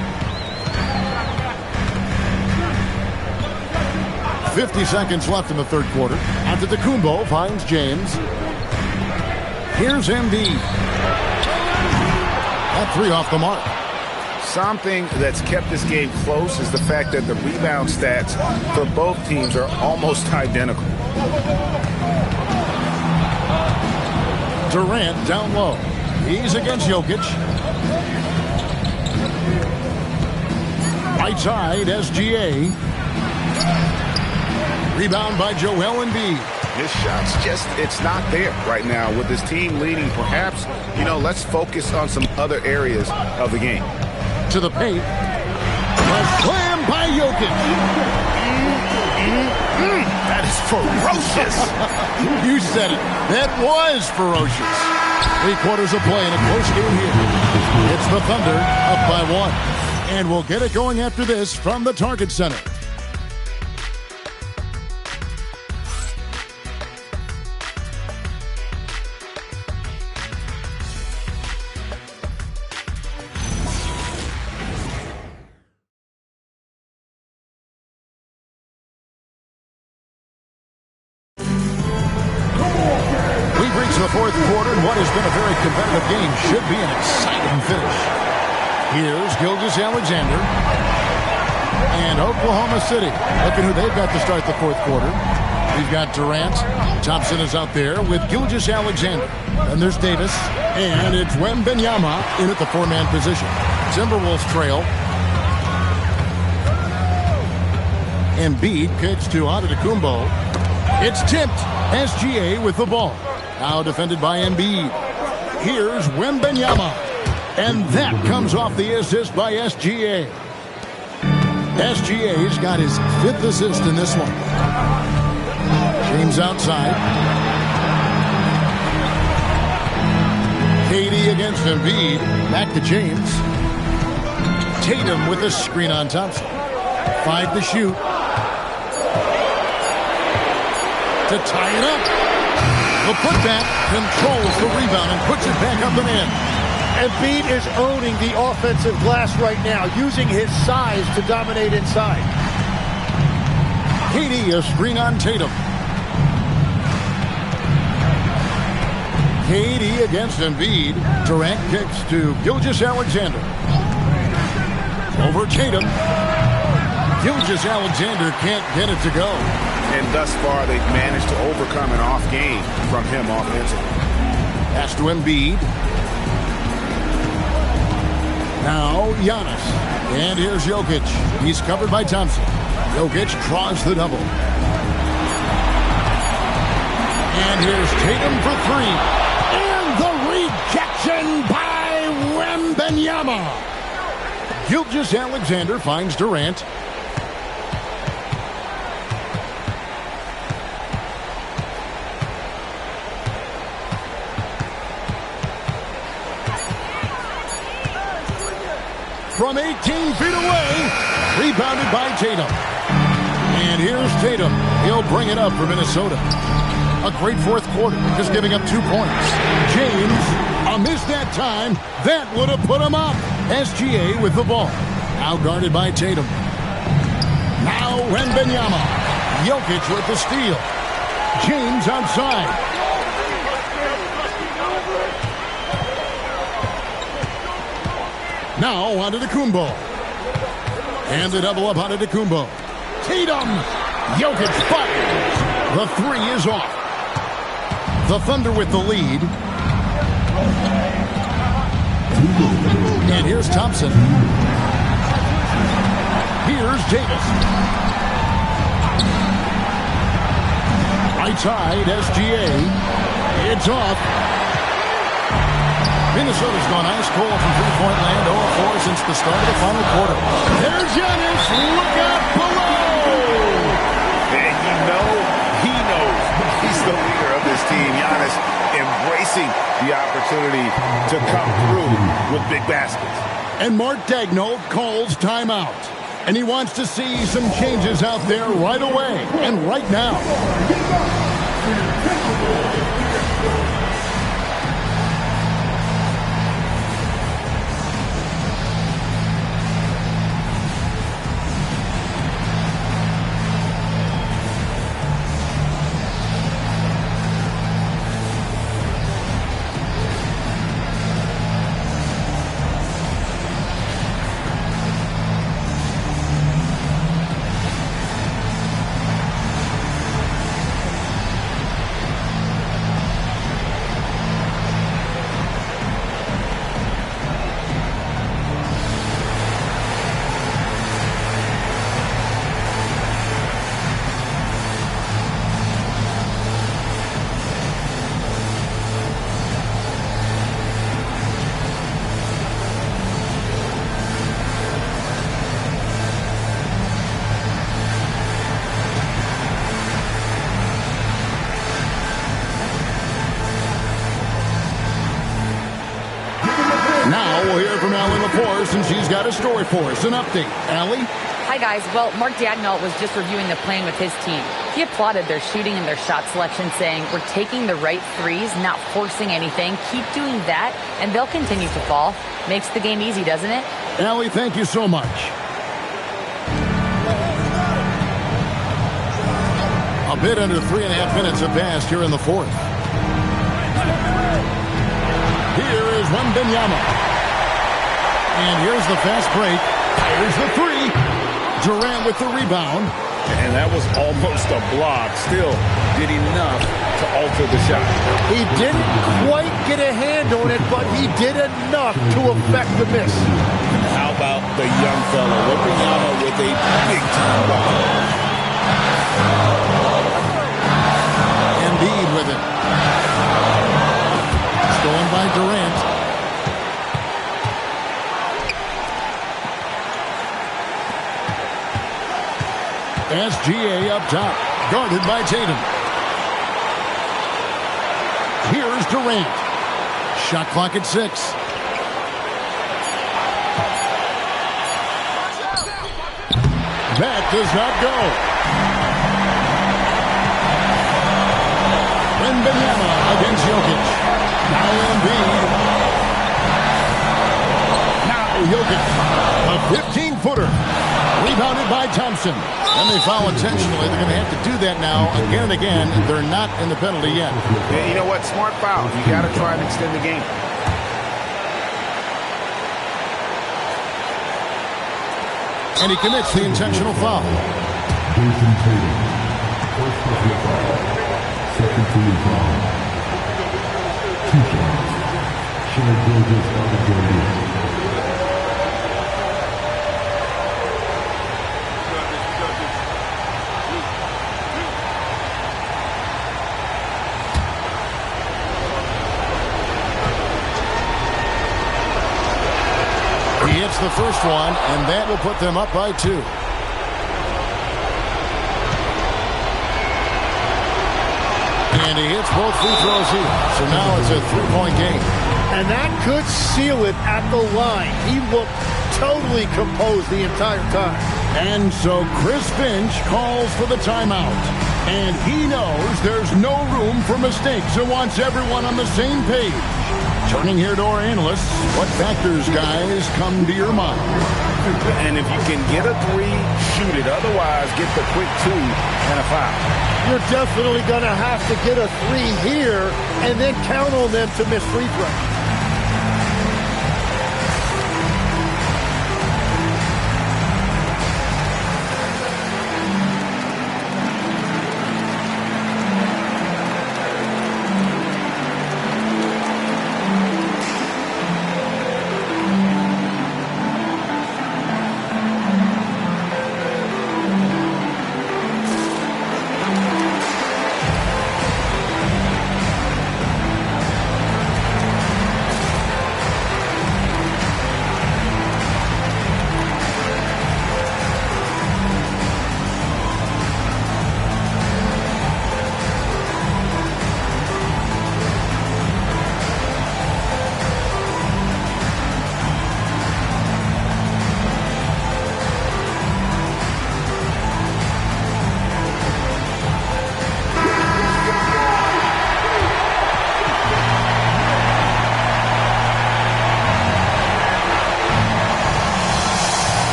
50 seconds left in the third quarter. Antetokounmpo finds James. Here's Embiid. That 3 off the mark. Something that's kept this game close is the fact that the rebound stats for both teams are almost identical. Durant down low. He's against Jokic. Right side, SGA. Rebound by Joel Embiid. His shot's just, it's not there right now with his team leading. Perhaps, let's focus on some other areas of the game. To the paint. A slam by Jokic. That is ferocious. You said it. That was ferocious. 3 quarters of play in a close game here. It's the Thunder up by 1. And we'll get it going after this from the Target Center. The fourth quarter, and what has been a very competitive game should be an exciting finish. Here's Gilgeous-Alexander and Oklahoma City. Look at who they've got to start the fourth quarter. We've got Durant. Thompson is out there with Gilgeous-Alexander. Then there's Davis, and it's Wembanyama in at the 4-man position. Timberwolves trail. Embiid kicks to Antetokounmpo. It's tipped. SGA with the ball. Now defended by Embiid. Here's Wembanyama. And that comes off the assist by SGA. SGA's got his 5th assist in this one. James outside. KD against Embiid. Back to James. Tatum with a screen on Thompson. 5 to shoot. To tie it up. The putback controls the rebound and puts it back up and in. Embiid is owning the offensive glass right now, using his size to dominate inside. KD a screen on Tatum. KD against Embiid. Durant kicks to Gilgeous-Alexander. Over Tatum. Gilgeous-Alexander can't get it to go. And thus far, they've managed to overcome an off game from him offensively. Pass to Embiid. Now Giannis. And here's Jokic. He's covered by Thompson. Jokic draws the double. And here's Tatum for 3. And the rejection by Wembanyama. Gilgeous-Alexander finds Durant. From 18 feet away, rebounded by Tatum. And here's Tatum. He'll bring it up for Minnesota. A great fourth quarter, just giving up 2 points. James, a miss that time. That would have put him up. SGA with the ball. Now guarded by Tatum. Now Wembanyama. Jokic with the steal. James outside. Now Antetokounmpo. And the double up Antetokounmpo. Tatum. Jokic fires. The 3 is off. The Thunder with the lead. And here's Thompson. Here's Davis. Right side, SGA. It's off. Minnesota's gone ice cold from three-point land, 0-4 since the start of the final quarter. There's Giannis. Look out below. And you know, he knows he's the leader of this team. Giannis embracing the opportunity to come through with big baskets. And Mark Daigneault calls timeout. And he wants to see some changes out there right away and right now. Harrison. She's got a story for us. An update. Allie? Hi, guys. Well, Mark Daigneault was just reviewing the plan with his team. He applauded their shooting and their shot selection, saying, we're taking the right threes, not forcing anything. Keep doing that, and they'll continue to fall. Makes the game easy, doesn't it? Allie, thank you so much. A bit under 3.5 minutes have passed here in the fourth. Here is Wembanyama. And here's the fast break. Here's the three. Durant with the rebound. And that was almost a block. Still did enough to alter the shot. He didn't quite get a hand on it, but he did enough to affect the miss. How about the young fella? Wembanyama with a big-time block. Embiid with it. Stolen by Durant. SGA up top. Guarded by Tatum. Here's Durant. Shot clock at 6. That does not go. Wembanyama against Jokic. Now Embiid. Now Jokic. A 15-footer. Rebounded by Thompson. And they foul intentionally. They're going to have to do that now again and again. They're not in the penalty yet. Yeah, you know what? Smart foul. You got to try and extend the game. And he commits the intentional foul. Jason Tatum. First personal foul. Second team foul. 2 shots. Shai Gilgeous-Alexander. He hits the first one, and that will put them up by 2. And he hits both free throws here. So now it's a 3-point game. And that could seal it at the line. He looked totally composed the entire time. And so Chris Finch calls for the timeout. And he knows there's no room for mistakes and wants everyone on the same page. Turning here to our analysts, what factors, guys, come to your mind? And if you can get a 3, shoot it. Otherwise, get the quick 2 and a foul. You're definitely going to have to get a 3 here and then count on them to miss free throws.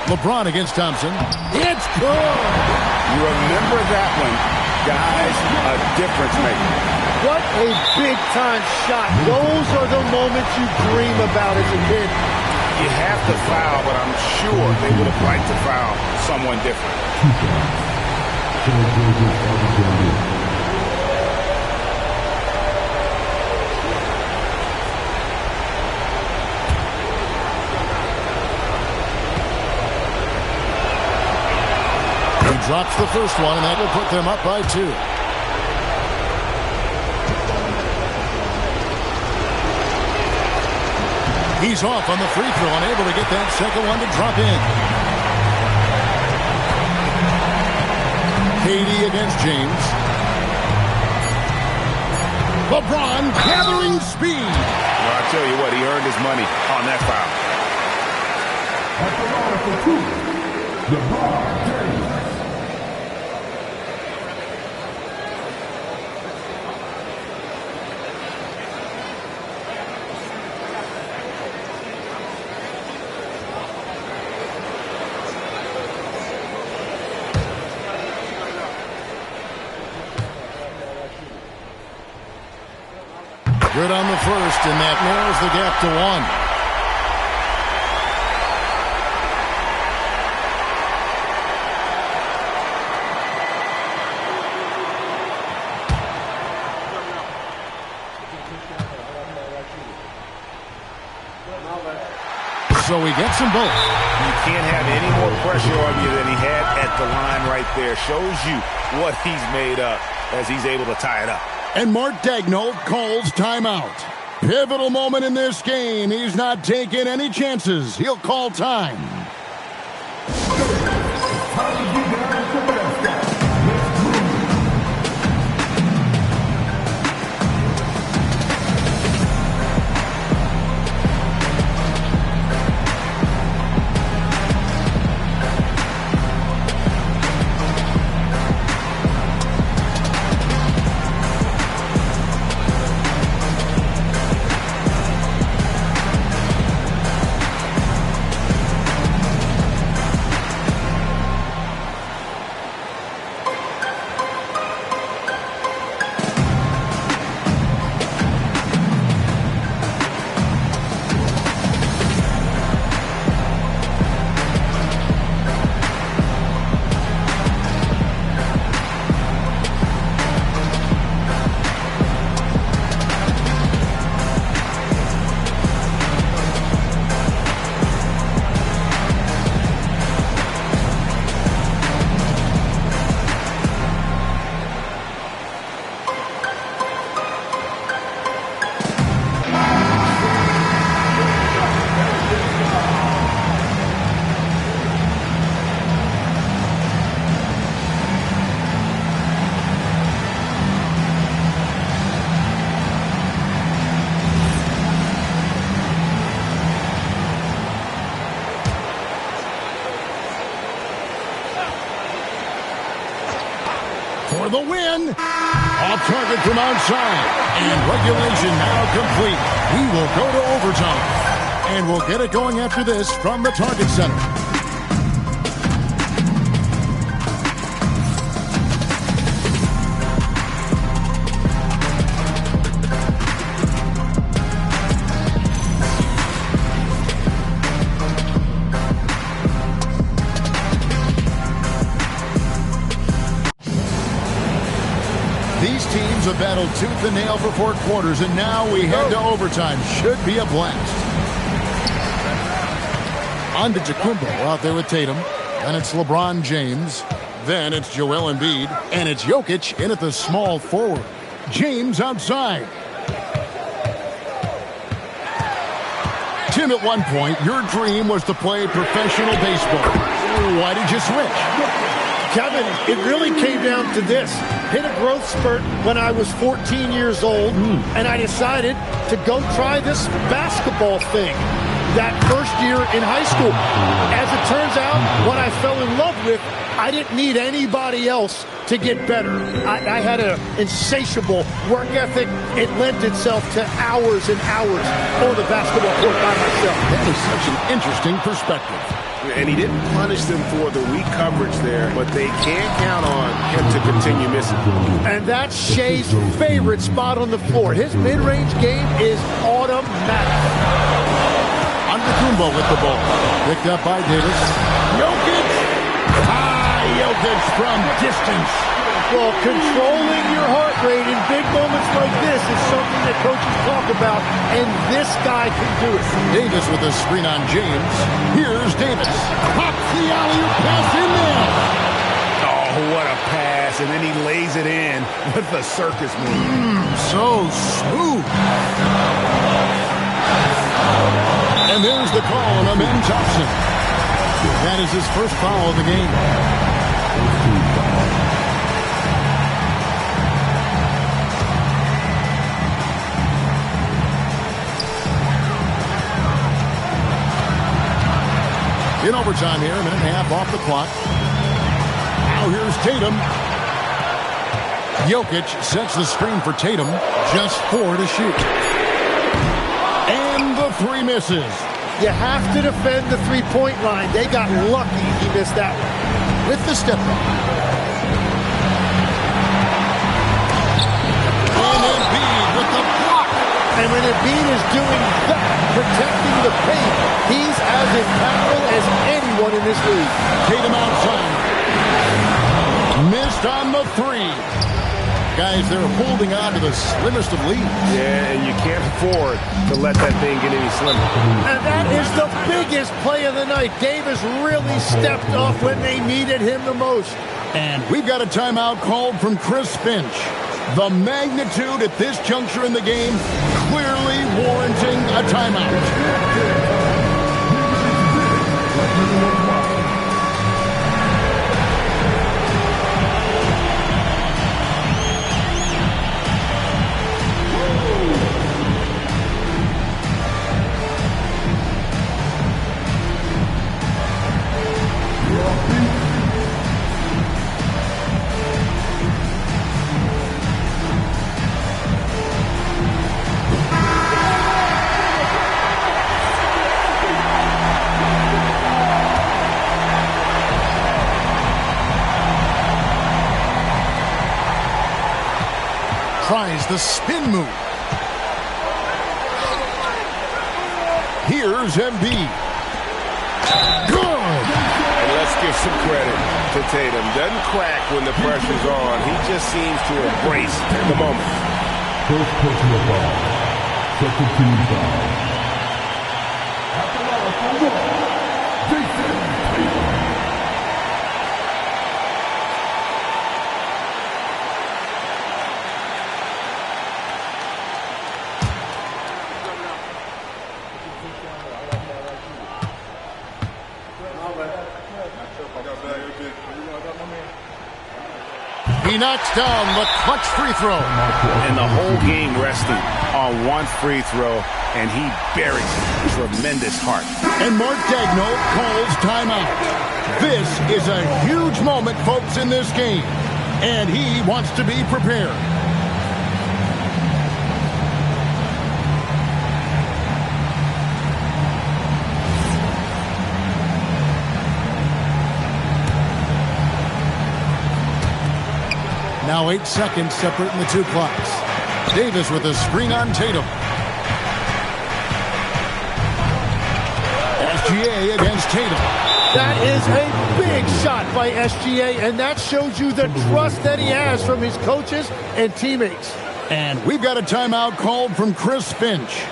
LeBron against Thompson. It's good. You remember that one, guys, a difference maker. What a big-time shot. Those are the moments you dream about as a kid. You have to foul, but I'm sure they would have liked to foul someone different. 2 shots. Shai Gilgeous-Alexander. Drops the first one, and that will put them up by 2. He's off on the free throw, unable to get that second one to drop in. KD against James. LeBron gathering speed. Well, I tell you what, he earned his money on that foul. At the line for two, LeBron James. Good on the first, and that narrows the gap to one. So he gets them both. You can't have any more pressure on you than he had at the line right there. Shows you what he's made up as he's able to tie it up. And Mark Daigneault calls timeout. Pivotal moment in this game. He's not taking any chances. He'll call time. For the win. Off target from outside. And regulation now complete. We will go to overtime. And we'll get it going after this from the Target Center. These teams have battled tooth and nail for 4 quarters, and now we head to overtime. Should be a blast. On to Antetokounmpo out there with Tatum. Then it's LeBron James. Then it's Joel Embiid. And it's Jokic in at the small forward. James outside. Tim, at one point, your dream was to play professional baseball. Why did you switch? Kevin, it really came down to this. Hit a growth spurt when I was 14 years old, and I decided to go try this basketball thing that first year in high school. As it turns out, what I fell in love with, I didn't need anybody else to get better. I had an insatiable work ethic. It lent itself to hours and hours on the basketball court by myself. That is such an interesting perspective. And he didn't punish them for the weak coverage there, but they can't count on him to continue missing. And that's Shea's favorite spot on the floor. His mid-range game is automatic. Antetokounmpo with the ball. Picked up by Davis. Jokic! Jokic from distance. Well, controlling your heart rate in big moments like this is something that coaches talk about, and this guy can do it. Davis with a screen on James. Here's Davis. Pops the alley-oop pass in there. Oh, what a pass, and then he lays it in with the circus move. So smooth. And there's the call on Amen Thompson. That is his first foul of the game. In overtime here, a minute and a half off the clock. Now here's Tatum. Jokic sets the screen for Tatum. Just 4 to shoot. And the 3 misses. You have to defend the three-point line. They got lucky he missed that one. With the step back. And Embiid with the block. And when Embiid is doing that, protecting the paint, he's as impactful as anyone in this league. Tatum outside. Missed on the 3. Guys, they're holding on to the slimmest of leads. Yeah, and you can't afford to let that thing get any slimmer. And that is the biggest play of the night. Davis really stepped up when they needed him the most. And we've got a timeout called from Chris Finch. The magnitude at this juncture in the game clearly warranting a timeout. Tries the spin move. Here's Embiid. Good. And let's give some credit to Tatum. Doesn't crack when the pressure's on. He just seems to embrace the moment. First personal foul. Second team foul. Jason Tatum. He knocks down the clutch free throw. And the whole game resting on one free throw, and he buries it. Tremendous heart. And Mark Daigneault calls timeout. This is a huge moment, folks, in this game. And he wants to be prepared. Now 8 seconds separating the 2 clocks. Davis with a screen on Tatum. SGA against Tatum. That is a big shot by SGA, and that shows you the trust that he has from his coaches and teammates. And we've got a timeout called from Chris Finch.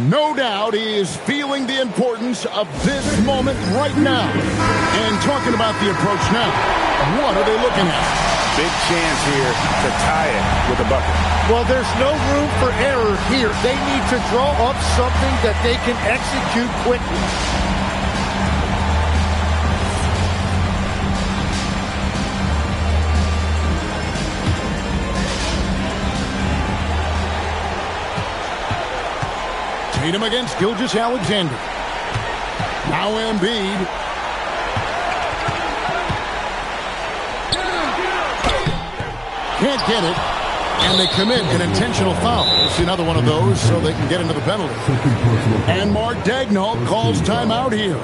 No doubt he is feeling the importance of this moment right now. And talking about the approach now, what are they looking at? Big chance here to tie it with a bucket. Well, there's no room for error here. They need to draw up something that they can execute quickly. Tatum against Gilgeous-Alexander. Now Embiid. Can't get it, and they commit an intentional foul. We'll see another one of those so they can get into the penalty. And Mark Daigneault calls timeout here.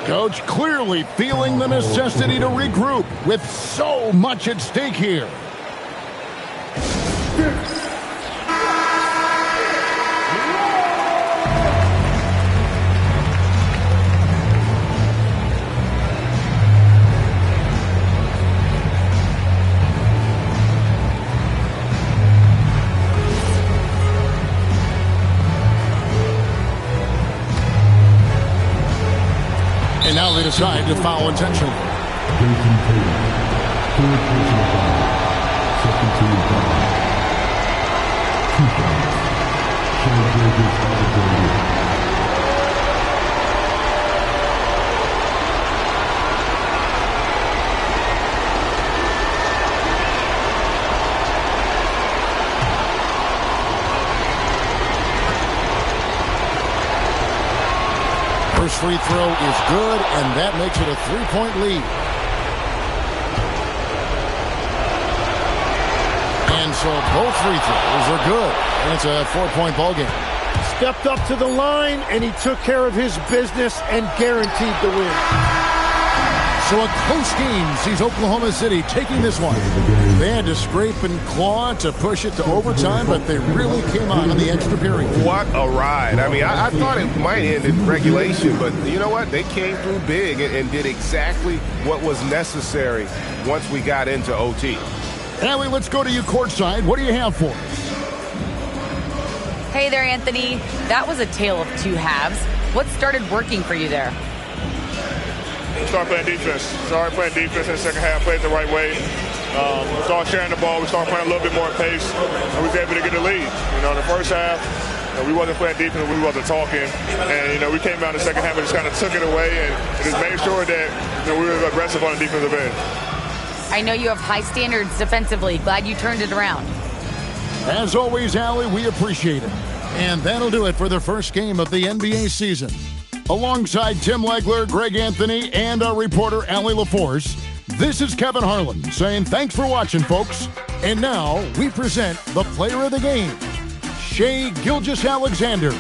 Coach clearly feeling the necessity to regroup with so much at stake here. And now they decide to foul intentionally. Jason Tatum. Third personal foul. Second team foul. 2 fouls. Shai Gilgeous-Alexander. free throw is good, and that makes it a 3-point lead. And so both free throws are good, and it's a 4-point ball game. Stepped up to the line, and he took care of his business and guaranteed the win. So a close game sees Oklahoma City taking this one. They had to scrape and claw to push it to overtime, but they really came on in the extra period. What a ride. I mean, I thought it might end in regulation, but you know what? They came through big and did exactly what was necessary once we got into OT. Allie, let's go to you courtside. What do you have for us? Hey there, Anthony. That was a tale of two halves. What started working for you there? Start playing defense. Started playing defense in the second half, played the right way. We started sharing the ball. We started playing a little bit more pace, and we was able to get a lead. In the first half, we wasn't playing defense, we wasn't talking. And, we came out in the second half and just kind of took it away and just made sure that we were aggressive on the defensive end. I know you have high standards defensively. Glad you turned it around. As always, Allie, we appreciate it. And that'll do it for the first game of the NBA season. Alongside Tim Legler, Greg Anthony, and our reporter, Allie LaForce, this is Kevin Harlan saying thanks for watching, folks. And now we present the player of the game, Shai Gilgeous-Alexander.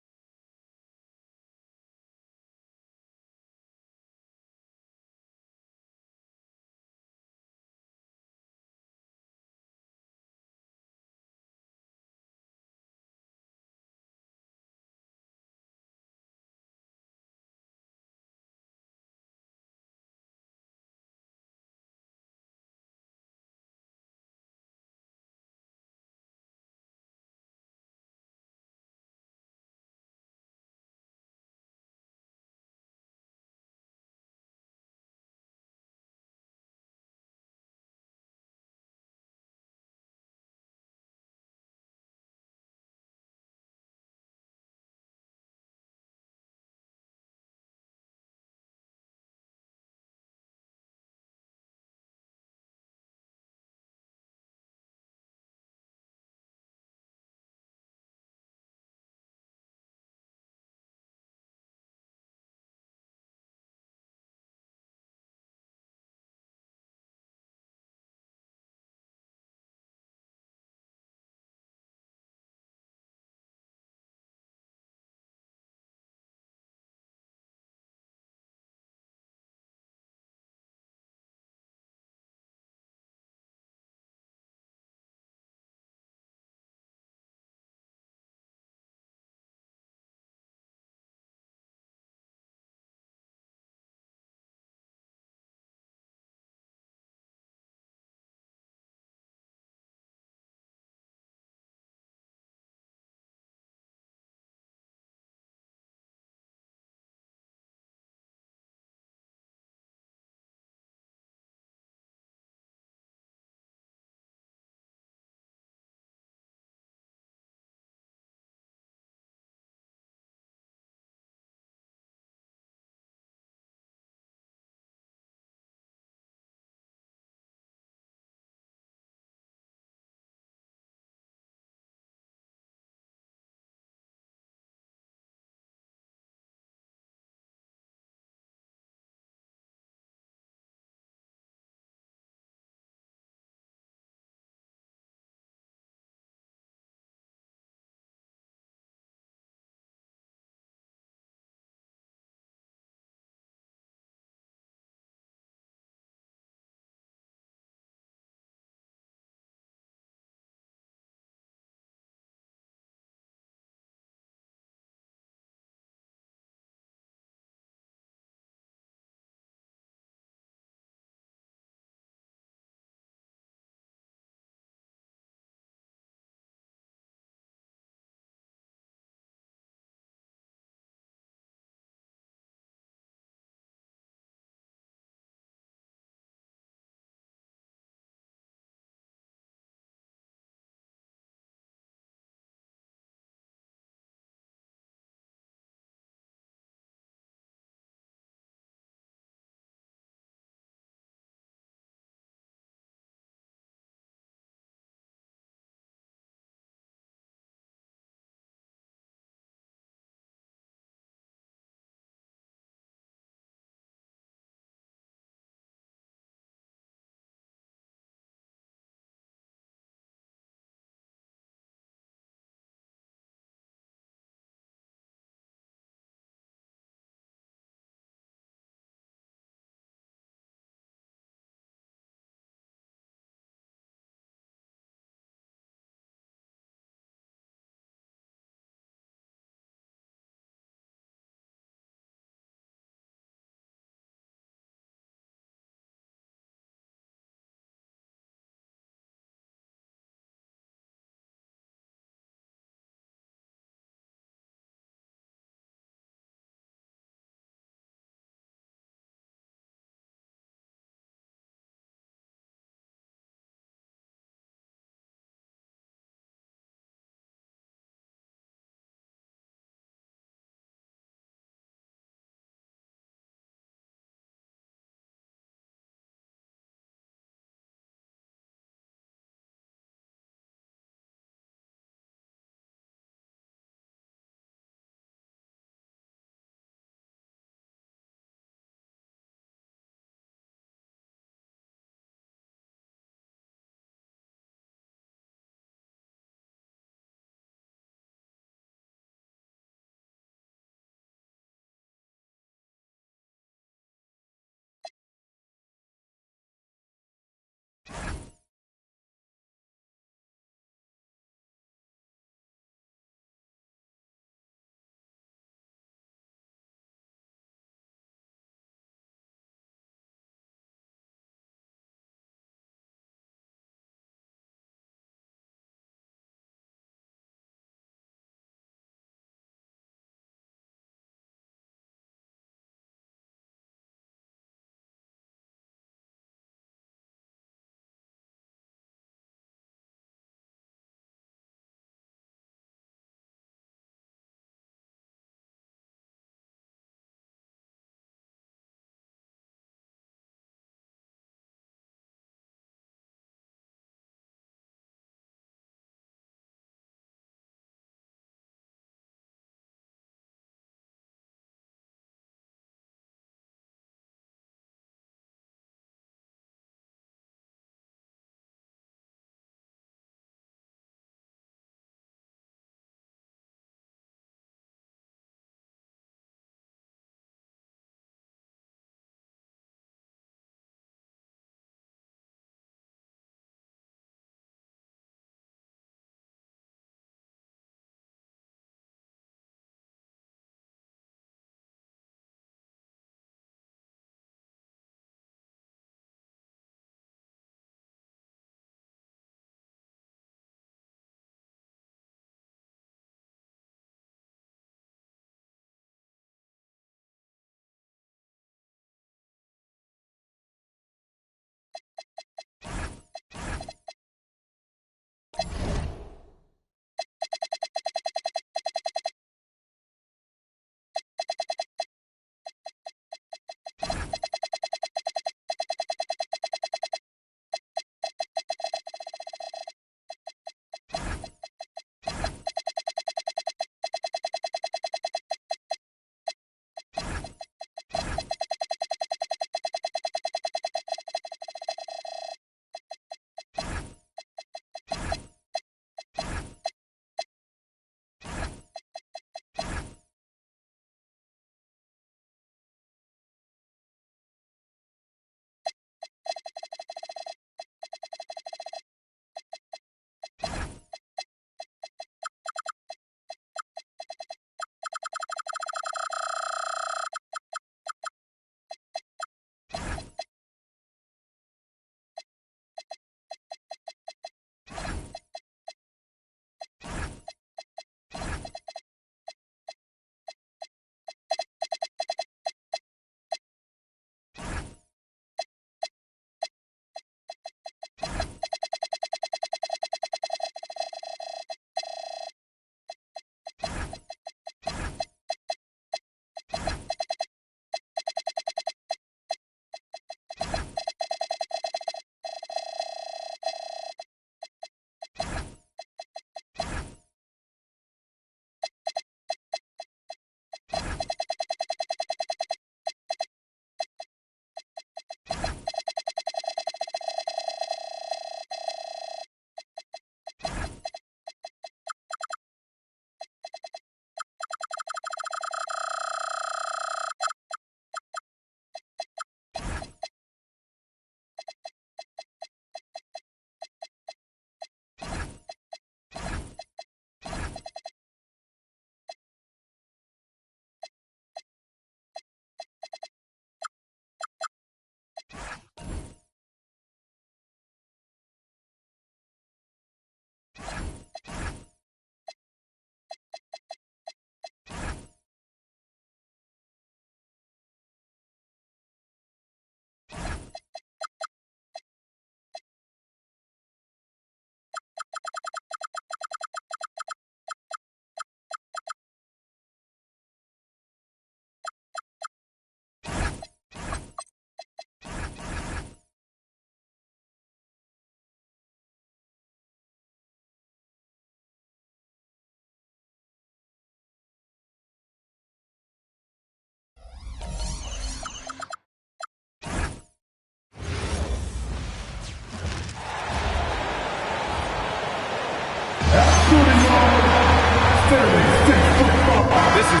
This is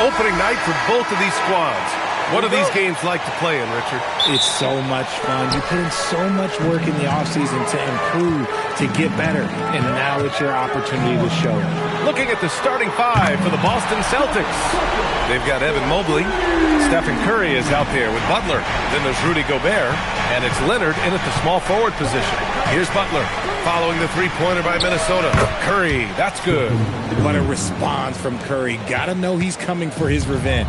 opening night for both of these squads. What do these games like to play in, Richard? It's so much fun. You put in so much work in the offseason to improve, to get better, and now it's your opportunity to show it. Looking at the starting five for the Boston Celtics. They've got Evan Mobley. Stephen Curry is out there with Butler. Then there's Rudy Gobert, and it's Leonard in at the small forward position. Here's Butler following the three-pointer by Minnesota. Curry, that's good. What a response from Curry. Gotta know he's coming for his revenge.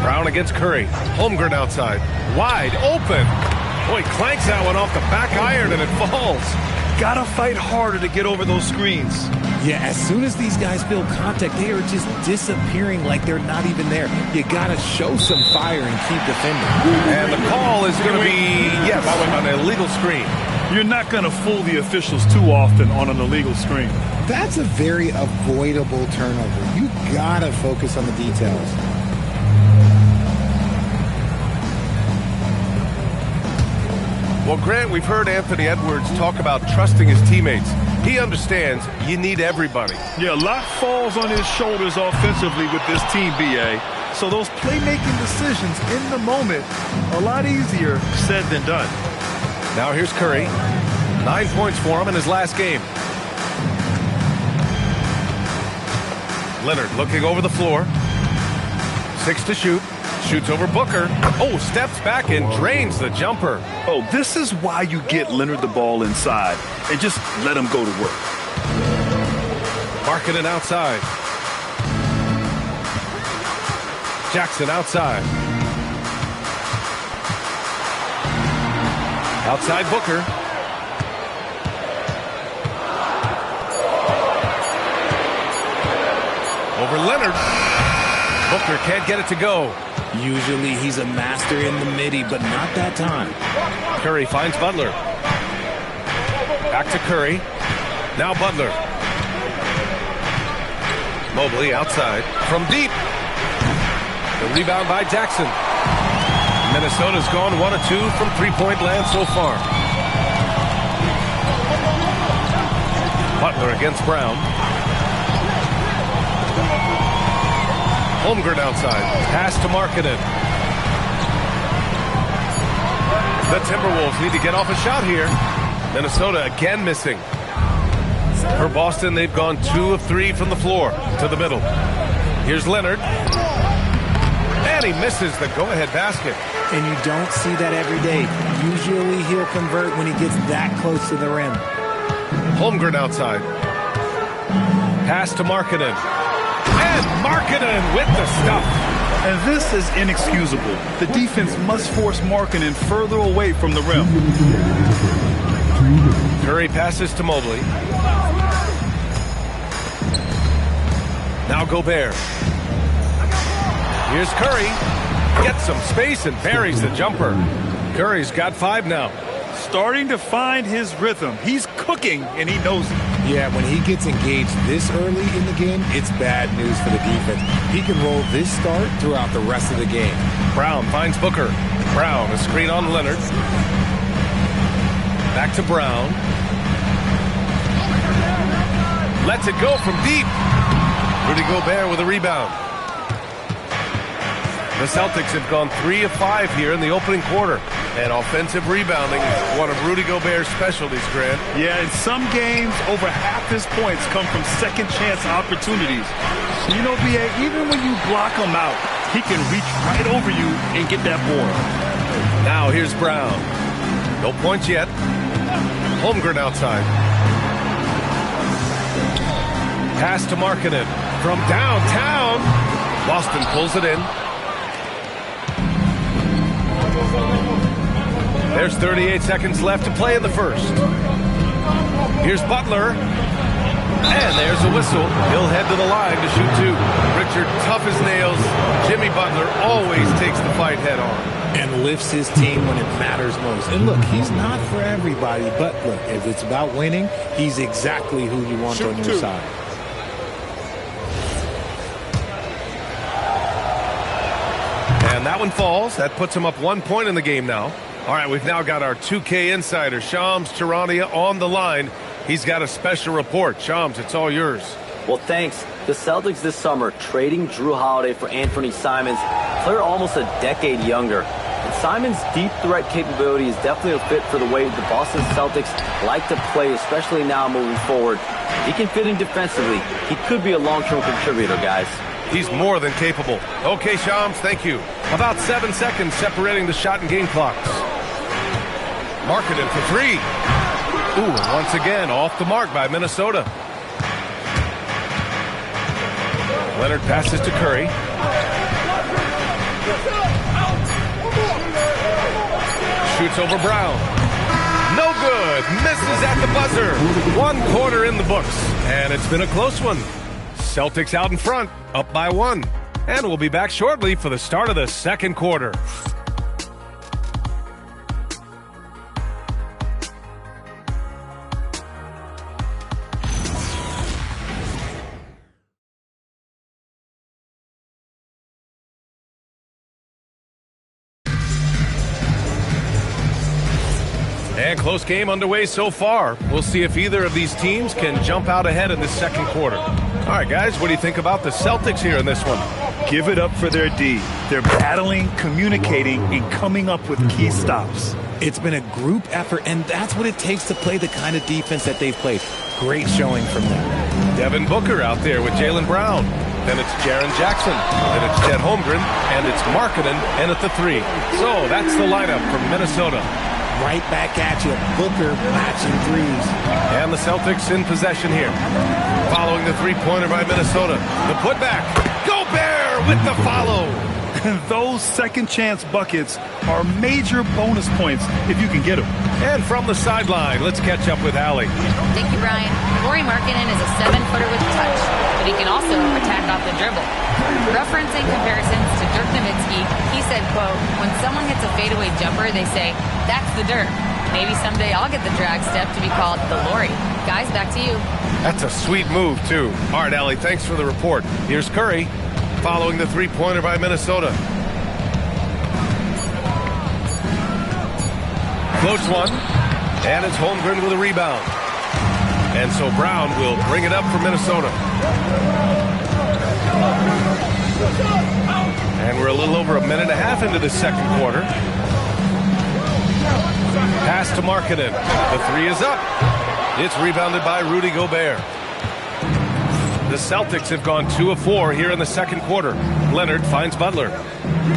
Brown against Curry. Holmgren outside. Wide open. Boy, clanks that one off the back iron and it falls. Gotta fight harder to get over those screens. Yeah, as soon as these guys feel contact, they are just disappearing like they're not even there. You gotta show some fire and keep defending. And the call is going to be, yes, an illegal screen. You're not going to fool the officials too often on an illegal screen. That's a very avoidable turnover. You gotta focus on the details. Well, Grant, we've heard Anthony Edwards talk about trusting his teammates. He understands you need everybody. Yeah, a lot falls on his shoulders offensively with this team, B.A. So those playmaking decisions in the moment, a lot easier said than done. Now here's Curry. 9 points for him in his last game. Leonard looking over the floor. 6 to shoot. Shoots over Booker. Oh, steps back and drains the jumper. Oh, this is why you get Leonard the ball inside and just let him go to work. Markkanen outside. Jackson outside. Outside Booker. Over Leonard. Booker can't get it to go. Usually he's a master in the midi, but not that time. Curry finds Butler. Back to Curry. Now Butler. Mobley outside. From deep. The rebound by Jackson. Minnesota's gone 1 of 2 from three-point land so far. Butler against Brown. Holmgren outside. Pass to Markkanen. The Timberwolves need to get off a shot here. Minnesota again missing. For Boston, they've gone 2 of 3 from the floor to the middle. Here's Leonard. And he misses the go-ahead basket. And you don't see that every day. Usually he'll convert when he gets that close to the rim. Holmgren outside. Pass to Markkanen. And Markkanen with the stuff. And this is inexcusable. The defense must force Markkanen further away from the rim. Curry passes to Mobley. Now Gobert. Here's Curry. Gets some space and buries the jumper. Curry's got 5 now. Starting to find his rhythm. He's cooking, and he knows it. Yeah, when he gets engaged this early in the game, it's bad news for the defense. He can roll this start throughout the rest of the game. Brown finds Booker. Brown, a screen on Leonard. Back to Brown. Lets it go from deep. Rudy Gobert with a rebound. The Celtics have gone 3 of 5 here in the opening quarter. And offensive rebounding is one of Rudy Gobert's specialties, Grant. Yeah, in some games, over half his points come from second-chance opportunities. You know, B.A., even when you block him out, he can reach right over you and get that board. Now here's Brown. No points yet. Holmgren outside. Pass to Markkanen from downtown. Boston pulls it in. There's 38 seconds left to play in the first. Here's Butler. And there's a whistle. He'll head to the line to shoot 2. Richard, tough as nails. Jimmy Butler always takes the fight head on. And lifts his team when it matters most. And look, he's not for everybody, but look, if it's about winning, he's exactly who you want on your side. And that one falls. That puts him up 1 point in the game now. All right, we've now got our 2K insider, Shams Charania, on the line. He's got a special report. Shams, it's all yours. Well, thanks. The Celtics this summer trading Drew Holiday for Anthony Simons, player almost a decade younger. And Simons' deep threat capability is definitely a fit for the way the Boston Celtics like to play, especially now moving forward. He can fit in defensively. He could be a long-term contributor, guys. He's more than capable. Okay, Shams, thank you. About 7 seconds separating the shot and game clocks. Markkanen for 3. Ooh, and once again, off the mark by Minnesota. Leonard passes to Curry. Shoots over Brown. No good. Misses at the buzzer. 1 quarter in the books. And it's been a close one. Celtics out in front, up by 1. And we'll be back shortly for the start of the second quarter. And close game underway so far. We'll see if either of these teams can jump out ahead in the second quarter. All right, guys, what do you think about the Celtics here in this one? Give it up for their D. They're battling, communicating, and coming up with key stops. It's been a group effort, and that's what it takes to play the kind of defense that they've played. Great showing from them. Devin Booker out there with Jaylen Brown. Then it's Jaren Jackson. Then it's Chet Holmgren. And it's Markkanen in at the 3. So that's the lineup from Minnesota. Right back at you. Booker matching threes. And the Celtics in possession here. Following the three-pointer by Minnesota. The putback. Gobert with the follow. Those second chance buckets are major bonus points if you can get them. And from the sideline, let's catch up with Allie. Thank you, Brian. Lauri Markkanen is a 7-footer with touch, but he can also attack off the dribble. Referencing comparisons to Dirk Nowitzki, he said, quote, when someone hits a fadeaway jumper, they say, that's the Dirk. Maybe someday I'll get the drag step to be called the Lauri. Guys, back to you. That's a sweet move, too. All right, Allie, thanks for the report. Here's Curry. Following the three-pointer by Minnesota. Close one. And it's Holmgren with a rebound. And so Brown will bring it up for Minnesota. And we're a little over a minute and a half into the second quarter. Pass to Markkanen. The 3 is up. It's rebounded by Rudy Gobert. The Celtics have gone 2 of 4 here in the second quarter. Leonard finds Butler.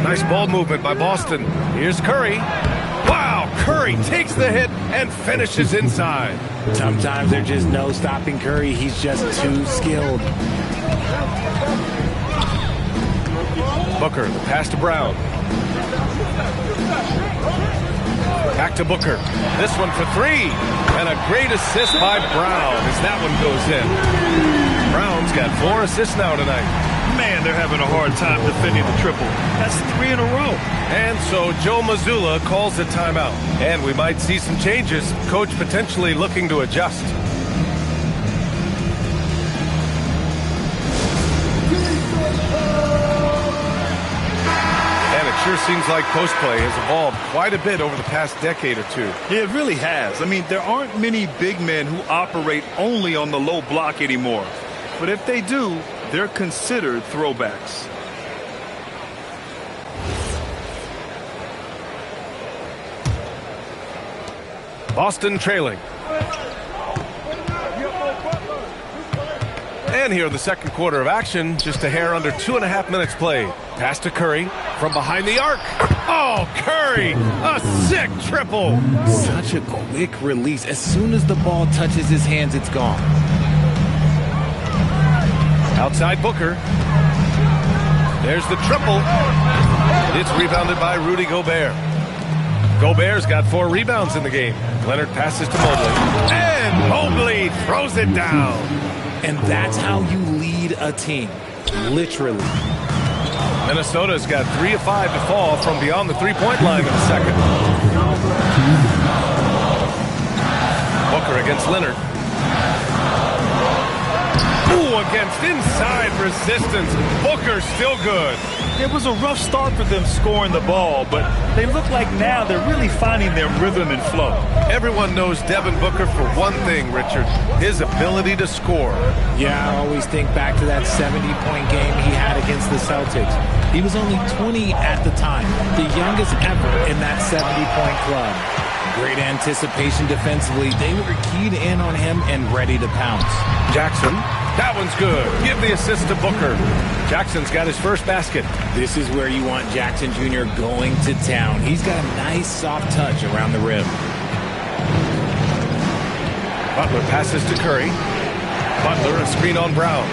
Nice ball movement by Boston. Here's Curry. Wow, Curry takes the hit and finishes inside. Sometimes there's just no stopping Curry. He's just too skilled. Booker, the pass to Brown. Back to Booker. This one for 3. And a great assist by Brown as that one goes in. Brown's got 4 assists now tonight. Man, they're having a hard time defending the triple. That's 3 in a row. And so Joe Mazzulla calls a timeout. And we might see some changes. Coach potentially looking to adjust. And it sure seems like post play has evolved quite a bit over the past decade or 2. Yeah, it really has. I mean, there aren't many big men who operate only on the low block anymore. But if they do, they're considered throwbacks. Boston trailing. And here in the second quarter of action, just a hair under 2.5 minutes played. Pass to Curry from behind the arc. Oh, Curry, a sick triple. Such a quick release. As soon as the ball touches his hands, it's gone. Outside Booker. There's the triple. It's rebounded by Rudy Gobert. Gobert's got 4 rebounds in the game. Leonard passes to Mobley. And Mobley throws it down. And that's how you lead a team. Literally. Minnesota's got 3 of 5 to fall from beyond the three-point line in the second. Booker against Leonard. Ooh, against inside resistance. Booker still good. It was a rough start for them scoring the ball, but they look like now they're really finding their rhythm and flow. Everyone knows Devin Booker for one thing, Richard, his ability to score. Yeah, I always think back to that 70-point game he had against the Celtics. He was only 20 at the time, the youngest ever in that 70-point club. Great anticipation defensively. They were keyed in on him and ready to pounce. Jackson, that one's good. Give the assist to Booker. Jackson's got his first basket. This is where you want Jackson Jr. going to town. He's got a nice soft touch around the rim. Butler passes to Curry. Butler, a screen on Brown.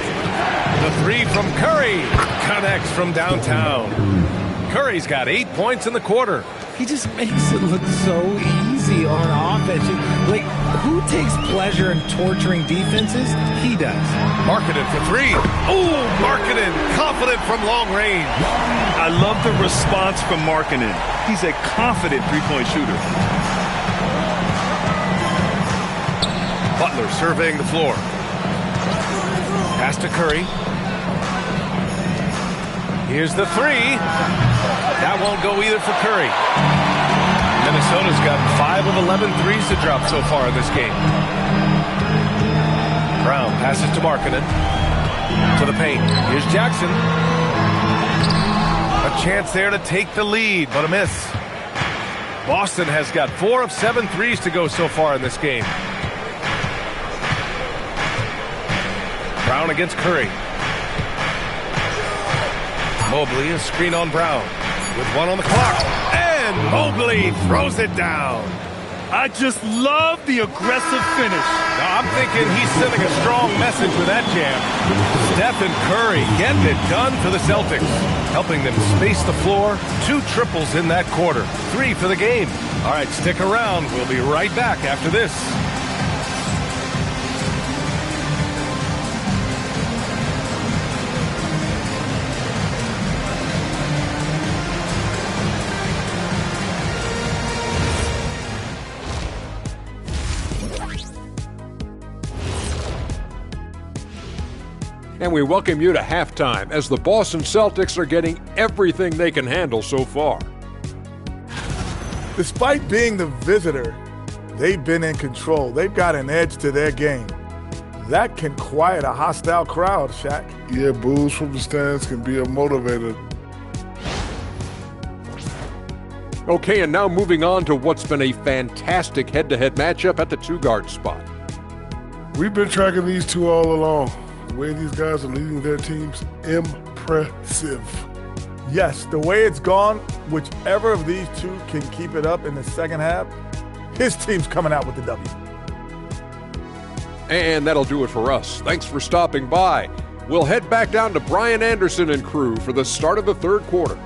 The 3 from Curry connects from downtown. Curry's got 8 points in the quarter. He just makes it look so easy on offense. Like, who takes pleasure in torturing defenses? He does. Markkanen for 3. Ooh, Markkanen, confident from long range. I love the response from Markkanen. He's a confident three-point shooter. Butler surveying the floor. Pass to Curry. Here's the 3. That won't go either for Curry. Minnesota's got 5 of 11 threes to drop so far in this game. Brown passes to Markkanen. To the paint. Here's Jackson. A chance there to take the lead, but a miss. Boston has got 4 of 7 threes to go so far in this game. Brown against Curry. Mobley, a screen on Brown. With 1 on the clock. And Mobley throws it down. I just love the aggressive finish. Now, I'm thinking he's sending a strong message with that jam. Stephen Curry getting it done for the Celtics, helping them space the floor. 2 triples in that quarter. 3 for the game. All right, stick around. We'll be right back after this. And we welcome you to halftime as the Boston Celtics are getting everything they can handle so far. Despite being the visitor, they've been in control. They've got an edge to their game. That can quiet a hostile crowd, Shaq. Yeah, boos from the stands can be a motivator. Okay, and now moving on to what's been a fantastic head-to-head matchup at the 2-guard spot. We've been tracking these two all along. The way these guys are leading their teams, impressive. Yes, the way it's gone, whichever of these two can keep it up in the second half, his team's coming out with the W. And that'll do it for us. Thanks for stopping by. We'll head back down to Brian Anderson and crew for the start of the third quarter.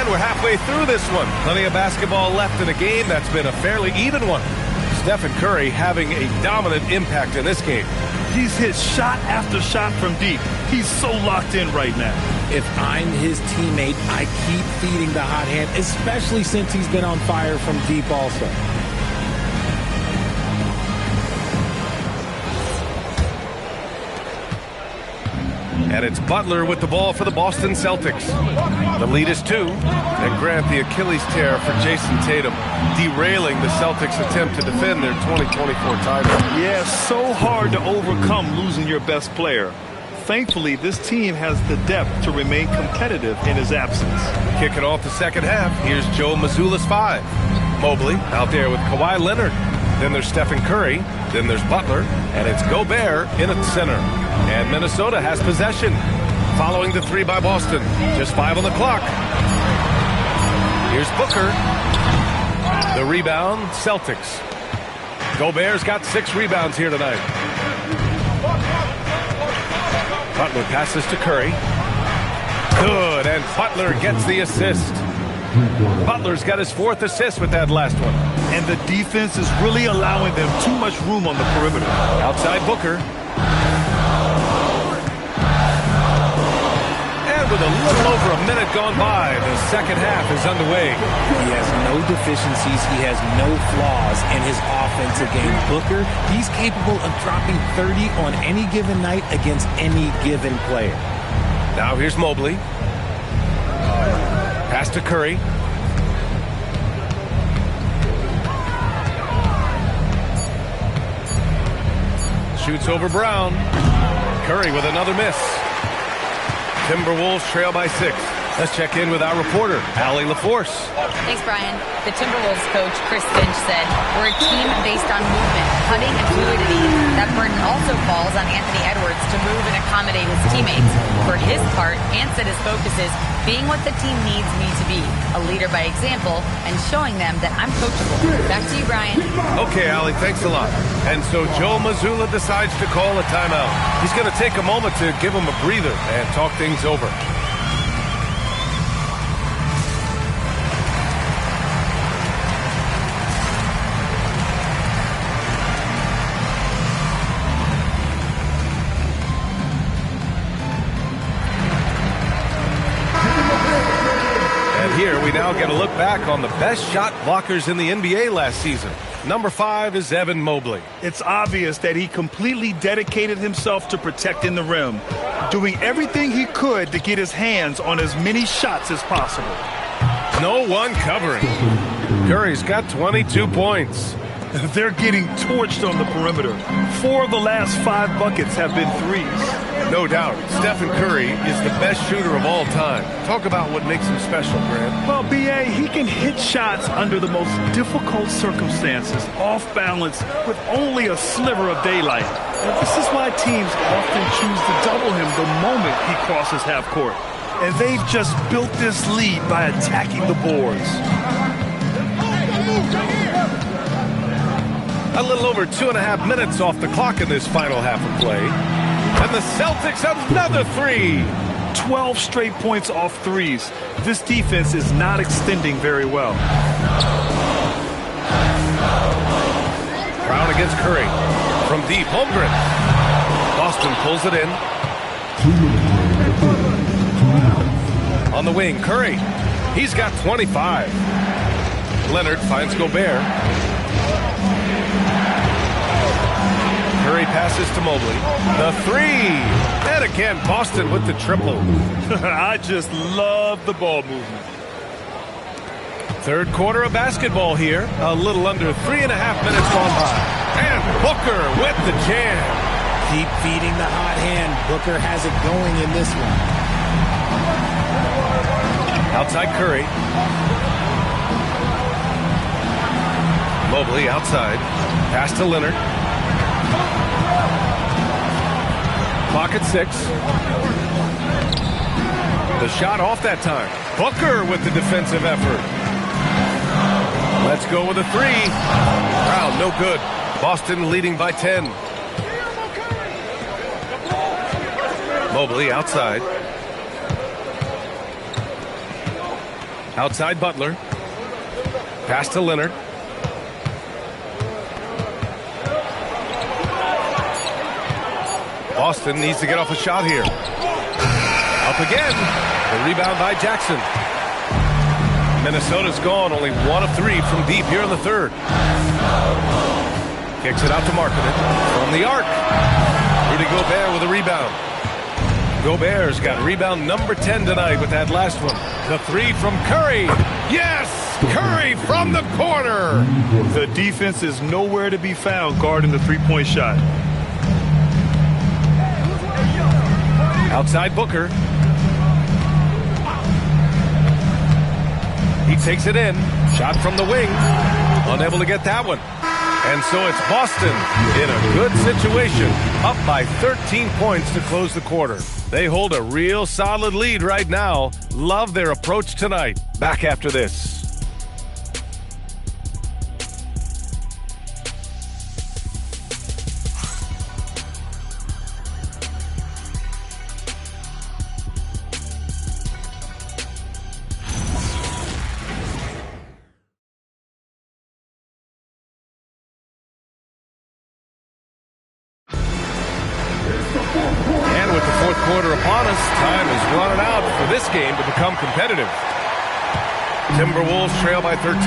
We're halfway through this one. Plenty of basketball left in a game that's been a fairly even one. Stephen Curry having a dominant impact in this game. He's hit shot after shot from deep. He's so locked in right now. If I'm his teammate, I keep feeding the hot hand, especially since he's been on fire from deep also. And it's Butler with the ball for the Boston Celtics. The lead is 2. And Grant, the Achilles tear for Jason Tatum, derailing the Celtics' attempt to defend their 2024 title. Yeah, so hard to overcome losing your best player. Thankfully, this team has the depth to remain competitive in his absence. Kicking off the second half, here's Joe Mazzulla's 5. Mobley out there with Kawhi Leonard. Then there's Stephen Curry. Then there's Butler. And it's Gobert in at center. And Minnesota has possession. Following the 3 by Boston. Just 5 on the clock. Here's Booker. The rebound, Celtics. Gobert's got 6 rebounds here tonight. Butler passes to Curry. Good, and Butler gets the assist. Butler's got his 4th assist with that last one. And the defense is really allowing them too much room on the perimeter. Outside Booker. And with a little over a minute gone by, the second half is underway. He has no deficiencies. He has no flaws in his offensive game. Booker, he's capable of dropping 30 on any given night against any given player. Now here's Mobley. Pass to Curry. Shoots over Brown. Curry with another miss. Timberwolves trail by 6. Let's check in with our reporter, Allie LaForce. Thanks, Brian. The Timberwolves coach, Chris Finch, said, "We're a team based on movement, cutting, and fluidity. That burden also falls on Anthony Edwards to move and accommodate his teammates. For his part, Ant said his focus is being what the team needs me to be, a leader by example, and showing them that I'm coachable." Back to you, Brian. Okay, Allie, thanks a lot. And so Joe Mazzulla decides to call a timeout. He's going to take a moment to give him a breather and talk things over. Here we now now get a look back on the best shot blockers in the NBA last season. Number 5 is Evan Mobley. It's obvious that he completely dedicated himself to protecting the rim, doing everything he could to get his hands on as many shots as possible. No one covering. Curry's got 22 points. They're getting torched on the perimeter. 4 of the last 5 buckets have been threes. No doubt, Stephen Curry is the best shooter of all time. Talk about what makes him special, Grant. Well, B.A., he can hit shots under the most difficult circumstances, off balance, with only a sliver of daylight. Now, this is why teams often choose to double him the moment he crosses half court. And they've just built this lead by attacking the boards. A little over 2.5 minutes off the clock in this final half of play. And the Celtics another 3. 12 straight points off threes. This defense is not extending very well. Brown against Curry. From deep, Holmgren. Boston pulls it in. On the wing, Curry. He's got 25. Leonard finds Gobert. Curry passes to Mobley. The 3. And again, Boston with the triple. I just love the ball movement. Third quarter of basketball here. A little under 3.5 minutes gone by. And Booker with the jam. Keep feeding the hot hand. Booker has it going in this one. Outside Curry. Mobley outside. Pass to Leonard. Clock at 6. The shot off that time. Booker with the defensive effort. Let's go with a 3. Brown, no good. Boston leading by 10. Mobley outside. Outside Butler. Pass to Leonard. Boston needs to get off a shot here. Up again. The rebound by Jackson. Minnesota's gone only 1 of 3 from deep here in the third. Kicks it out to Markkanen from the arc. Rudy Gobert with a rebound. Gobert's got rebound number 10 tonight with that last one. The 3 from Curry. Yes! Curry from the corner. The defense is nowhere to be found guarding the three-point shot. Outside Booker. He takes it in. Shot from the wing. Unable to get that one. And so it's Boston in a good situation. Up by 13 points to close the quarter. They hold a real solid lead right now. Love their approach tonight. Back after this. Quarter upon us. Time is running out for this game to become competitive. Timberwolves trail by 13.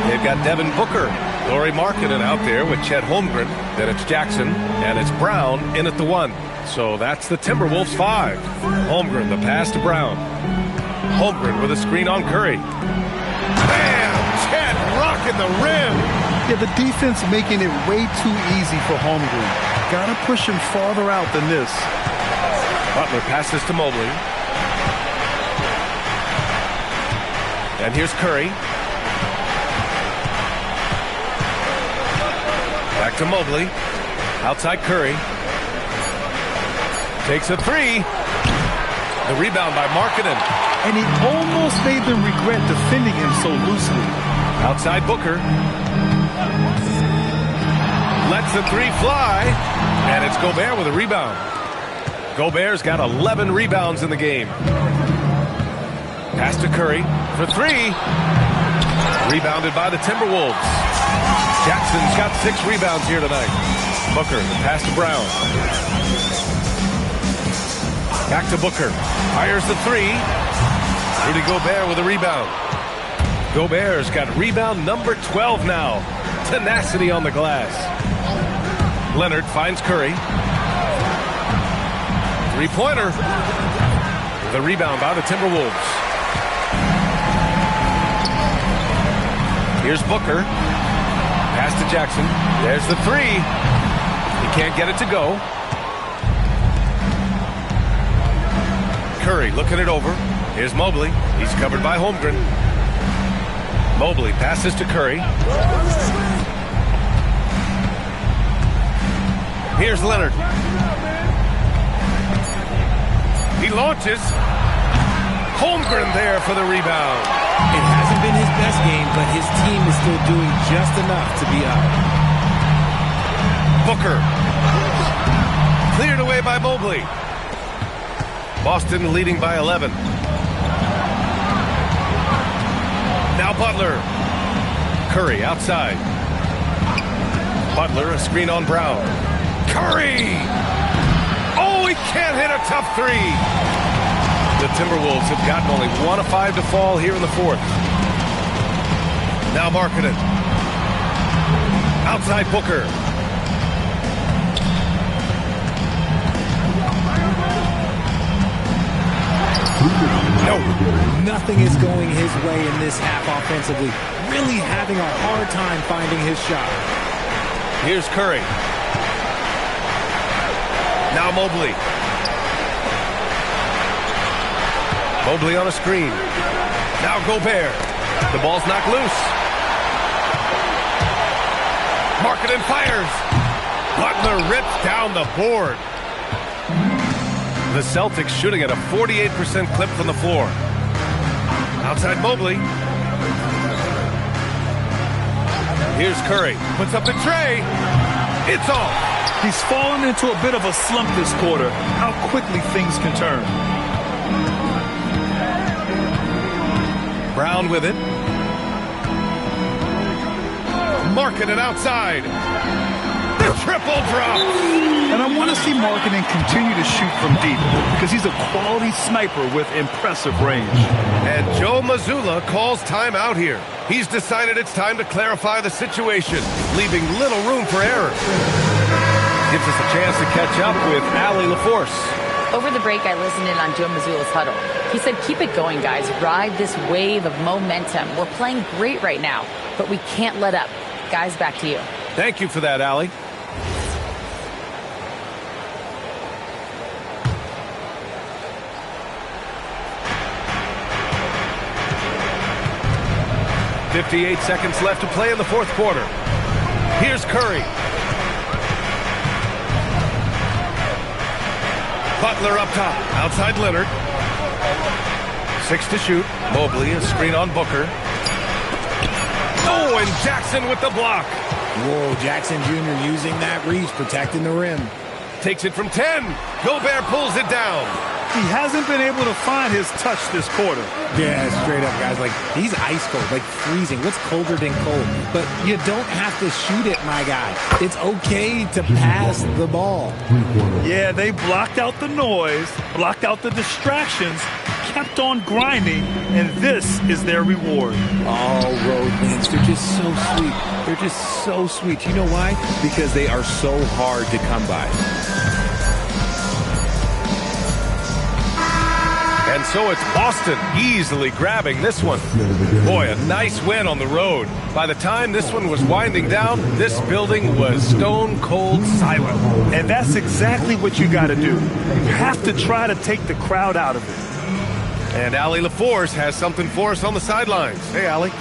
They've got Devin Booker, Lauri Markkanen out there with Chet Holmgren. Then it's Jackson, and it's Brown in at the 1. So that's the Timberwolves 5. Holmgren, the pass to Brown. Holmgren with a screen on Curry. Bam! Chet rocking the rim. Yeah, the defense making it way too easy for Holmgren. Gotta push him farther out than this. Butler passes to Mobley. And here's Curry. Back to Mobley. Outside Curry. Takes a 3. The rebound by Markkanen. And he almost made them regret defending him so loosely. Outside Booker. Lets the 3 fly. And it's Gobert with a rebound. Gobert's got 11 rebounds in the game. Pass to Curry for 3. Rebounded by the Timberwolves. Jackson's got 6 rebounds here tonight. Booker, the pass to Brown. Back to Booker. Fires the 3. Rudy Gobert with a rebound. Gobert's got rebound number 12 now. Tenacity on the glass. Leonard finds Curry. Three-pointer. The rebound by the Timberwolves. Here's Booker. Pass to Jackson. There's the three. He can't get it to go. Curry looking it over. Here's Mobley. He's covered by Holmgren. Mobley passes to Curry. Here's Leonard. He launches. Holmgren there for the rebound. It hasn't been his best game, but his team is still doing just enough to be up. Booker. Cleared away by Mobley. Boston leading by 11. Now Butler. Curry outside. Butler, a screen on Brown. Curry! Oh, he can't hit a tough three. The Timberwolves have gotten only 1 of 5 to fall here in the fourth. Now Markkanen. Outside Booker. No, nothing is going his way in this half offensively. Really having a hard time finding his shot. Here's Curry. Now Mobley. Mobley on a screen. Now Gobert. The ball's knocked loose. Markkanen fires. Butler rips down the board. The Celtics shooting at a 48% clip from the floor. Outside Mobley. Here's Curry. Puts up the tray. It's off. He's fallen into a bit of a slump this quarter. How quickly things can turn. Brown with it. Markkanen outside. The triple drop. And I want to see Markkanen continue to shoot from deep because he's a quality sniper with impressive range. And Joe Mazzulla calls timeout here. He's decided it's time to clarify the situation, leaving little room for error. Gives us a chance to catch up with Allie LaForce. Over the break, I listened in on Joe Mazzulla's huddle. He said, keep it going, guys. Ride this wave of momentum. We're playing great right now, but we can't let up. Guys, back to you. Thank you for that, Allie. .58 seconds left to play in the fourth quarter. Here's Curry. Butler up top. Outside Leonard. 6 to shoot. Mobley, a screen on Booker. Oh, and Jackson with the block. Whoa, Jackson Jr. using that reach, protecting the rim. Takes it from 10. Gobert pulls it down. He hasn't been able to find his touch this quarter. Yeah, straight up, guys. Like, he's ice cold, like freezing. What's colder than cold? But you don't have to shoot it, my guy. It's okay to pass the ball. Yeah, they blocked out the noise, blocked out the distractions, kept on grinding, and this is their reward. All road wins. They're just so sweet. They're just so sweet. You know why? Because they are so hard to come by. And so it's Boston easily grabbing this one. Boy, a nice win on the road. By the time this one was winding down, this building was stone cold silent. And that's exactly what you got to do. You have to try to take the crowd out of it. And Allie LaForce has something for us on the sidelines. Hey, Allie.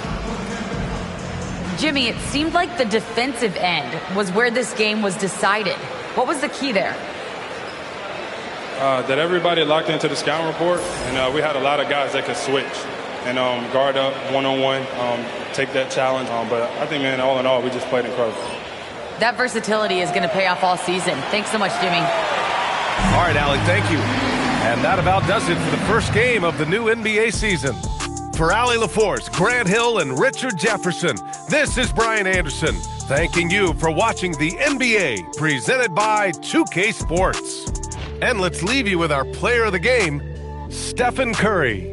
Jimmy, it seemed like the defensive end was where this game was decided. What was the key there? That everybody locked into the scouting report, and we had a lot of guys that could switch and guard up one-on-one, take that challenge. But I think, man, all in all, we just played incredible. That versatility is going to pay off all season. Thanks so much, Jimmy. All right, Allie, thank you. And that about does it for the first game of the new NBA season. For Allie LaForce, Grant Hill, and Richard Jefferson, this is Brian Anderson, thanking you for watching the NBA presented by 2K Sports. And let's leave you with our player of the game, Stephen Curry.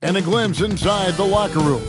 And a glimpse inside the locker room.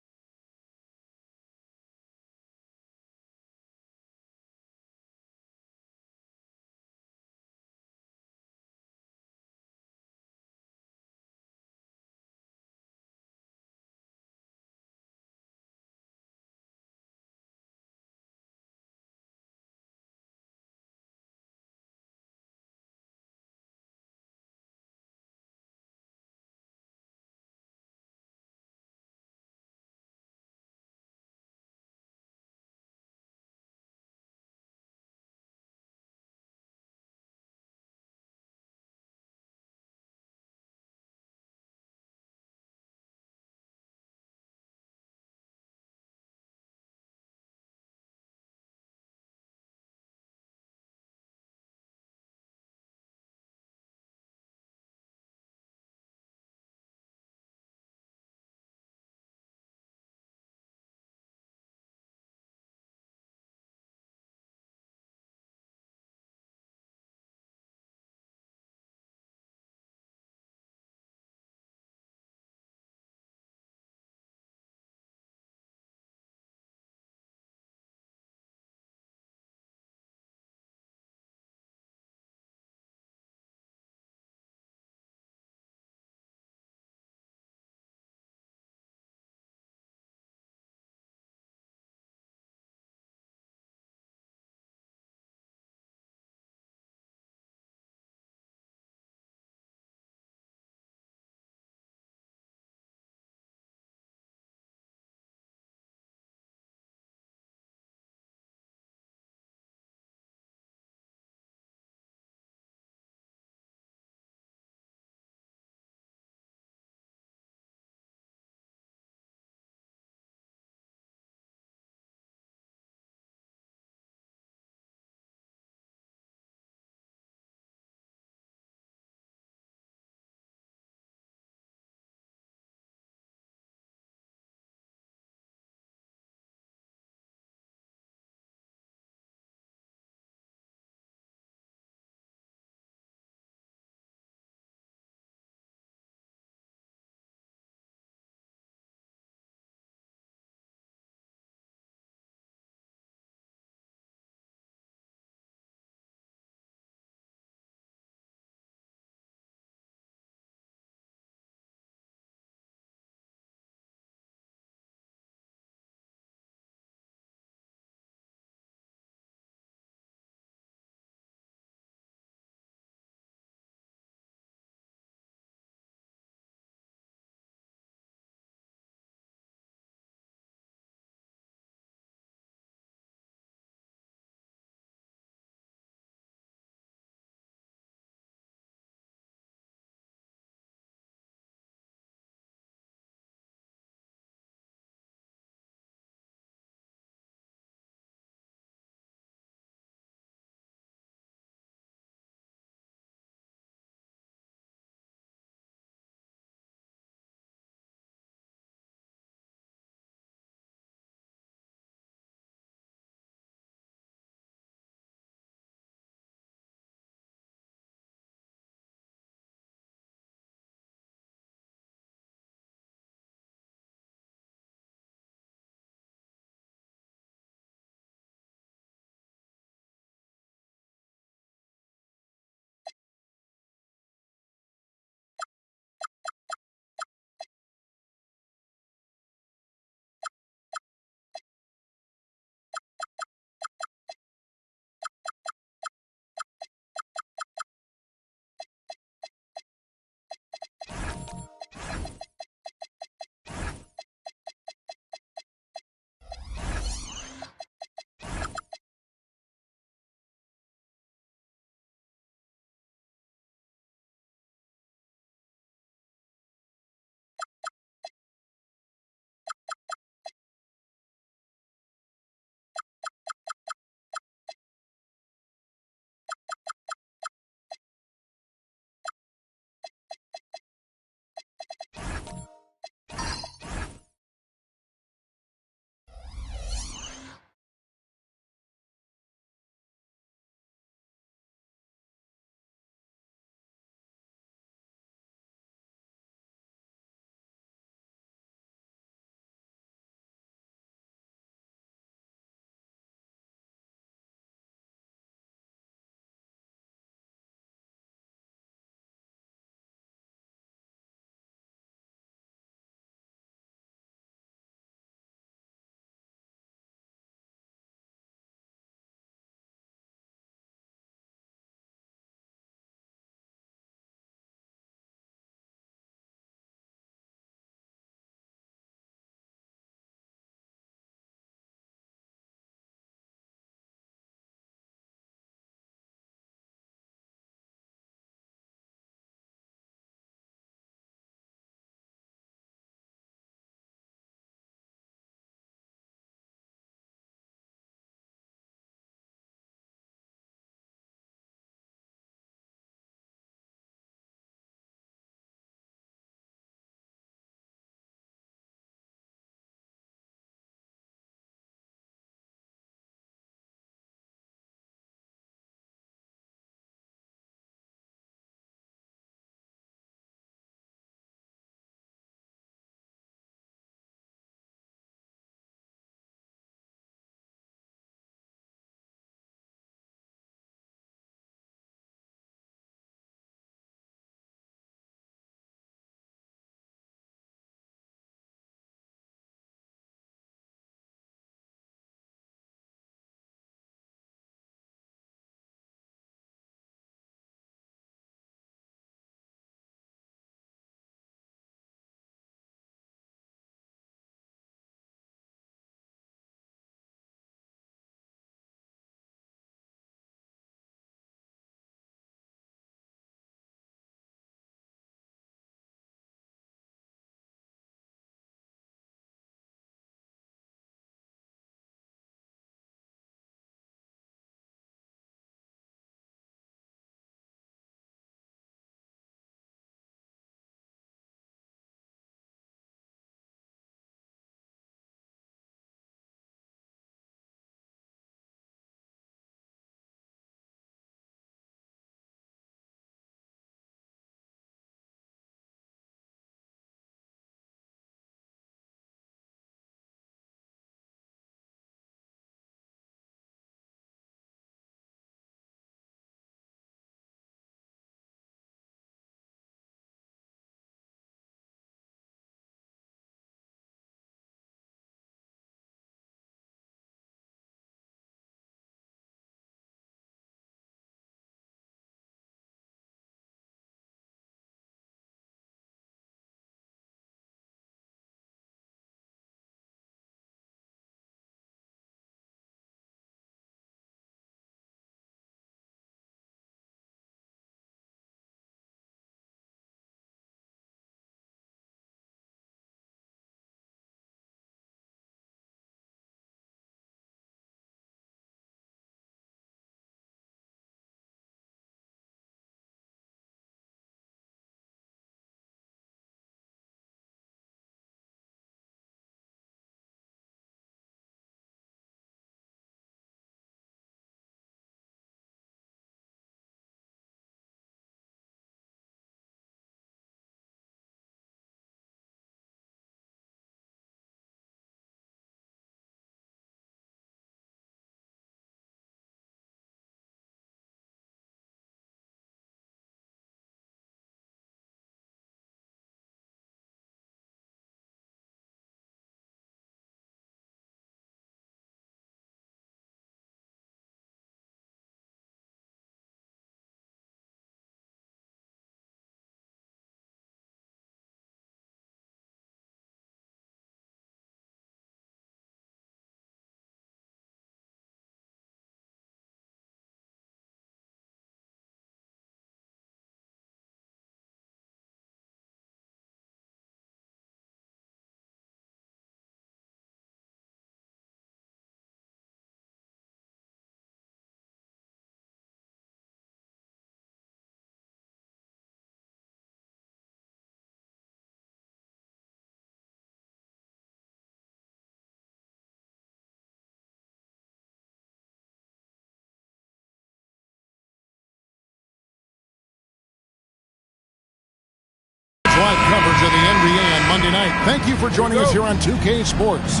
coverage of the NBA on Monday night. Thank you for joining us here on 2K Sports.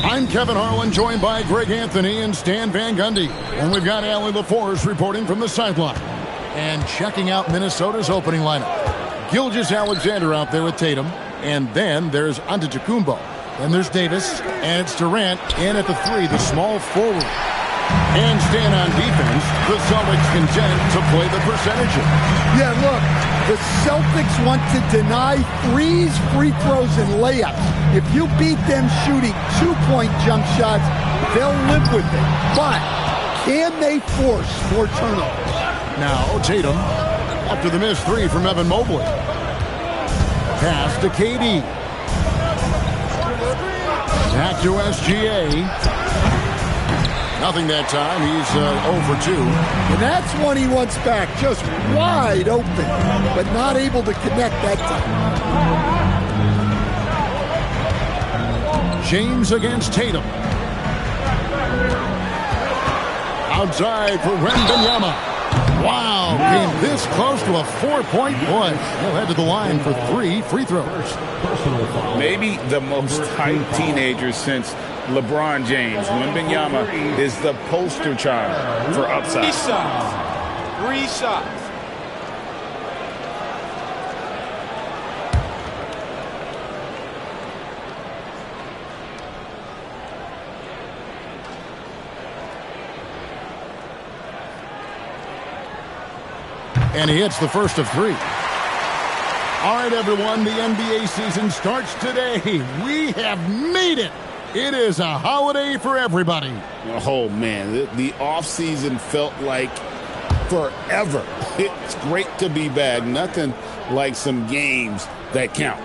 I'm Kevin Harlan, joined by Greg Anthony and Stan Van Gundy. And we've got Allie LaForce reporting from the sideline. And checking out Minnesota's opening lineup. Gilgeous-Alexander out there with Tatum. And then there's Antetokounmpo. Then there's Davis. And it's Durant in at the 3, the small forward. And staying on defense, the Celtics content to play the percentages. Yeah, look, the Celtics want to deny threes, free throws, and layups. If you beat them shooting 2-point jump shots, they'll live with it. But can they force more turnovers? Now Tatum, after the missed 3 from Evan Mobley. Pass to KD. Back to SGA. Nothing that time. He's 0 for 2. And that's one he wants back. Just wide open, but not able to connect that time. James against Tatum. Outside for Wembanyama. Wow, came this close to a 4-point play. He'll head to the line for 3 free throws. Maybe the most hyped teenager since LeBron James. Wembanyama is the poster child for upside. 3 shots. And he hits the first of 3. All right, everyone, the NBA season starts today. We have made it. It is a holiday for everybody. Oh, man, the offseason felt like forever. It's great to be back. Nothing like some games that count.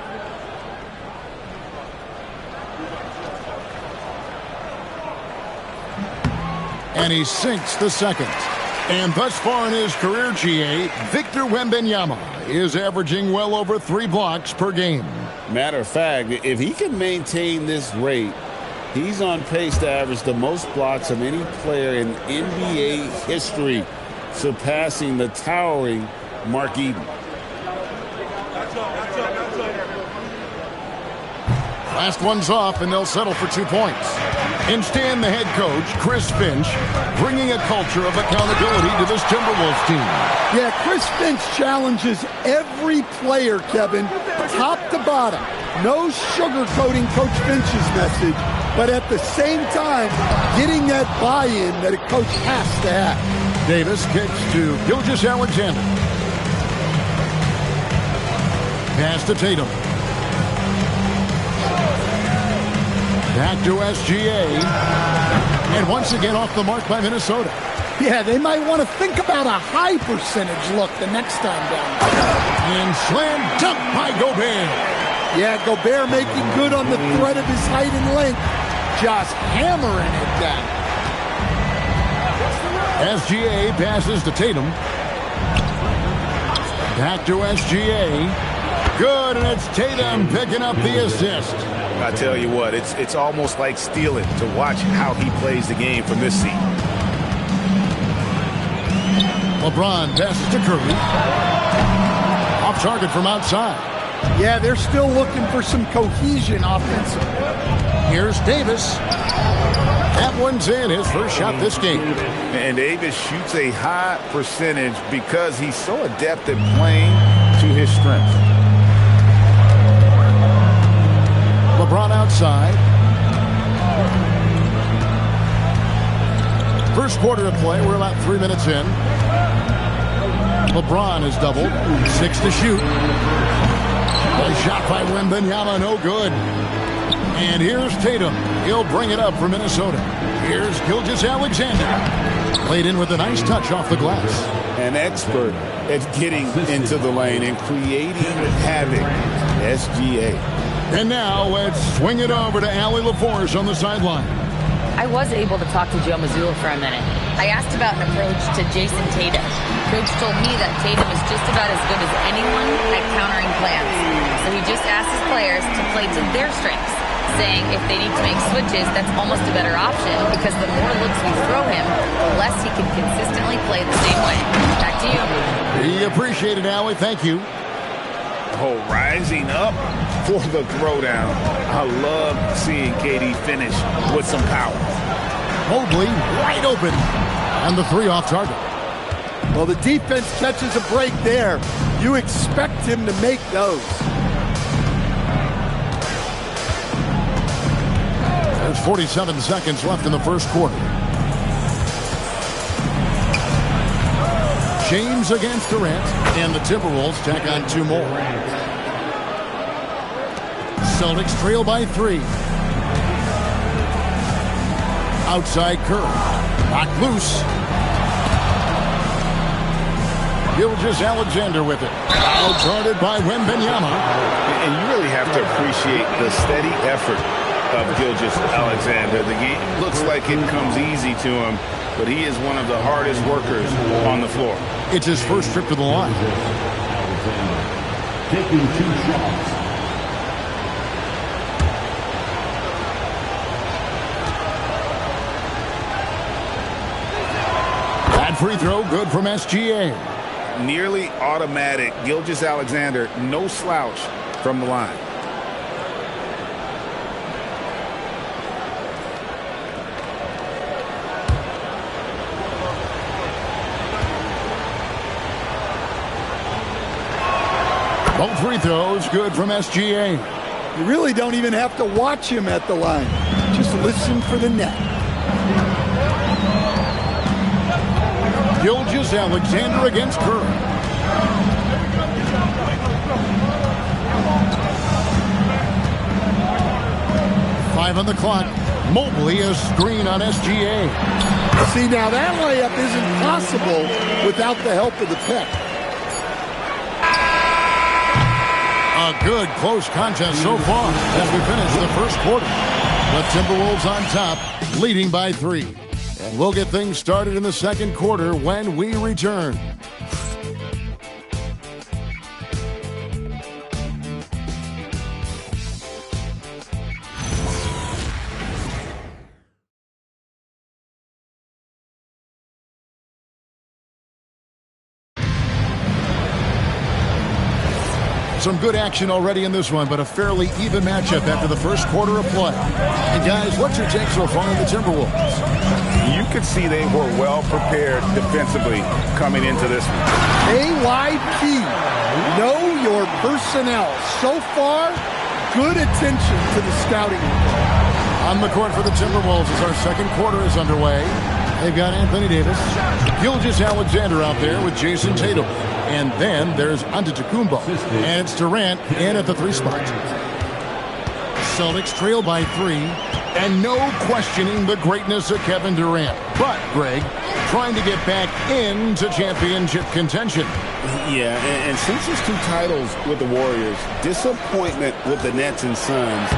And he sinks the second. And thus far in his career, GA, Victor Wembanyama is averaging well over 3 blocks per game. Matter of fact, if he can maintain this rate, he's on pace to average the most blocks of any player in NBA history, surpassing the towering Mark Eaton. Last one's off, and they'll settle for 2 points. Instead, the head coach, Chris Finch, bringing a culture of accountability to this Timberwolves team. Yeah, Chris Finch challenges every player, Kevin, top to bottom. No sugarcoating Coach Finch's message, but at the same time, getting that buy-in that a coach has to have. Davis kicks to Gilgeous-Alexander. Pass to Tatum. Back to SGA. And once again off the mark by Minnesota. Yeah, they might want to think about a high percentage look the next time down. And slam dunk by Gobert. Yeah, Gobert making good on the threat of his height and length. Just hammering it down. SGA passes to Tatum. Back to SGA. Good, and it's Tatum picking up the assist. I tell you what, it's almost like stealing to watch how he plays the game from this seat. LeBron passes to Curry. Off target from outside. Yeah, they're still looking for some cohesion offensively. Here's Davis. That one's in, his first shot this game. And Davis shoots a high percentage because he's so adept at playing to his strengths. LeBron outside. First quarter of play, we're about 3 minutes in. LeBron is doubled. 6 to shoot. A shot by Wembanyama, no good. And here's Tatum. He'll bring it up for Minnesota. Here's Gilgeous-Alexander. Played in with a nice touch off the glass. An expert at getting into the lane and creating havoc. SGA. And now let's swing it over to Allie LaForce on the sideline. I was able to talk to Joe Mazzulla for a minute. I asked about an approach to Jason Tatum. Coach told me that Tatum is just about as good as anyone at countering plans. So he just asked his players to play to their strengths, saying if they need to make switches, that's almost a better option because the more looks we throw him, the less he can consistently play the same way. Back to you. We appreciate it, Allie. Thank you. Oh, rising up for the throwdown. I love seeing KD finish with some power. Mobley wide open. And the three off target. Well, the defense catches a break there. You expect him to make those. There's 47 seconds left in the first quarter. James against Durant, and the Timberwolves tack on 2 more. Celtics trail by 3. Outside Curry. Knocked loose. Gilgeous-Alexander with it. Out-guarded by Wembanyama. And you really have to appreciate the steady effort of Gilgeous-Alexander. The game looks like it comes easy to him, but he is one of the hardest workers on the floor. It's his first trip to the line. Taking 2 shots. That free throw good from SGA. Nearly automatic. Gilgeous-Alexander, no slouch from the line. Both free throws good from SGA. You really don't even have to watch him at the line. Just listen for the net. Gilgeous-Alexander against Curry. Five on the clock. Mobley a screen on SGA. See, now that layup isn't possible without the help of the pick. A good close contest so far as we finish the first quarter. The Timberwolves on top, leading by 3. And we'll get things started in the second quarter when we return. Some good action already in this one, but a fairly even matchup after the first quarter of play. And guys, what's your take so far on the Timberwolves? You could see they were well prepared defensively coming into this one. AYP, know your personnel. So far, good attention to the scouting report. On the court for the Timberwolves as our second quarter is underway. They've got Anthony Davis, Gilgeous-Alexander out there with Jason Tatum. And then there's Antetokounmpo. And it's Durant in at the 3 spot. Celtics trail by 3. And no questioning the greatness of Kevin Durant. But, Greg, trying to get back into championship contention. Yeah, and since his 2 titles with the Warriors, disappointment with the Nets and Suns,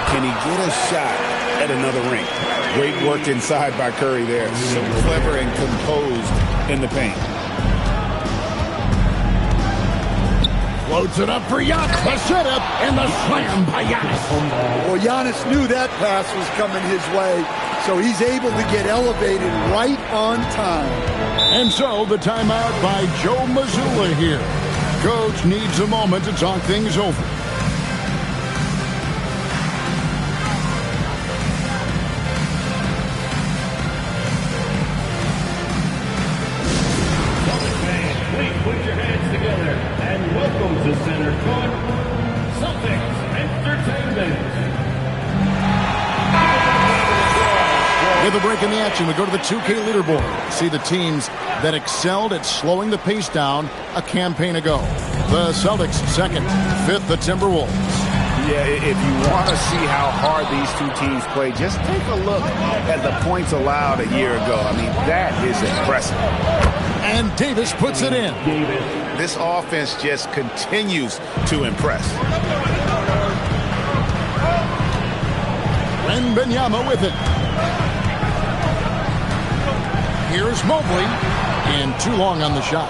can he get a shot at another ring? Great work inside by Curry there. So clever and composed in the paint. Floats it up for Giannis. The setup and the slam by Giannis. Well, Giannis knew that pass was coming his way, so he's able to get elevated right on time. And so the timeout by Joe Mazzulla here. Coach needs a moment to talk things over. With a break in the action, we go to the 2K leaderboard. See the teams that excelled at slowing the pace down a campaign ago. The Celtics second, 5th the Timberwolves. Yeah, if you want to see how hard these 2 teams play, just take a look at the points allowed a year ago. I mean, that is impressive. And Davis puts it in. This offense just continues to impress. Wembanyama with it. Here's Mobley, and too long on the shot.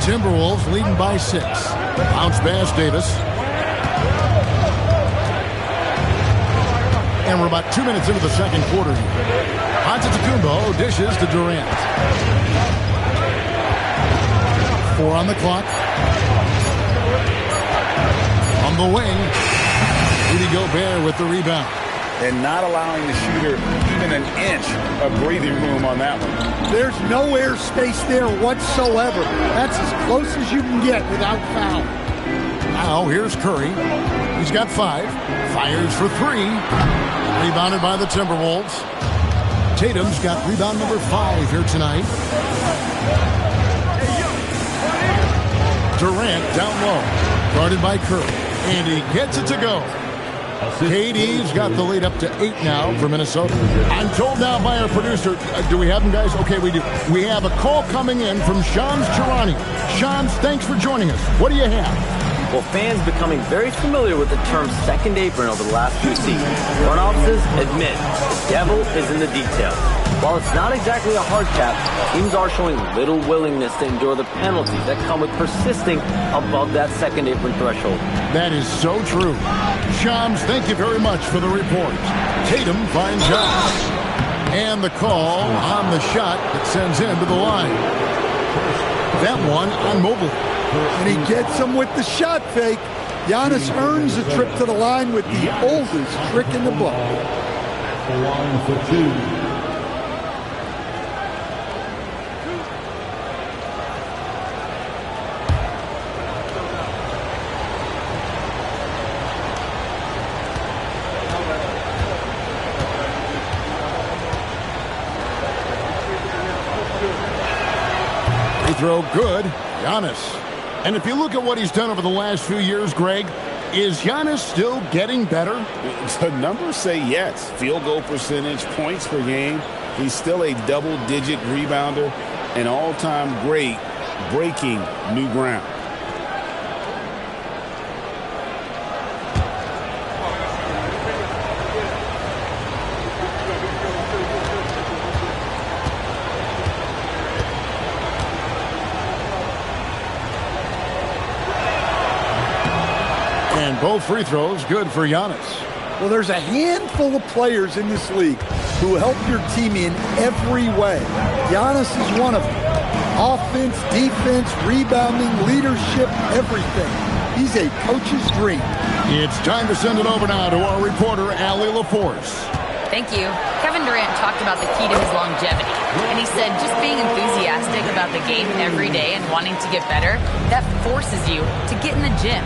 Timberwolves leading by 6. Bounce pass, Davis. And we're about 2 minutes into the second quarter here. Antetokounmpo dishes to Durant. 4 on the clock. From the wing, Rudy Gobert with the rebound. And not allowing the shooter even an inch of breathing room on that one. There's no air space there whatsoever. That's as close as you can get without foul. Now here's Curry. He's got 5. Fires for 3. Rebounded by the Timberwolves. Tatum's got rebound number 5 here tonight. Durant down low. Guarded by Curry. And he gets it to go. KD's got the lead up to 8 now for Minnesota. I'm told now by our producer, do we have him, guys? Okay, we do. We have a call coming in from Shams Charania. Shams, thanks for joining us. What do you have? Well, fans becoming very familiar with the term second apron over the last few seasons. Front offices admit the devil is in the details. While it's not exactly a hard cap, teams are showing little willingness to endure the penalties that come with persisting above that second apron threshold. That is so true. Shams, thank you very much for the report. Tatum finds Giannis. And the call on the shot that sends him to the line. That one on Mobley. And he gets him with the shot fake. Giannis earns a trip to the line with the oldest trick in the book. Free throw good. Giannis. And if you look at what he's done over the last few years, Greg, is Giannis still getting better? The numbers say yes. Field goal percentage, points per game. He's still a double-digit rebounder, an all-time great, breaking new ground. And both free throws good for Giannis. Well, there's a handful of players in this league who help your team in every way. Giannis is one of them. Offense, defense, rebounding, leadership, everything. He's a coach's dream. It's time to send it over now to our reporter, Allie LaForce. Thank you. Kevin Durant talked about the key to his longevity. And he said just being enthusiastic about the game every day and wanting to get better, that forces you to get in the gym.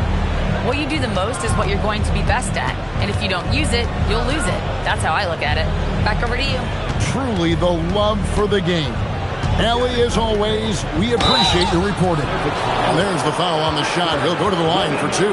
What you do the most is what you're going to be best at. And if you don't use it, you'll lose it. That's how I look at it. Back over to you. Truly the love for the game. Allie, as always, we appreciate your reporting. And there's the foul on the shot. He'll go to the line for 2.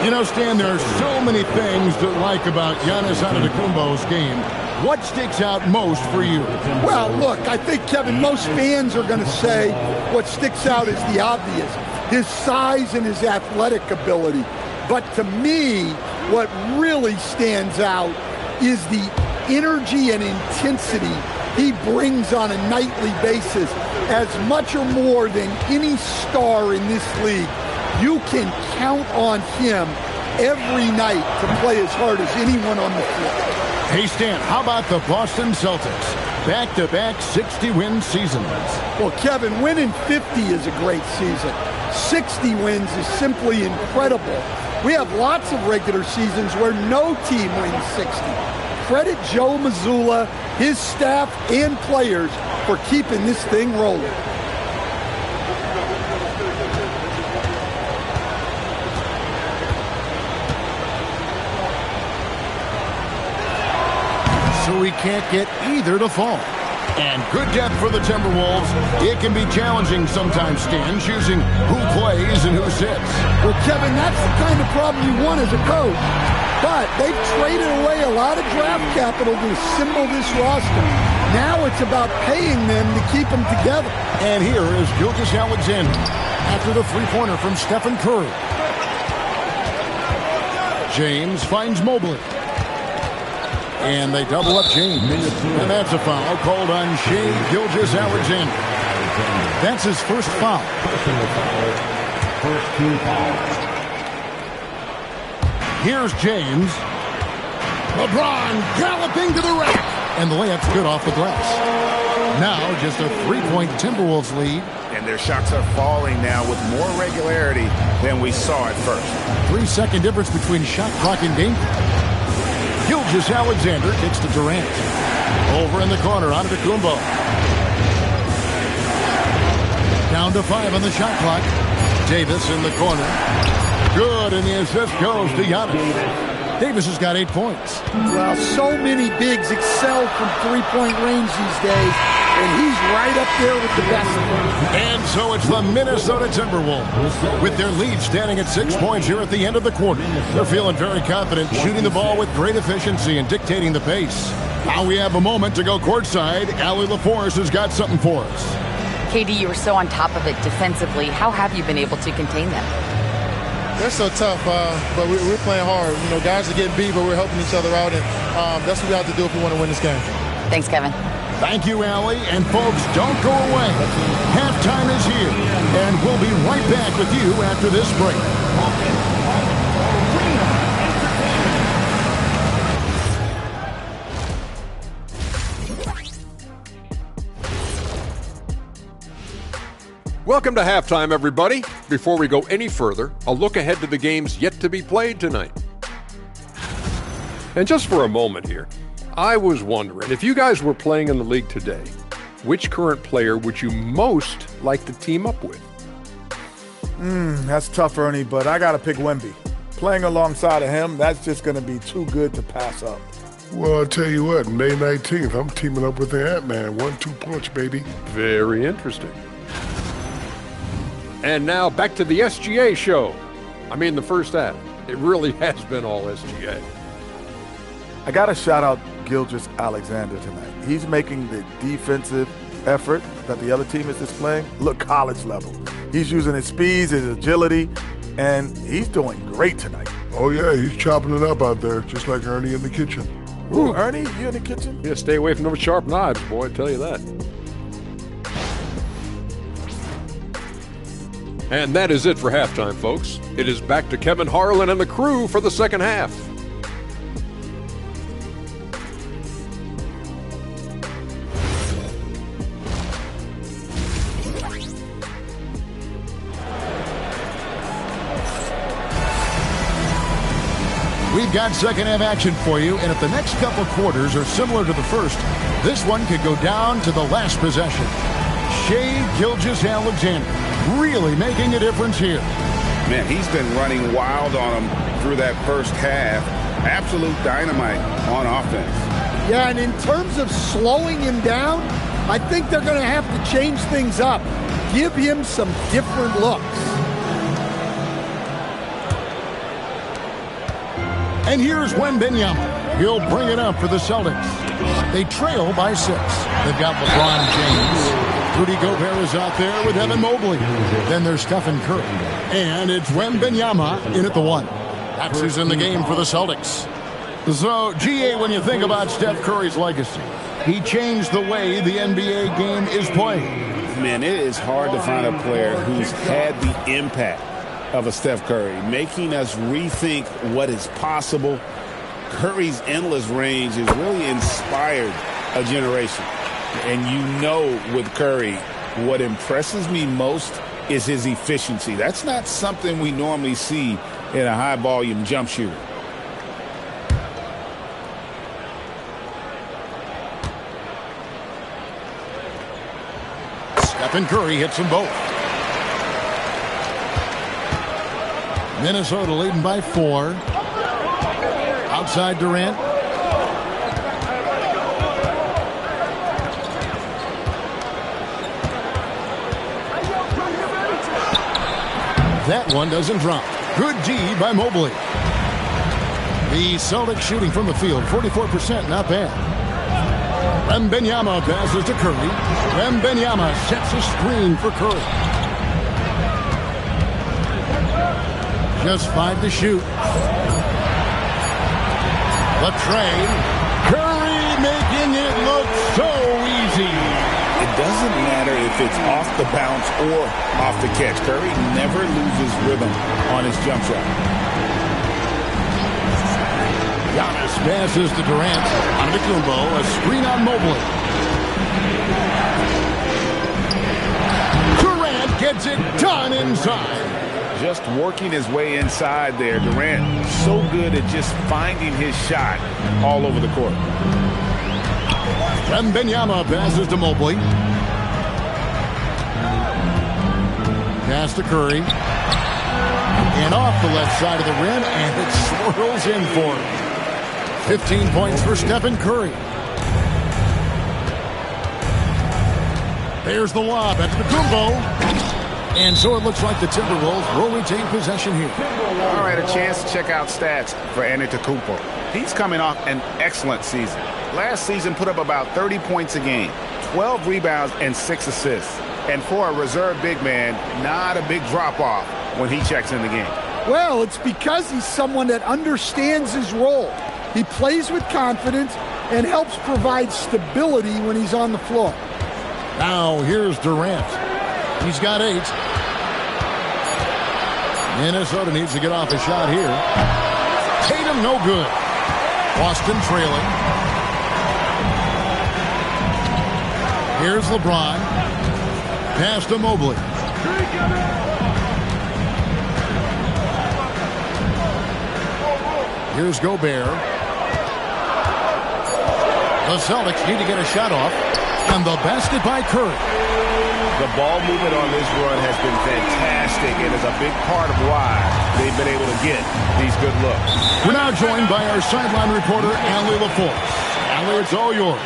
You know, Stan, there are so many things to like about Giannis Antetokounmpo's game. What sticks out most for you? Well, look, I think, Kevin, most fans are going to say what sticks out is the obvious. His size and his athletic ability. But to me, what really stands out is the energy and intensity he brings on a nightly basis. As much or more than any star in this league, you can count on him every night to play as hard as anyone on the floor. Hey, Stan, how about the Boston Celtics? Back-to-back 60-win seasons. Well, Kevin, winning 50 is a great season. 60 wins is simply incredible. We have lots of regular seasons where no team wins 60. Credit Joe Mazzulla, his staff, and players for keeping this thing rolling. So we can't get either to fall. And good depth for the Timberwolves. It can be challenging sometimes, Stan, choosing who plays and who sits. Well, Kevin, that's the kind of problem you want as a coach. But they've traded away a lot of draft capital to assemble this roster. Now it's about paying them to keep them together. And here is Gilgeous-Alexander after the three-pointer from Stephen Curry. James finds Mobley. And they double up James. And that's a foul called on Shai Gilgeous-Alexander. That's his first foul. Here's James. LeBron galloping to the rack. And the layup's good off the glass. Now just a 3-point Timberwolves lead and their shots are falling now with more regularity than we saw at first. 3-second difference between shot clock and game. Gilgeous-Alexander kicks to Durant. Over in the corner, Antetokounmpo. Down to 5 on the shot clock. Davis in the corner. Good, and the assist goes to Giannis. Davis has got 8 points. Well, so many bigs excel from three-point range these days, and he's right up there with the best of them. And so it's the Minnesota Timberwolves. With their lead standing at 6 points here at the end of the quarter. They're feeling very confident, shooting the ball with great efficiency and dictating the pace. Now we have a moment to go courtside. Allie LaForce has got something for us. KD, you were so on top of it defensively. How have you been able to contain them? They're so tough, but we're playing hard. You know, guys are getting beat, but we're helping each other out, and that's what we have to do if we want to win this game. Thanks, Kevin. Thank you, Allie. And folks, don't go away. Halftime is here, and we'll be right back with you after this break. Welcome to halftime, everybody. Before we go any further, a look ahead to the games yet to be played tonight. And just for a moment here, I was wondering, if you guys were playing in the league today, which current player would you most like to team up with? That's tough, Ernie, but I got to pick Wemby. Playing alongside of him, that's just going to be too good to pass up. Well, I'll tell you what, May 19th, I'm teaming up with the Ant-Man. 1-2 punch, baby. Very interesting. And now back to the SGA show. I mean, the first half. It really has been all SGA. I got to shout out Gilgeous-Alexander tonight. He's making the defensive effort that the other team is displaying look college level. He's using his speeds, his agility, and he's doing great tonight. Oh, yeah, he's chopping it up out there, just like Ernie in the kitchen. Ooh, Ernie, you in the kitchen? Yeah, stay away from those sharp knives, boy, I tell you that. And that is it for halftime, folks. It is back to Kevin Harlan and the crew for the second half. We've got second half action for you, and if the next couple quarters are similar to the first, this one could go down to the last possession. Shai Gilgeous-Alexander really making a difference here. Man, he's been running wild on him through that first half. Absolute dynamite on offense. Yeah, and in terms of slowing him down, I think they're going to have to change things up. Give him some different looks. And here's Wembanyama. He'll bring it up for the Celtics. They trail by 6. They've got LeBron James. Rudy Gobert is out there with Evan Mobley. Then there's Stephen Curry. And it's Wembanyama in at the 1. That's who's in the game for the Celtics. So, GA, when you think about Steph Curry's legacy, he changed the way the NBA game is played. Man, it is hard to find a player who's had the impact of a Steph Curry, making us rethink what is possible. Curry's endless range has really inspired a generation. And you know with Curry, what impresses me most is his efficiency. That's not something we normally see in a high-volume jump shooter. Stephen Curry hits them both. Minnesota leading by 4. Outside Durant. That one doesn't drop. Good D by Mobley. The Celtics shooting from the field, 44%, not bad. Wembanyama passes to Curry. Wembanyama sets a screen for Curry. Just 5 to shoot. The train. Curry making it look so easy. It doesn't matter if it's off the bounce or off the catch. Curry never loses rhythm on his jump shot. Giannis passes to Durant. Antetokounmpo, a screen on Mobley. Durant gets it done inside. Just working his way inside there. Durant so good at just finding his shot all over the court. Wembanyama passes to Mobley. Pass to Curry. And off the left side of the rim, and it swirls in for him. 15 points for Stephen Curry. There's the lob at Antetokounmpo. And so it looks like the Timberwolves will retain possession here. All right, a chance to check out stats for Antetokounmpo. He's coming off an excellent season. Last season put up about 30 points a game, 12 rebounds, and 6 assists. And for a reserve big man, not a big drop-off when he checks in the game. Well, it's because he's someone that understands his role. He plays with confidence and helps provide stability when he's on the floor. Now here's Durant. He's got 8. Minnesota needs to get off a shot here. Tatum no good. Boston trailing. Here's LeBron. Pass to Mobley. Here's Gobert. The Celtics need to get a shot off. And the basket by Curry. The ball movement on this run has been fantastic and is a big part of why they've been able to get these good looks. We're now joined by our sideline reporter, Allie LaForce. Allie, it's all yours.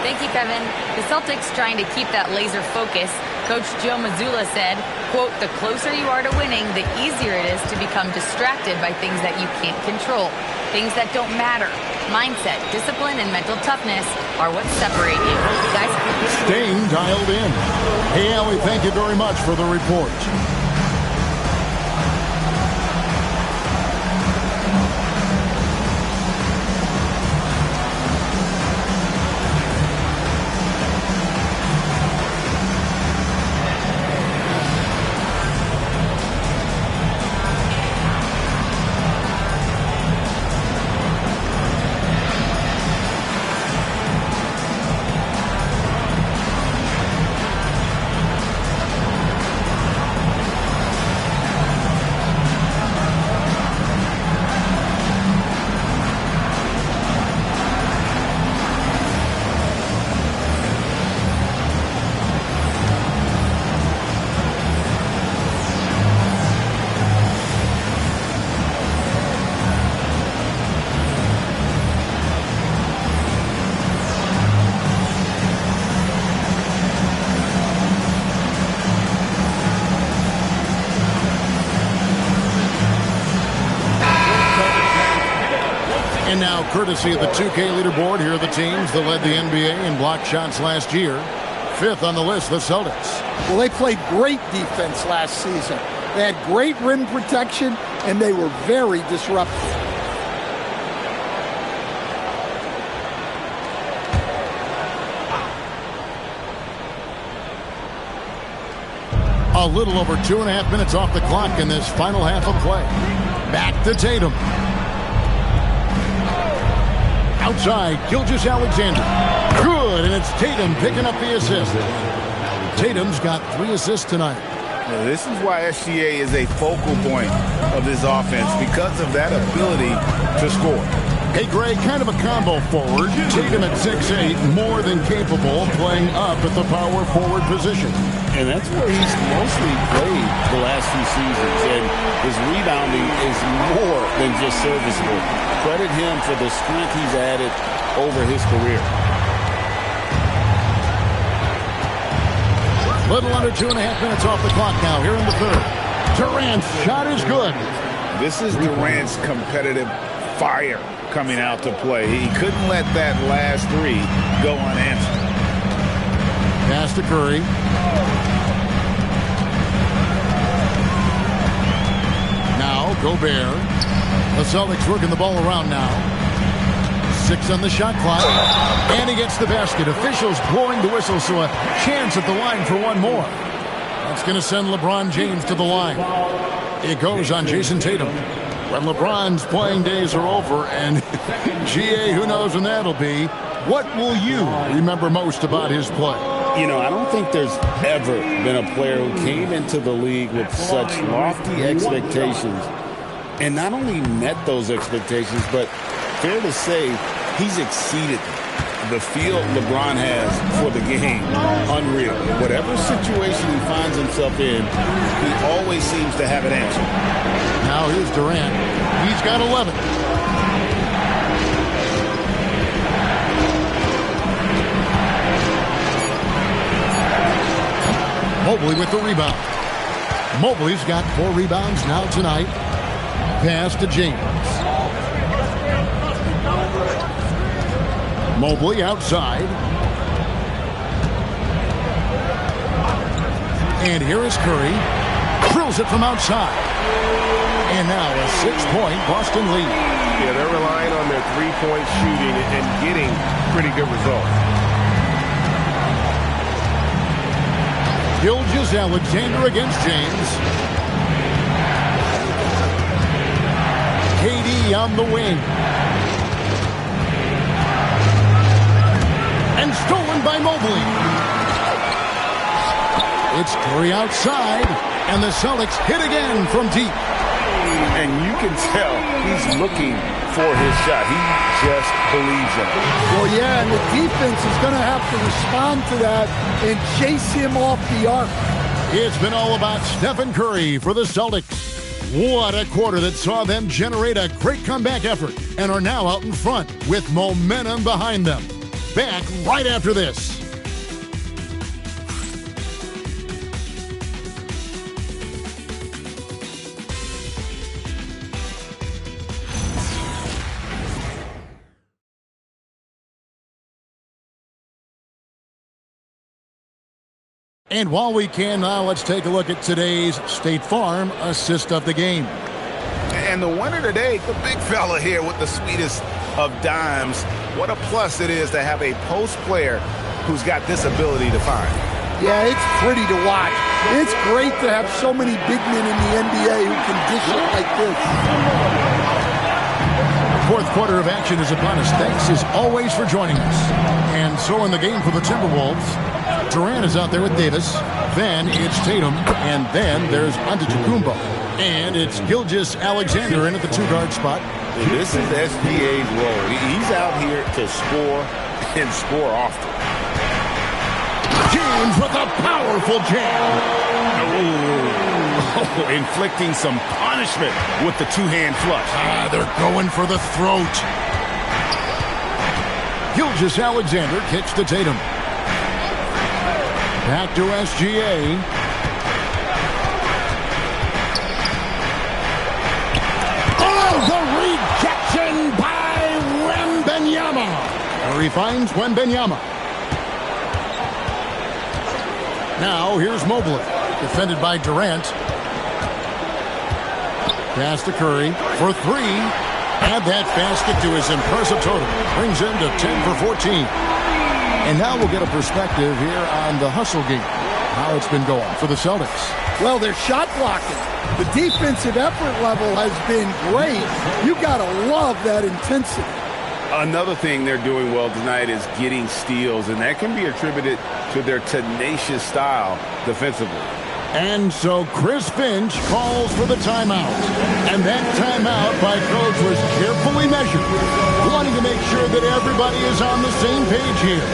Thank you, Kevin. The Celtics trying to keep that laser focus. Coach Joe Mazzulla said, quote, "The closer you are to winning, the easier it is to become distracted by things that you can't control, things that don't matter. Mindset, discipline, and mental toughness are what separate you." Guys, staying dialed in. Hey, Allie, thank you very much for the report. And now, courtesy of the 2K leaderboard, here are the teams that led the NBA in block shots last year. 5th on the list, the Celtics. Well, they played great defense last season. They had great rim protection, and they were very disruptive. A little over 2.5 minutes off the clock in this final half of play. Back to Tatum. Outside, Gilgeous-Alexander. Good, and it's Tatum picking up the assist. Tatum's got 3 assists tonight. Now, this is why SGA is a focal point of this offense, because of that ability to score. Hey, Greg, kind of a combo forward. Tatum at 6'8", more than capable of playing up at the power forward position. And that's where he's mostly played the last few seasons. And his rebounding is more than just serviceable. Credit him for the strength he's added over his career. Little under 2.5 minutes off the clock now here in the third. Durant's shot is good. This is Durant's competitive fire coming out to play. He couldn't let that last 3 go unanswered. Pass to Curry. Now Gobert. The Celtics working the ball around now. 6 on the shot clock. And he gets the basket. Officials blowing the whistle, so a chance at the line for one more. That's going to send LeBron James to the line. It goes on Jason Tatum. When LeBron's playing days are over, and GA, who knows when that'll be, what will you remember most about his play? You know, I don't think there's ever been a player who came into the league with such lofty expectations and not only met those expectations, but fair to say he's exceeded them. The feel LeBron has for the game, unreal. Whatever situation he finds himself in, he always seems to have an answer. Now here's Durant. He's got 11. Mobley with the rebound. Mobley's got 4 rebounds now tonight. Pass to James. Mobley outside. And here is Curry. Drills it from outside. And now a 6-point Boston lead. Yeah, they're relying on their three-point shooting and getting pretty good results. Gilgeous-Alexander against James. KD on the wing. And stolen by Mobley. It's Curry outside, and the Celtics hit again from deep. And you can tell he's looking for his shot. He just believes in it. Well, yeah, and the defense is going to have to respond to that and chase him off the arc. It's been all about Stephen Curry for the Celtics. What a quarter that saw them generate a great comeback effort and are now out in front with momentum behind them. Back right after this. And while we can now, let's take a look at today's State Farm assist of the game. And the winner today, the big fella here with the sweetest of dimes. What a plus it is to have a post player who's got this ability to find. Yeah, it's pretty to watch. It's great to have so many big men in the NBA who can dish it like this. Fourth quarter of action is upon us. Thanks as always for joining us. And so in the game for the Timberwolves, Durant is out there with Davis. Then it's Tatum. And then there's Antetokounmpo. And it's Gilgeous-Alexander in at the 2-guard spot. This is SGA's role. He's out here to score and score often. James with a powerful jam. Oh, inflicting some punishment with the two-hand flush. They're going for the throat. Gilgeous-Alexander kicks to Tatum. Back to SGA. Oh, the rejection by Wembanyama. Curry finds Wembanyama. Now here's Mobley, defended by Durant. Pass to Curry for 3. Add that basket to his impressive total. Brings him to 10 for 14. And now we'll get a perspective here on the hustle game. How it's been going for the Celtics. Well, they're shot blocking. The defensive effort level has been great. You got to love that intensity. Another thing they're doing well tonight is getting steals, and that can be attributed to their tenacious style defensively. And so Chris Finch calls for the timeout. And that timeout by Coach was carefully measured, wanting to make sure that everybody is on the same page here.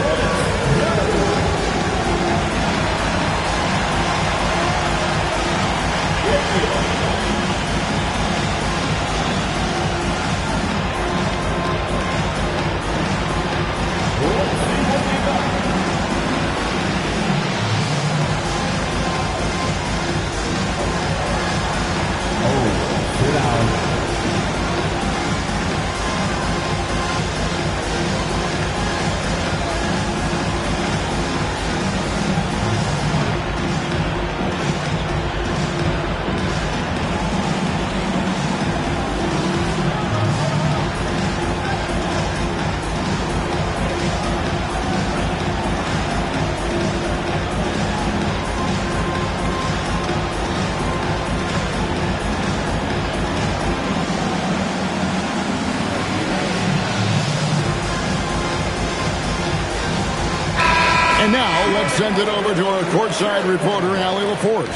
And now let's send it over to our courtside reporter, Allie LaForce.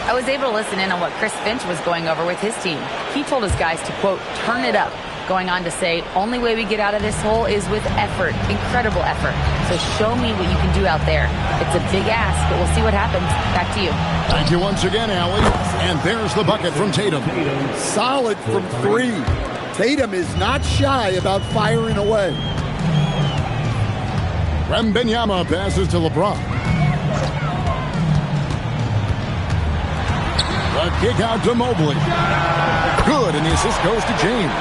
I was able to listen in on what Chris Finch was going over with his team. He told his guys to, quote, turn it up, going on to say, only way we get out of this hole is with effort, incredible effort. So show me what you can do out there. It's a big ask, but we'll see what happens. Back to you. Thank you once again, Allie. And there's the bucket from Tatum. Solid from three. Tatum is not shy about firing away. Wembanyama passes to LeBron. The kick out to Mobley. Good, and the assist goes to James.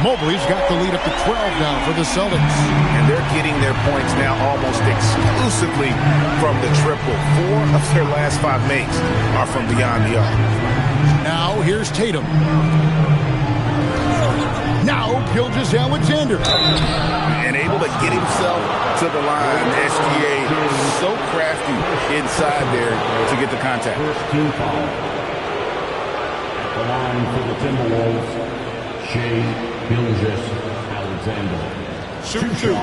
Mobley's got the lead up to 12 now for the Celtics. And they're getting their points now almost exclusively from the triple. 4 of their last 5 makes are from beyond the arc. Now here's Tatum. Now Gilgeous-Alexander. And able to get himself to the line. SGA so crafty inside there to get the contact. First team foul. At the line for the Timberwolves, Shai Gilgeous-Alexander. Shoot two.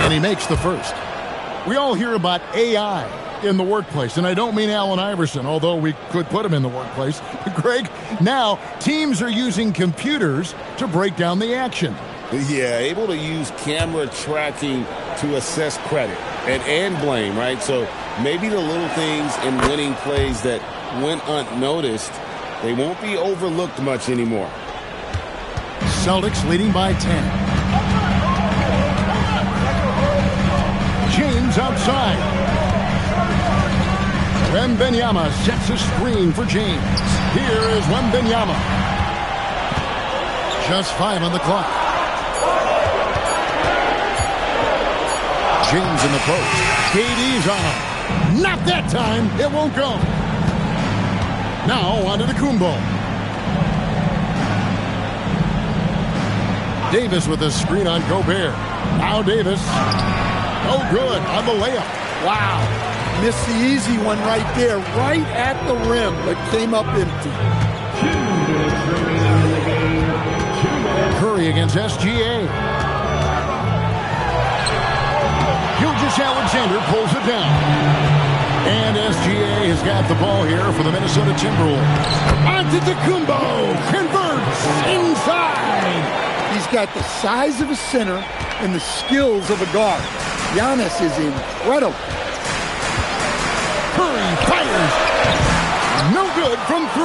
And he makes the first. We all hear about AI in the workplace, and I don't mean Allen Iverson, although we could put him in the workplace. Greg, now teams are using computers to break down the action. Yeah, able to use camera tracking to assess credit and blame, right? So maybe the little things in winning plays that went unnoticed, they won't be overlooked much anymore. Celtics leading by 10. James outside. Wembanyama sets a screen for James. Here is Wembanyama. Just 5 on the clock. James in the post. KD's on him. Not that time. It won't go. Now on to the Kumbo. Davis with a screen on Gobert. Now Davis. Oh, good on the layup. Wow. Missed the easy one right there, right at the rim, but came up empty. Curry against SGA. Gilgeous-Alexander pulls it down. And SGA has got the ball here for the Minnesota Timberwolves. Antetokounmpo converts inside. He's got the size of a center and the skills of a guard. Giannis is incredible. Curry fires. No good from 3.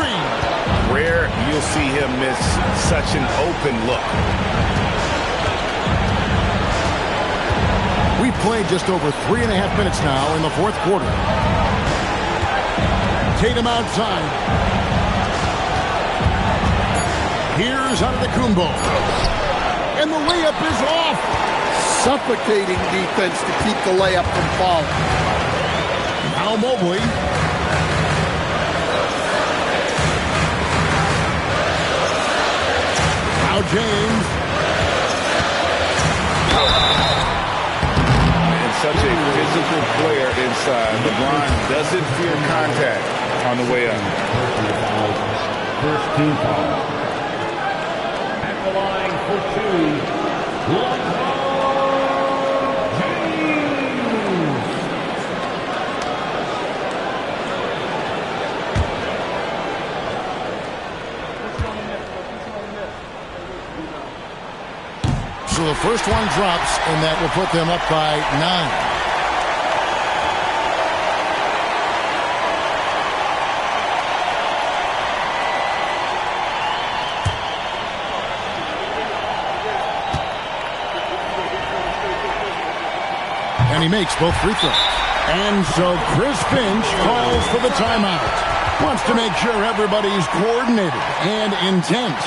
Rare you'll see him miss such an open look. We've played just over 3.5 minutes now in the fourth quarter. Tatum outside. Here's Antetokounmpo. And the layup is off. Suffocating defense to keep the layup from falling. Now Mobley. Now James. And such a physical player inside. LeBron doesn't fear contact on the way up. First team foul. At the line for 2. So the first one drops, and that will put them up by 9. And he makes both free throws. And so Chris Finch calls for the timeout. Wants to make sure everybody's coordinated and intent.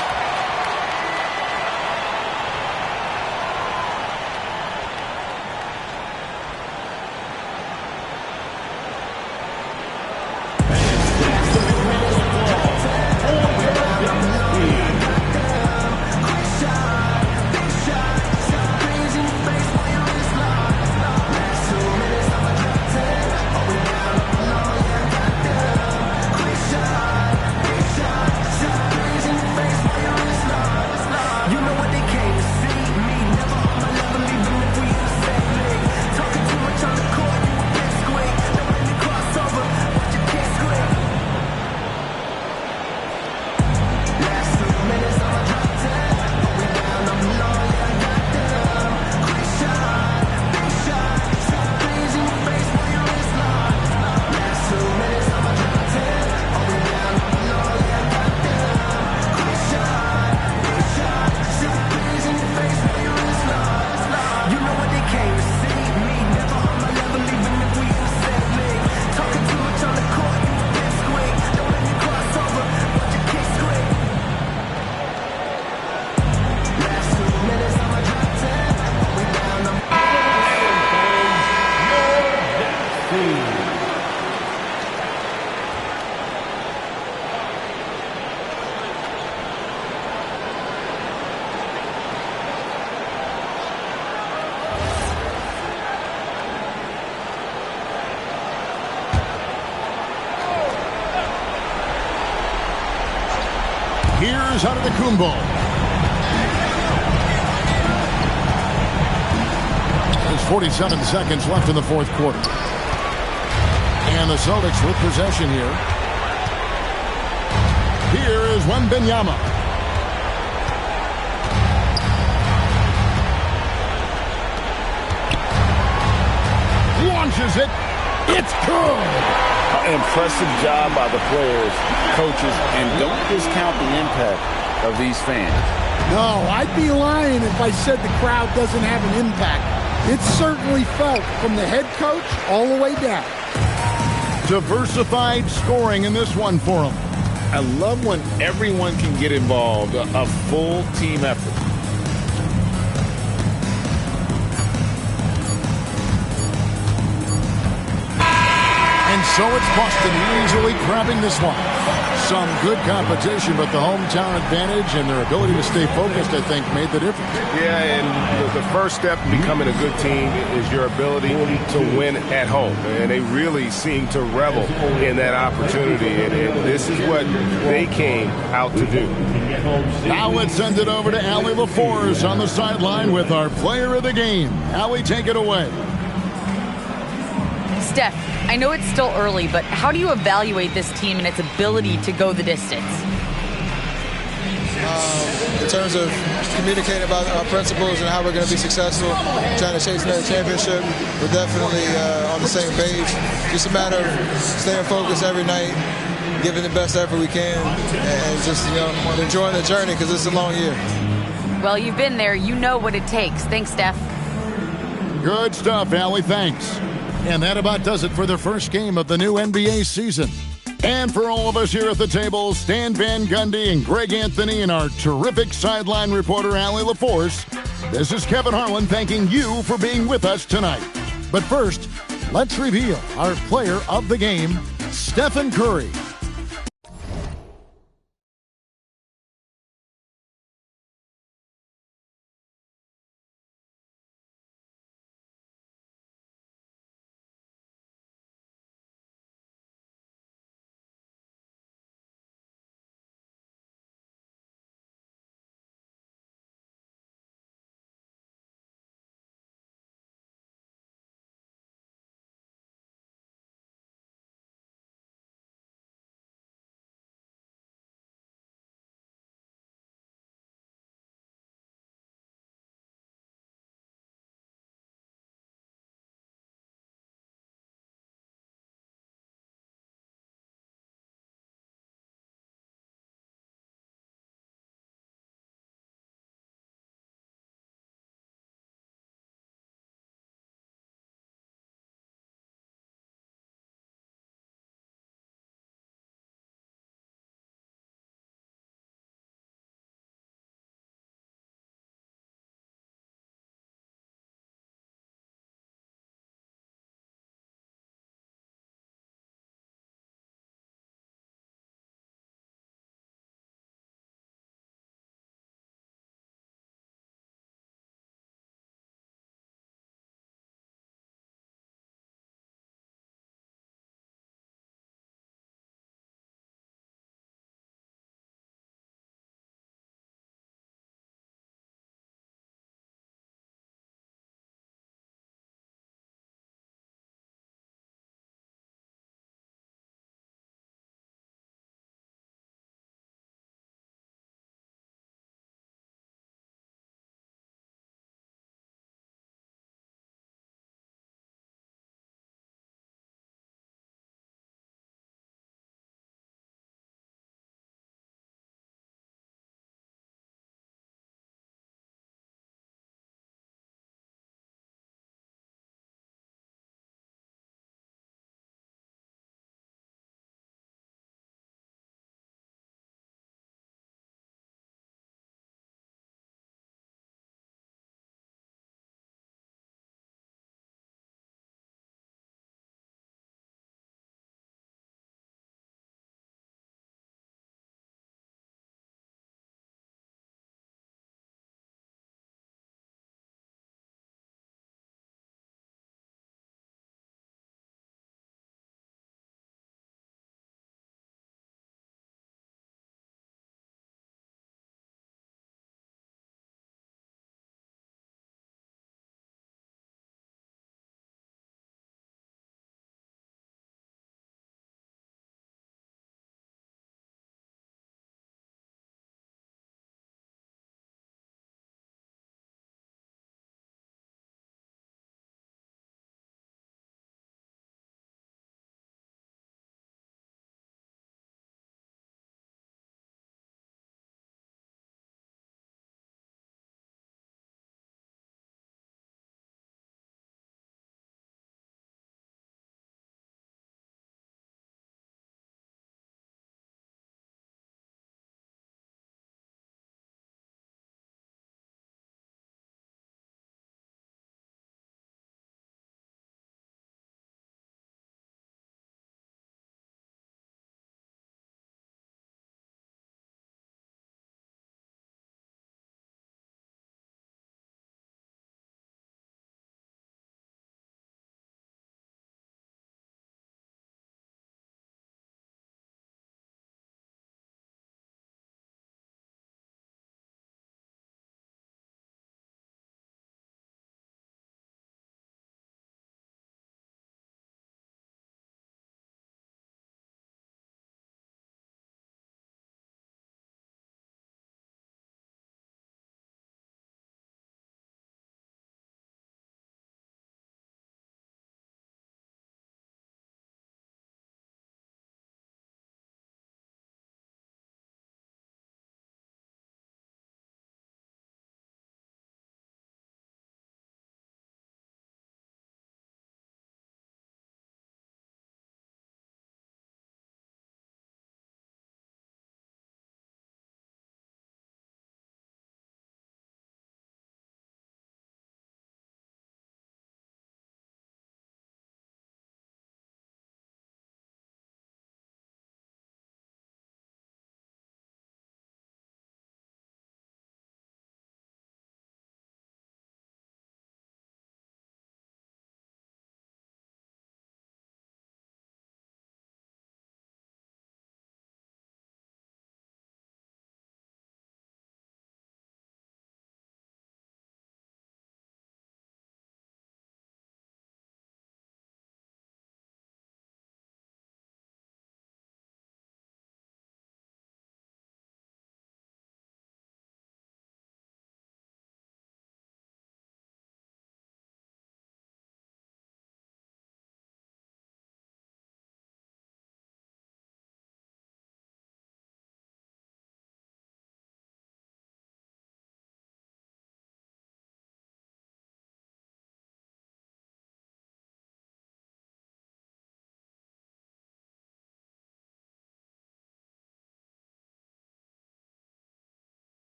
Here's Antetokounmpo. There's 47 seconds left in the fourth quarter. And the Celtics with possession here. Here is Wembanyama. Launches it. It's good. Impressive job by the players, coaches, and don't discount the impact of these fans. No, I'd be lying if I said the crowd doesn't have an impact. It's certainly felt from the head coach all the way down. Diversified scoring in this one for him. I love when everyone can get involved, a full team effort. And so it's Boston easily grabbing this one. Some good competition, but the hometown advantage and their ability to stay focused, I think, made the difference. Yeah, and the first step in becoming a good team is your ability to win at home. And they really seem to revel in that opportunity. And this is what they came out to do. Now let's send it over to Allie LaForce on the sideline with our player of the game. Allie, take it away. Steph, I know it's still early, but how do you evaluate this team and its ability to go the distance? In terms of communicating about our principles and how we're going to be successful, trying to chase another championship, we're definitely on the same page. Just a matter of staying focused every night, giving the best effort we can, and just enjoying the journey because it's a long year. Well, you've been there. You know what it takes. Thanks, Steph. Good stuff, Allie. Thanks. And that about does it for the first game of the new NBA season. And for all of us here at the table, Stan Van Gundy and Greg Anthony and our terrific sideline reporter, Allie LaForce, this is Kevin Harlan thanking you for being with us tonight. But first, let's reveal our player of the game, Stephen Curry.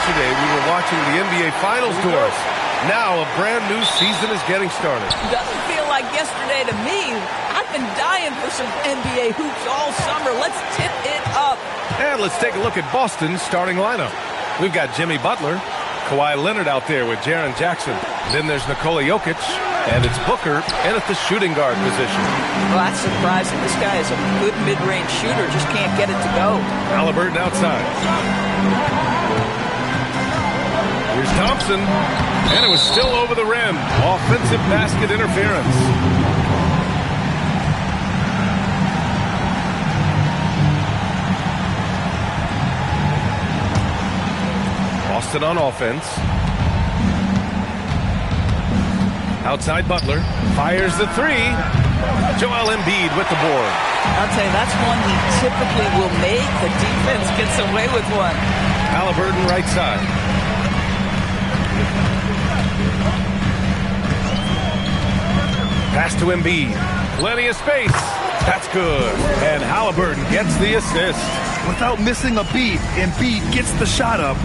yesterday, we were watching the NBA Finals doors. Now a brand new season is getting started. Doesn't feel like yesterday to me. I've been dying for some NBA hoops all summer. Let's tip it up. And let's take a look at Boston's starting lineup. We've got Jimmy Butler, Kawhi Leonard out there with Jaren Jackson. Then there's Nikola Jokic, and it's Booker in at the shooting guard position. Well, that's surprising. This guy is a good mid-range shooter, just can't get it to go. Halliburton outside. Here's Thompson, and it was still over the rim. Offensive basket interference. Boston on offense. Outside Butler. Fires the three. Joel Embiid with the board. I'll tell you, that's one he typically will make. The defense gets away with one. Halliburton right side. Pass to Embiid. Plenty of space. That's good. And Halliburton gets the assist. Without missing a beat, Embiid gets the shot up.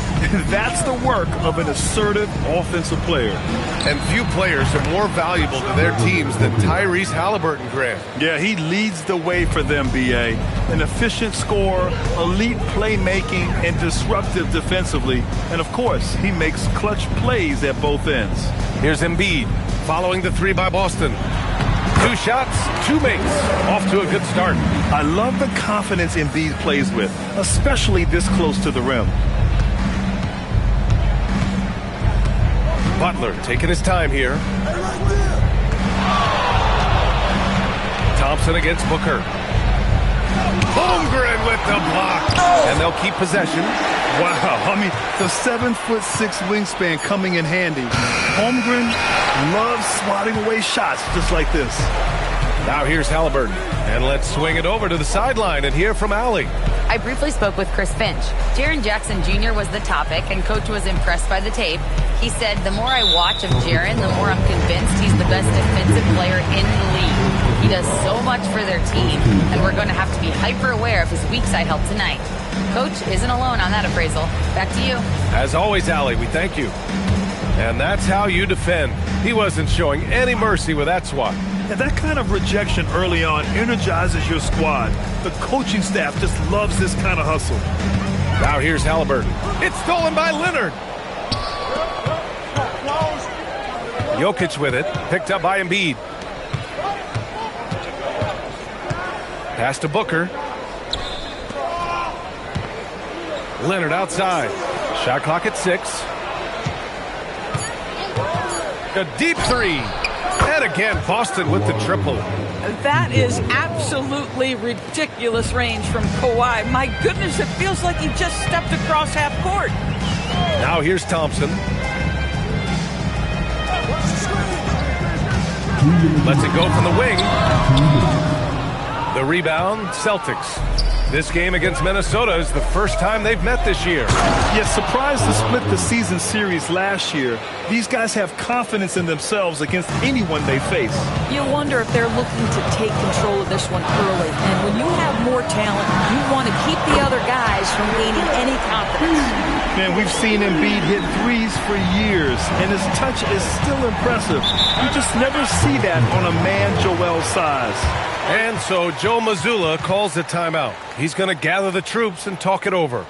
That's the work of an assertive offensive player. And few players are more valuable to their teams than Tyrese Halliburton, Grant. Yeah, he leads the way for them, B.A. An efficient scorer, elite playmaking, and disruptive defensively. And, of course, he makes clutch plays at both ends. Here's Embiid following the three by Boston. 2 shots, 2 makes. Off to a good start. I love the confidence Embiid plays with, especially this close to the rim. Butler taking his time here. Thompson against Booker. Holmgren with the block. And they'll keep possession. Wow, I mean, the 7'6" wingspan coming in handy. Holmgren loves swatting away shots just like this. Now here's Halliburton. And let's swing it over to the sideline and hear from Allie. I briefly spoke with Chris Finch. Jaren Jackson Jr. was the topic, and Coach was impressed by the tape. He said, the more I watch of Jaren, the more I'm convinced he's the best defensive player in the league. He does so much for their team, and we're going to have to be hyper-aware of his weak side help tonight. Coach isn't alone on that appraisal. Back to you. As always, Allie, we thank you. And that's how you defend. He wasn't showing any mercy with that swat. And that kind of rejection early on energizes your squad. The coaching staff just loves this kind of hustle. Now here's Halliburton. It's stolen by Leonard. Jokic with it. Picked up by Embiid. Pass to Booker. Leonard outside. Shot clock at 6. A deep three. And again, Boston with the triple. That is absolutely ridiculous range from Kawhi. My goodness, it feels like he just stepped across half court. Now here's Thompson. Lets it go from the wing. The rebound, Celtics. This game against Minnesota is the first time they've met this year. Yes, surprised to split the season series last year. These guys have confidence in themselves against anyone they face. You wonder if they're looking to take control of this one early. And when you have more talent, you want to keep the other guys from gaining any confidence. Man, we've seen Embiid hit threes for years, and his touch is still impressive. You just never see that on a man Joel's size. And so Joe Mazzulla calls the timeout. He's going to gather the troops and talk it over.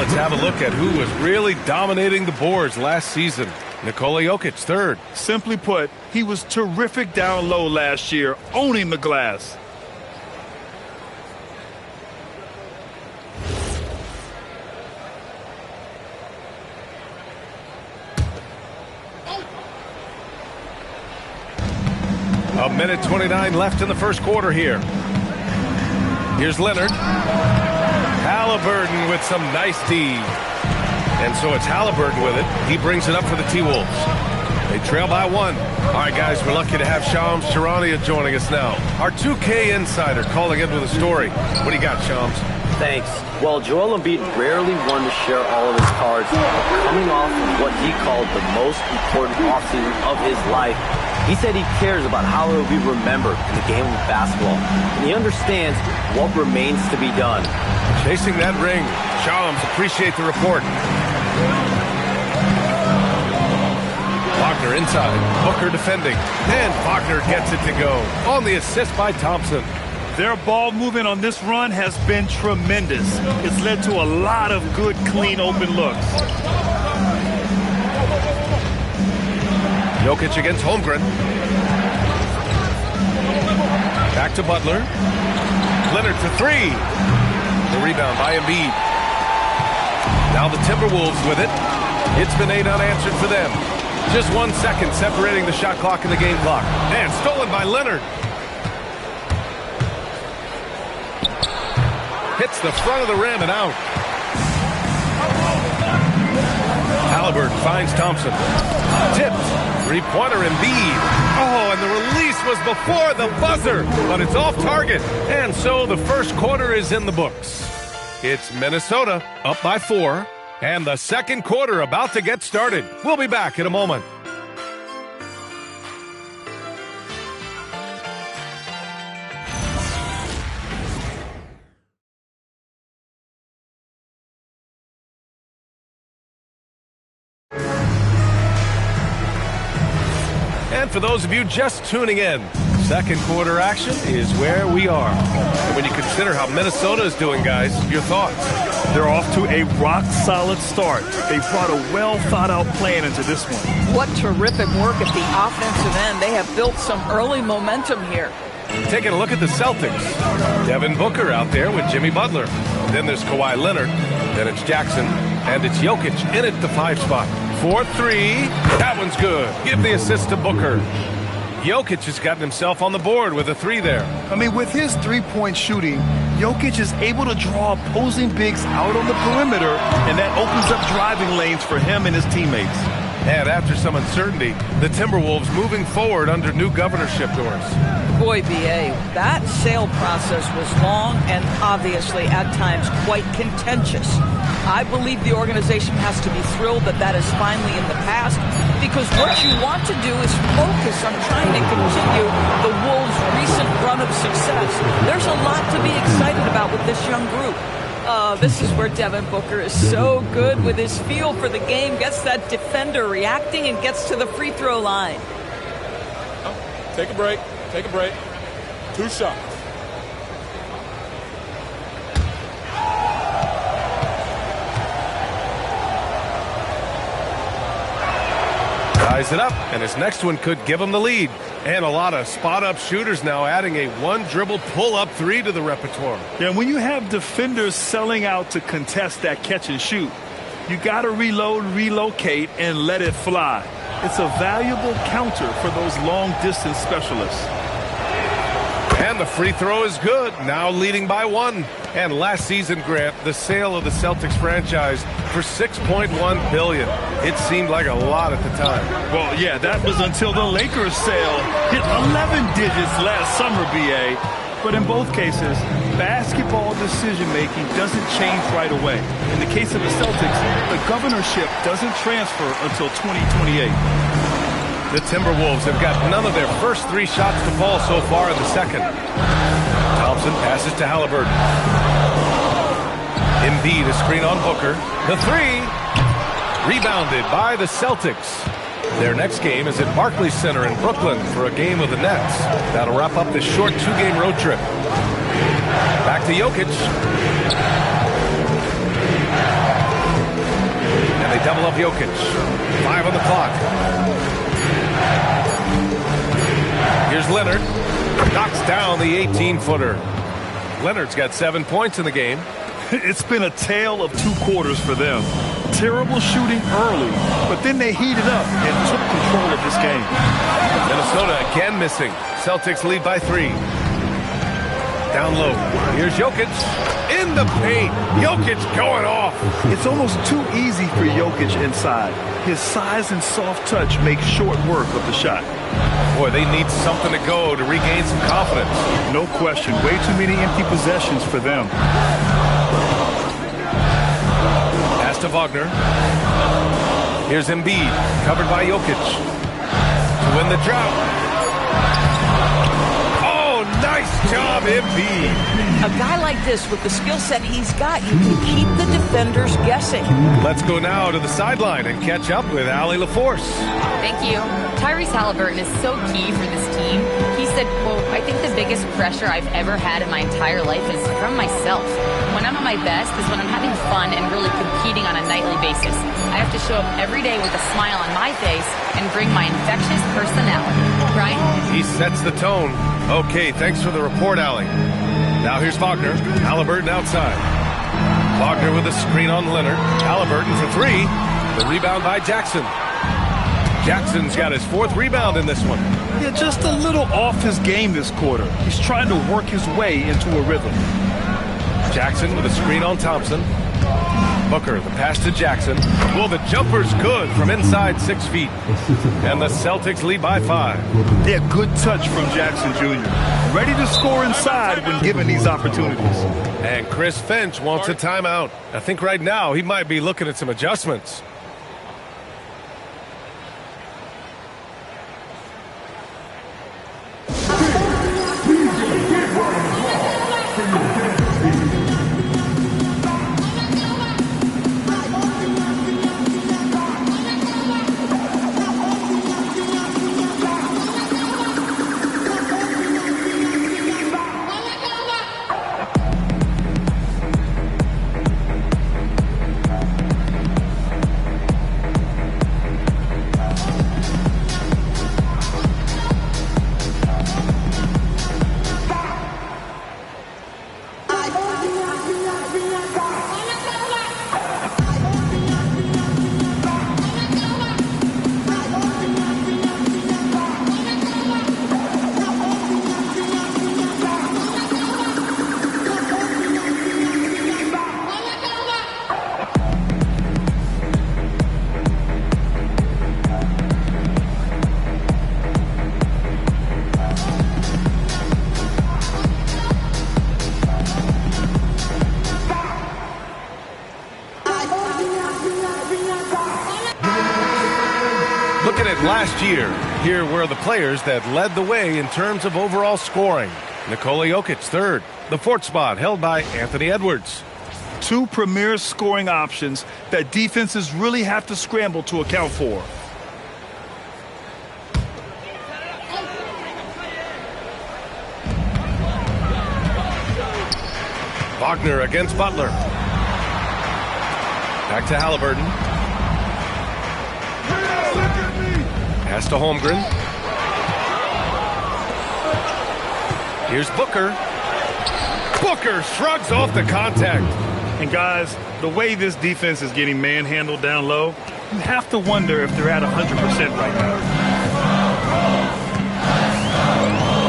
let's have a look at who was really dominating the boards last season. Nikola Jokic, third. Simply put, he was terrific down low last year, owning the glass. A minute 29 left in the first quarter here. Here's Leonard. Halliburton with some nice D. And so it's Halliburton with it. He brings it up for the T-Wolves. They trail by 1. All right, guys, we're lucky to have Shams Charania joining us now. Our 2K insider calling in with a story. What do you got, Shams? Thanks. Well, Joel Embiid rarely wanted to share all of his cards, but coming off of what he called the most important offseason of his life, he said he cares about how it will be remembered in the game of basketball, and he understands what remains to be done. Chasing that ring. Shams, appreciate the report. Wagner inside. Booker defending. And Wagner gets it to go. On the assist by Thompson. Their ball movement on this run has been tremendous. It's led to a lot of good, clean, open looks. Jokic against Holmgren. Back to Butler. Leonard for 3. The rebound by Embiid. Now the Timberwolves with it. It's been 8 unanswered for them. Just 1 second separating the shot clock and the game clock. And stolen by Leonard. Hits the front of the rim and out. Halliburton finds Thompson. Tipped. Three-pointer Embiid. Oh, and the release was before the buzzer, but it's off target. And so the first quarter is in the books. It's Minnesota up by 4, and the second quarter about to get started. We'll be back in a moment. And for those of you just tuning in, second quarter action is where we are. And when you consider how Minnesota is doing, guys, your thoughts? They're off to a rock-solid start. They brought a well-thought-out plan into this one. What terrific work at the offensive end. They have built some early momentum here. Taking a look at the Celtics. Devin Booker out there with Jimmy Butler. Then there's Kawhi Leonard. Then it's Jackson. And it's Jokic in at the 5 spot. 4-3. That one's good. Give the assist to Booker. Jokic has gotten himself on the board with a 3 there. I mean, with his three-point shooting, Jokic is able to draw opposing bigs out on the perimeter, and that opens up driving lanes for him and his teammates. And after some uncertainty, the Timberwolves moving forward under new governorship doors. Boy, B.A., that sale process was long and obviously at times quite contentious. I believe the organization has to be thrilled that that is finally in the past, because what you want to do is focus on trying to continue the Wolves' recent run of success. There's a lot to be excited about with this young group. This is where Devin Booker is so good with his feel for the game, gets that defender reacting and gets to the free throw line. Take a break. Take a break. 2 shots. Ties it up, and his next one could give him the lead. And a lot of spot-up shooters now adding a one-dribble pull-up 3 to the repertoire. Yeah, when you have defenders selling out to contest that catch and shoot, you got to reload, relocate, and let it fly. It's a valuable counter for those long-distance specialists. And the free throw is good, now leading by 1. And last season, Grant, the sale of the Celtics franchise for $6.1 billion. It seemed like a lot at the time. Well, yeah, that was until the Lakers sale hit 11 digits last summer, B.A. But in both cases, basketball decision-making doesn't change right away. In the case of the Celtics, the governorship doesn't transfer until 2028. The Timberwolves have got none of their first 3 shots to fall so far in the second. Thompson passes to Halliburton. Embiid, a screen on Booker. The 3. Rebounded by the Celtics. Their next game is at Barclays Center in Brooklyn for a game of the Nets. That'll wrap up this short 2-game road trip. Back to Jokic. Double up Jokic. 5 on the clock. Here's Leonard. Knocks down the 18-footer. Leonard's got 7 points in the game. It's been a tale of 2 quarters for them. Terrible shooting early, but then they heated up and took control of this game. Minnesota again missing. Celtics lead by 3. Down low. Here's Jokic. In the paint. Jokic going off. It's almost too easy for Jokic inside. His size and soft touch make short work of the shot. Boy, they need something to go to regain some confidence. No question. Way too many empty possessions for them. Pass to Wagner. Here's Embiid. Covered by Jokic. To win the drought. Nice job, Embiid. A guy like this, with the skill set he's got, you can keep the defenders guessing. Let's go now to the sideline and catch up with Allie LaForce. Thank you. Tyrese Halliburton is so key for this team. He said, quote, "I think the biggest pressure I've ever had in my entire life is from myself. When I'm at my best is when I'm having fun and really competing on a nightly basis. I have to show up every day with a smile on my face and bring my infectious personality." Brian? He sets the tone. Okay, thanks for the report, Allie. Now here's Wagner. Halliburton outside. Wagner with a screen on Leonard. Halliburton for 3. The rebound by Jackson. Jackson's got his 4th rebound in this one. Yeah, just a little off his game this quarter. He's trying to work his way into a rhythm. Jackson with a screen on Thompson. Booker, the pass to Jackson. Well, the jumper's good from inside 6 feet. And the Celtics lead by 5. Yeah, good touch from Jackson Jr. Ready to score inside when given these opportunities. And Chris Finch wants a timeout. I think right now he might be looking at some adjustments. Looking at last year, here were the players that led the way in terms of overall scoring. Nikola Jokic, 3rd. The 4th spot held by Anthony Edwards. 2 premier scoring options that defenses really have to scramble to account for. Wagner against Butler. Back to Halliburton. Pass to Holmgren. Here's Booker. Booker shrugs off the contact. And guys, the way this defense is getting manhandled down low, you have to wonder if they're at 100% right now.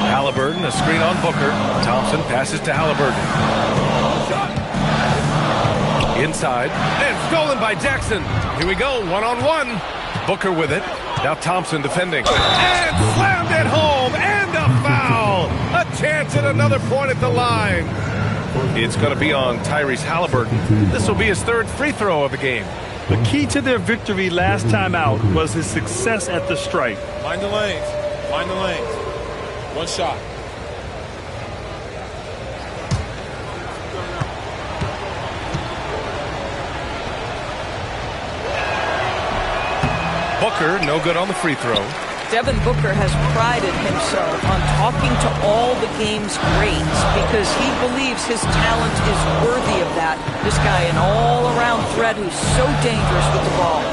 Halliburton, a screen on Booker. Thompson passes to Halliburton. Inside, and stolen by Jackson. Here we go, one-on-one. Booker with it. Now Thompson defending. And slammed it home, and a foul. A chance at another point at the line. It's going to be on Tyrese Halliburton. This will be his 3rd free throw of the game. The key to their victory last time out was his success at the stripe. Find the lanes. Find the lanes. One shot. Booker, no good on the free throw. Devin Booker has prided himself on talking to all the game's greats because he believes his talent is worthy of that. This guy, an all-around threat who's so dangerous with the ball.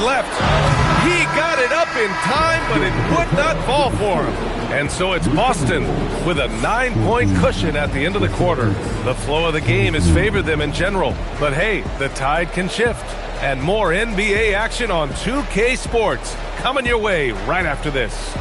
left. He got it up in time, but it would not fall for him. And so it's Boston with a 9-point cushion at the end of the quarter. The flow of the game has favored them in general. But hey, the tide can shift. And more NBA action on 2K Sports coming your way right after this.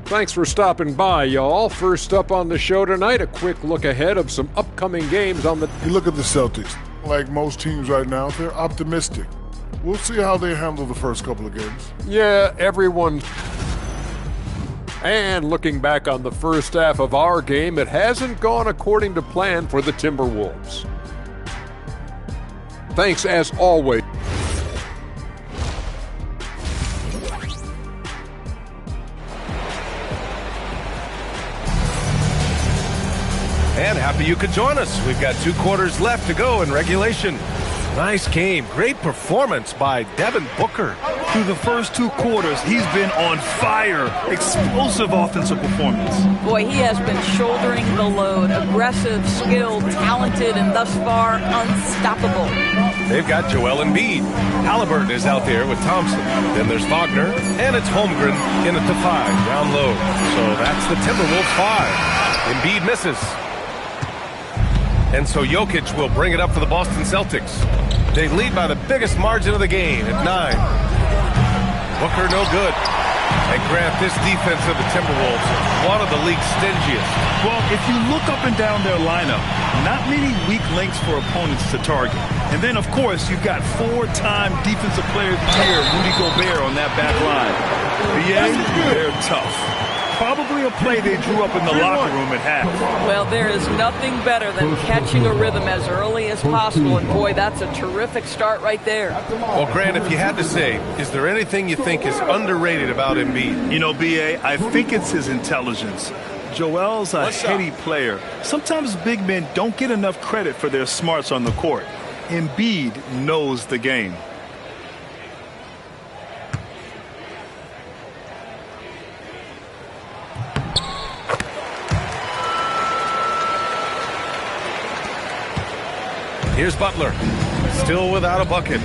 Thanks for stopping by, y'all. First up on the show tonight, a quick look ahead of some upcoming games on the... You look at the Celtics. Like most teams right now, they're optimistic. We'll see how they handle the first couple of games. Yeah, everyone... And looking back on the first half of our game, it hasn't gone according to plan for the Timberwolves. Thanks as always. And happy you could join us. We've got 2 quarters left to go in regulation. Nice game. Great performance by Devin Booker. Through the first 2 quarters, he's been on fire. Explosive offensive performance. Boy, he has been shouldering the load. Aggressive, skilled, talented, and thus far, unstoppable. They've got Joel Embiid. Halliburton is out there with Thompson. Then there's Wagner, and it's Holmgren in at the 5, down low. So that's the Timberwolves 5. Embiid misses. And so Jokic will bring it up for the Boston Celtics. They lead by the biggest margin of the game at 9. Booker no good. And Grant, this defense of the Timberwolves is one of the league's stingiest. Well, if you look up and down their lineup, not many weak links for opponents to target. And then, of course, you've got 4-time Defensive Player of the Year, Rudy Gobert, on that back line. BA, they're tough. Probably a play they drew up in the locker room at half. Well, there is nothing better than catching a rhythm as early as possible, and boy, that's a terrific start right there. Well, Grant, if you had to say, is there anything you think is underrated about Embiid? You know, B.A., I think it's his intelligence. Joel's a heady player. Sometimes big men don't get enough credit for their smarts on the court. Embiid knows the game. Here's Butler, still without a bucket.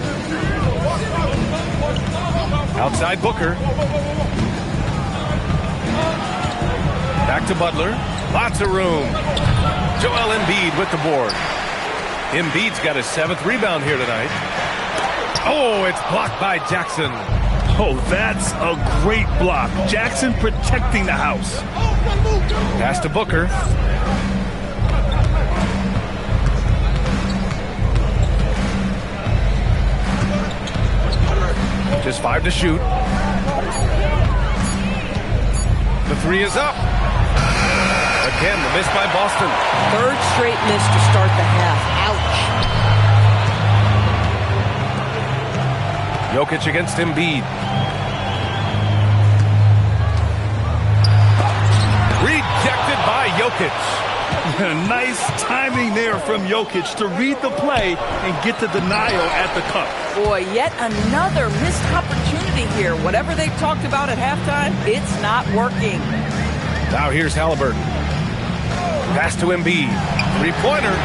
Outside Booker. Back to Butler. Lots of room. Joel Embiid with the board. Embiid's got his 7th rebound here tonight. Oh, it's blocked by Jackson. Oh, that's a great block. Jackson protecting the house. Pass to Booker. Just 5 to shoot. The 3 is up. Again, the miss by Boston. 3rd straight miss to start the half. Ouch. Jokic against Embiid. Rejected by Jokic. Nice timing there from Jokic to read the play and get the denial at the cup. Boy, yet another missed opportunity here. Whatever they talked about at halftime, it's not working. Now here's Halliburton. Pass to Embiid. 3-pointer.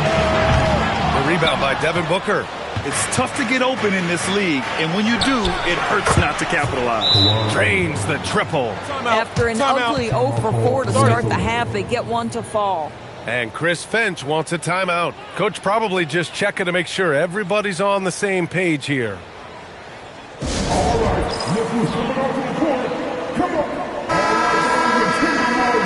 The rebound by Devin Booker. It's tough to get open in this league, and when you do, it hurts not to capitalize. Drains the triple. After an ugly 0 for 4 to start the half, they get one to fall. And Chris Finch wants a timeout. Coach probably just checking to make sure everybody's on the same page here.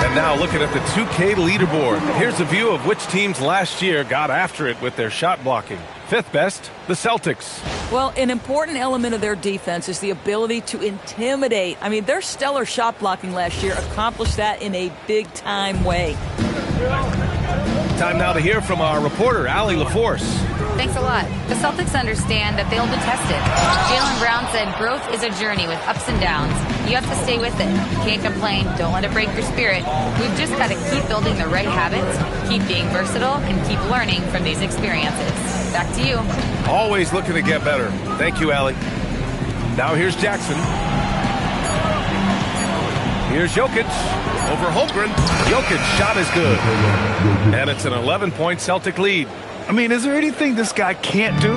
And now looking at the 2K leaderboard. Here's a view of which teams last year got after it with their shot blocking. 5th best, the Celtics. Well, an important element of their defense is the ability to intimidate. I mean, their stellar shot blocking last year accomplished that in a big-time way. Time now to hear from our reporter, Allie LaForce. Thanks a lot. The Celtics understand that they'll be tested. Jaylen Brown said growth is a journey with ups and downs. You have to stay with it. You can't complain. Don't let it break your spirit. We've just got to keep building the right habits, keep being versatile, and keep learning from these experiences. Back to you. Always looking to get better. Thank you, Allie. Now here's Jackson. Here's Jokic over Holmgren. Jokic's shot is good. And it's an 11-point Celtic lead. I mean, is there anything this guy can't do?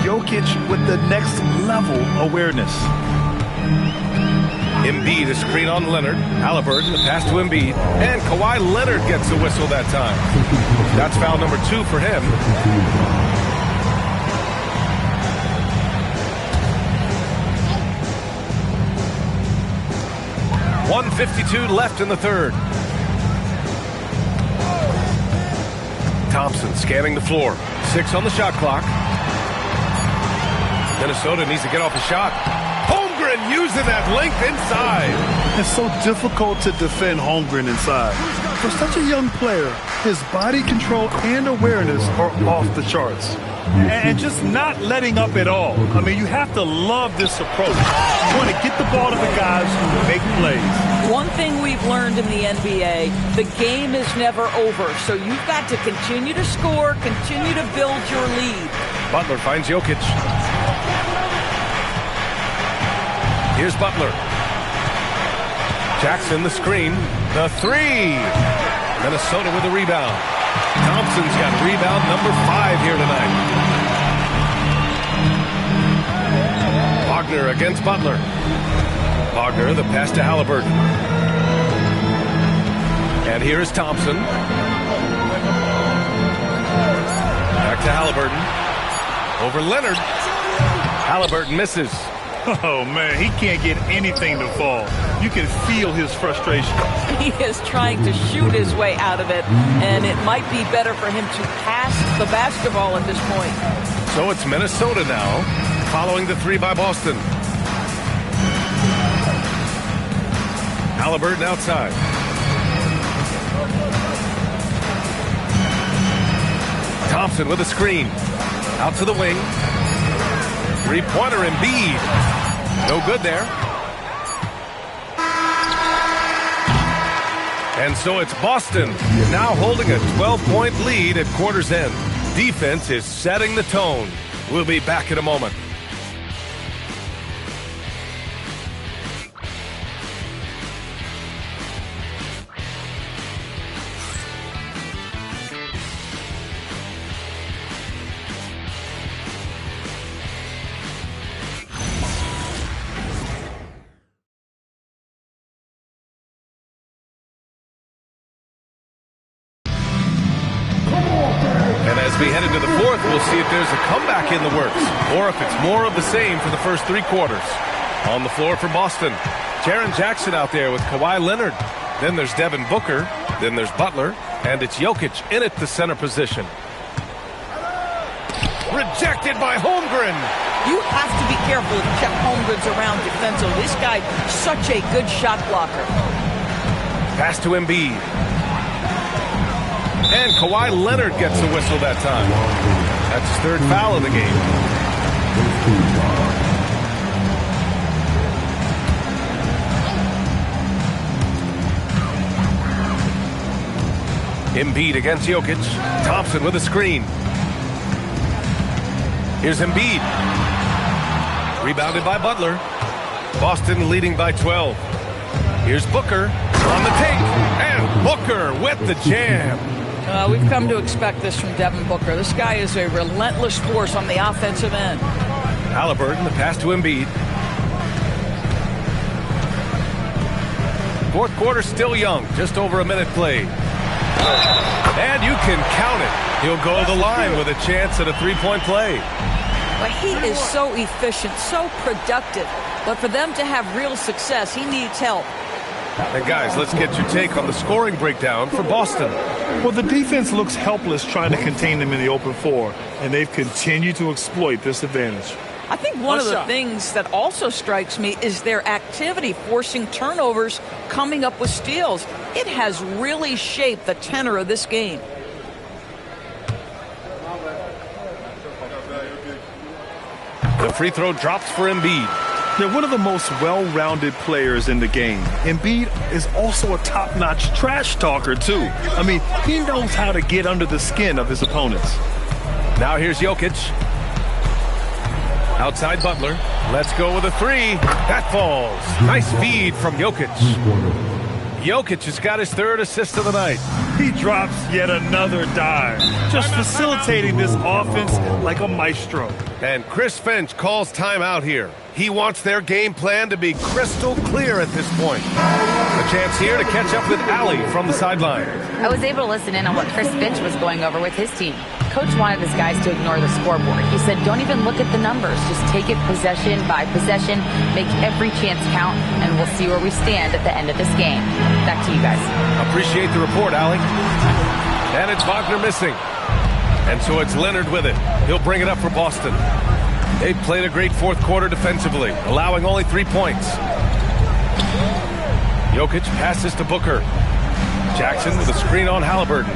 Jokic with the next level awareness. Embiid, a screen on Leonard. Halliburton, the pass to Embiid. And Kawhi Leonard gets the whistle that time. That's foul number 2 for him. .152 left in the third. Thompson scanning the floor. 6 on the shot clock. Minnesota needs to get off a shot. Holmgren using that length inside. It's so difficult to defend Holmgren inside. For such a young player, his body control and awareness are off the charts. And just not letting up at all. I mean, you have to love this approach. You want to get the ball to the guys who make plays. One thing we've learned in the NBA, the game is never over. So you've got to continue to score, continue to build your lead. Butler finds Jokic. Here's Butler. Jackson the screen. The 3. Minnesota with the rebound. Thompson's got rebound number 5 here tonight. Wagner against Butler. Wagner, the pass to Halliburton. And here is Thompson. Back to Halliburton. Over Leonard. Halliburton misses. Oh, man, he can't get anything to fall. You can feel his frustration. He is trying to shoot his way out of it, and it might be better for him to pass the basketball at this point. So it's Minnesota now, following the 3 by Boston. Halliburton outside. Thompson with a screen. Out to the wing. 3-pointer Embiid. No good there. And so it's Boston now holding a 12-point lead at quarter's end. Defense is setting the tone. We'll be back in a moment. As we head into the fourth, we'll see if there's a comeback in the works or if it's more of the same for the first 3 quarters. On the floor for Boston, Jaren Jackson out there with Kawhi Leonard. Then there's Devin Booker. Then there's Butler. And it's Jokic in at the center position. Rejected by Holmgren. You have to be careful if Chet Holmgren's around defensively. This guy, such a good shot blocker. Pass to Embiid. And Kawhi Leonard gets a whistle that time. That's his 3rd foul of the game. Embiid against Jokic. Thompson with a screen. Here's Embiid. Rebounded by Butler. Boston leading by 12. Here's Booker on the take. And Booker with the jam. We've come to expect this from Devin Booker. This guy is a relentless force on the offensive end. Halliburton, the pass to Embiid. Fourth quarter still young, just over a minute played. And you can count it. He'll go to the line with a chance at a 3-point play. But he is so efficient, so productive. But for them to have real success, he needs help. And guys, let's get your take on the scoring breakdown for Boston. Well, the defense looks helpless trying to contain them in the open floor, and they've continued to exploit this advantage. I think one of the things that also strikes me is their activity, forcing turnovers, coming up with steals. It has really shaped the tenor of this game. The free throw drops for Embiid. They're one of the most well-rounded players in the game. Embiid is also a top-notch trash talker, too. I mean, he knows how to get under the skin of his opponents. Now here's Jokic. Outside Butler. Let's go with a three. That falls. Nice feed from Jokic. Jokic has got his third assist of the night. He drops yet another dime, just facilitating this offense like a maestro. And Chris Finch calls timeout here. He wants their game plan to be crystal clear at this point. A chance here to catch up with Allie from the sideline. I was able to listen in on what Chris Finch was going over with his team. Coach wanted his guys to ignore the scoreboard. He said, don't even look at the numbers. Just take it possession by possession, make every chance count, and we'll see where we stand at the end of this game. Back to you guys. Appreciate the report, Allie. And it's Wagner missing. And so it's Leonard with it. He'll bring it up for Boston. They've played a great fourth quarter defensively, allowing only 3 points. Jokic passes to Booker. Jackson with a screen on Halliburton.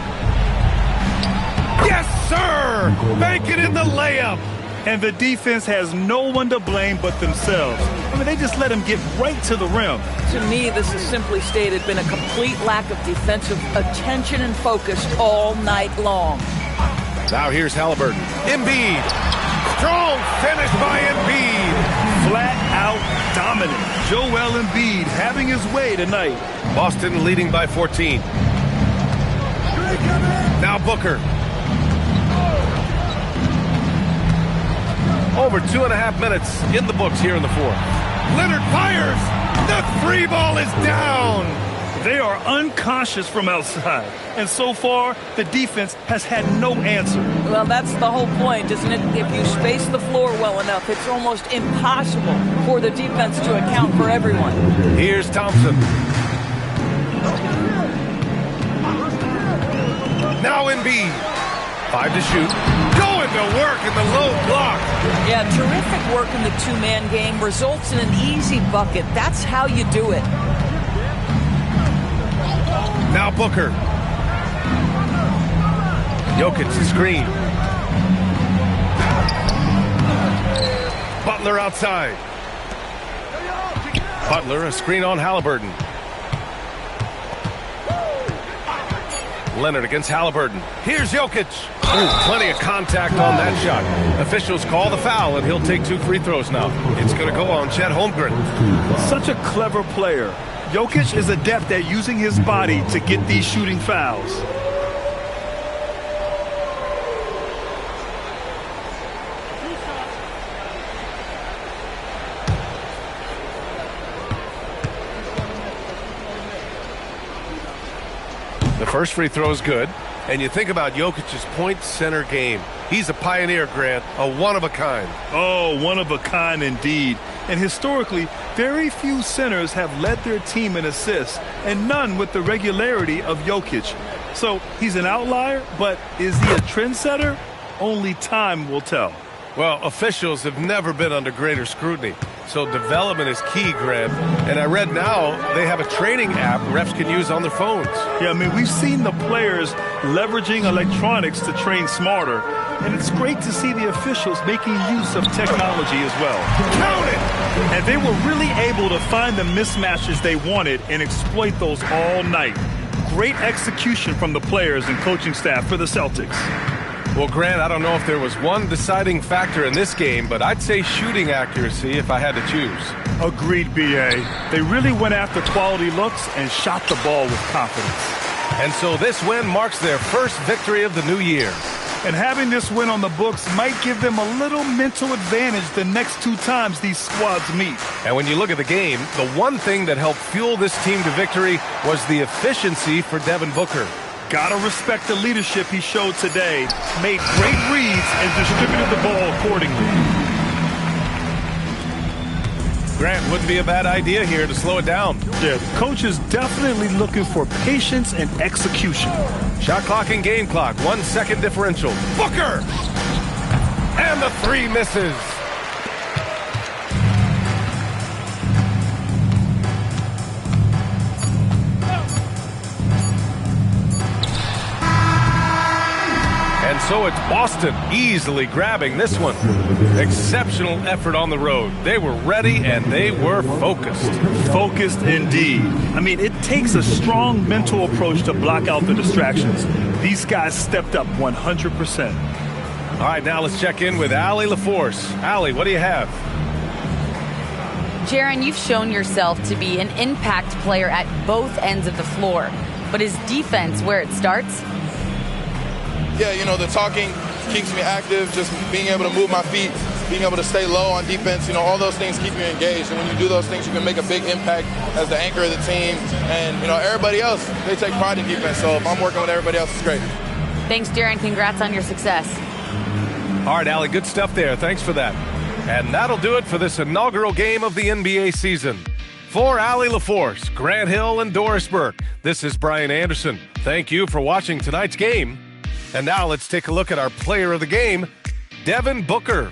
Yes, sir! Make it in the layup! And the defense has no one to blame but themselves. I mean, they just let him get right to the rim. To me, this is simply stated been a complete lack of defensive attention and focus all night long. Now here's Halliburton. Embiid. Strong finish by Embiid. Flat out dominant. Joel Embiid having his way tonight. Boston leading by 14. Now Booker. Over 2.5 minutes in the books here in the fourth. Leonard fires. The three ball is down. They are unconscious from outside. And so far, the defense has had no answer. Well, that's the whole point, isn't it? If you space the floor well enough, it's almost impossible for the defense to account for everyone. Here's Thompson. Now Embiid. 5 to shoot. Going to work in the low block. Yeah, terrific work in the two-man game. Results in an easy bucket. That's how you do it. Now Booker. Jokic the screen. Butler outside. Butler, a screen on Halliburton. Leonard against Halliburton. Here's Jokic. Ooh, plenty of contact on that shot. Officials call the foul, and he'll take 2 free throws now. It's going to go on Chet Holmgren. Such a clever player. Jokic is adept at using his body to get these shooting fouls. The first free throw is good. And you think about Jokic's point center game. He's a pioneer, Grant, a one-of-a-kind. Oh, one-of-a-kind indeed. And historically, very few centers have led their team in assists, and none with the regularity of Jokic. So he's an outlier, but is he a trendsetter? Only time will tell. Well, officials have never been under greater scrutiny. So development is key, Grant. And I read now they have a training app refs can use on their phones. Yeah, I mean, we've seen the players leveraging electronics to train smarter. And it's great to see the officials making use of technology as well. Count it! And they were really able to find the mismatches they wanted and exploit those all night. Great execution from the players and coaching staff for the Celtics. Well, Grant, I don't know if there was one deciding factor in this game, but I'd say shooting accuracy if I had to choose. Agreed, B.A. They really went after quality looks and shot the ball with confidence. And so this win marks their first victory of the new year. And having this win on the books might give them a little mental advantage the next 2 times these squads meet. And when you look at the game, the one thing that helped fuel this team to victory was the efficiency for Devin Booker. Gotta respect the leadership he showed today. Made great reads and distributed the ball accordingly. Grant, wouldn't be a bad idea here to slow it down. Yeah, the coach is definitely looking for patience and execution. Shot clock and game clock, 1 second differential. Booker! And the 3 misses. And so it's Boston easily grabbing this one. Exceptional effort on the road. They were ready and they were focused. Focused indeed. I mean, it takes a strong mental approach to block out the distractions. These guys stepped up 100%. All right, now let's check in with Allie LaForce. Allie, what do you have? Jaron, you've shown yourself to be an impact player at both ends of the floor. But is defense where it starts? Yeah, you know, the talking keeps me active, just being able to move my feet, being able to stay low on defense, you know, all those things keep you engaged. And when you do those things, you can make a big impact as the anchor of the team. And, you know, everybody else, they take pride in defense. So if I'm working with everybody else, it's great. Thanks, Jaron. Congrats on your success. All right, Allie, good stuff there. Thanks for that. And that'll do it for this inaugural game of the NBA season. For Allie LaForce, Grant Hill, and Doris Burke, this is Brian Anderson. Thank you for watching tonight's game. And now let's take a look at our player of the game, Devin Booker.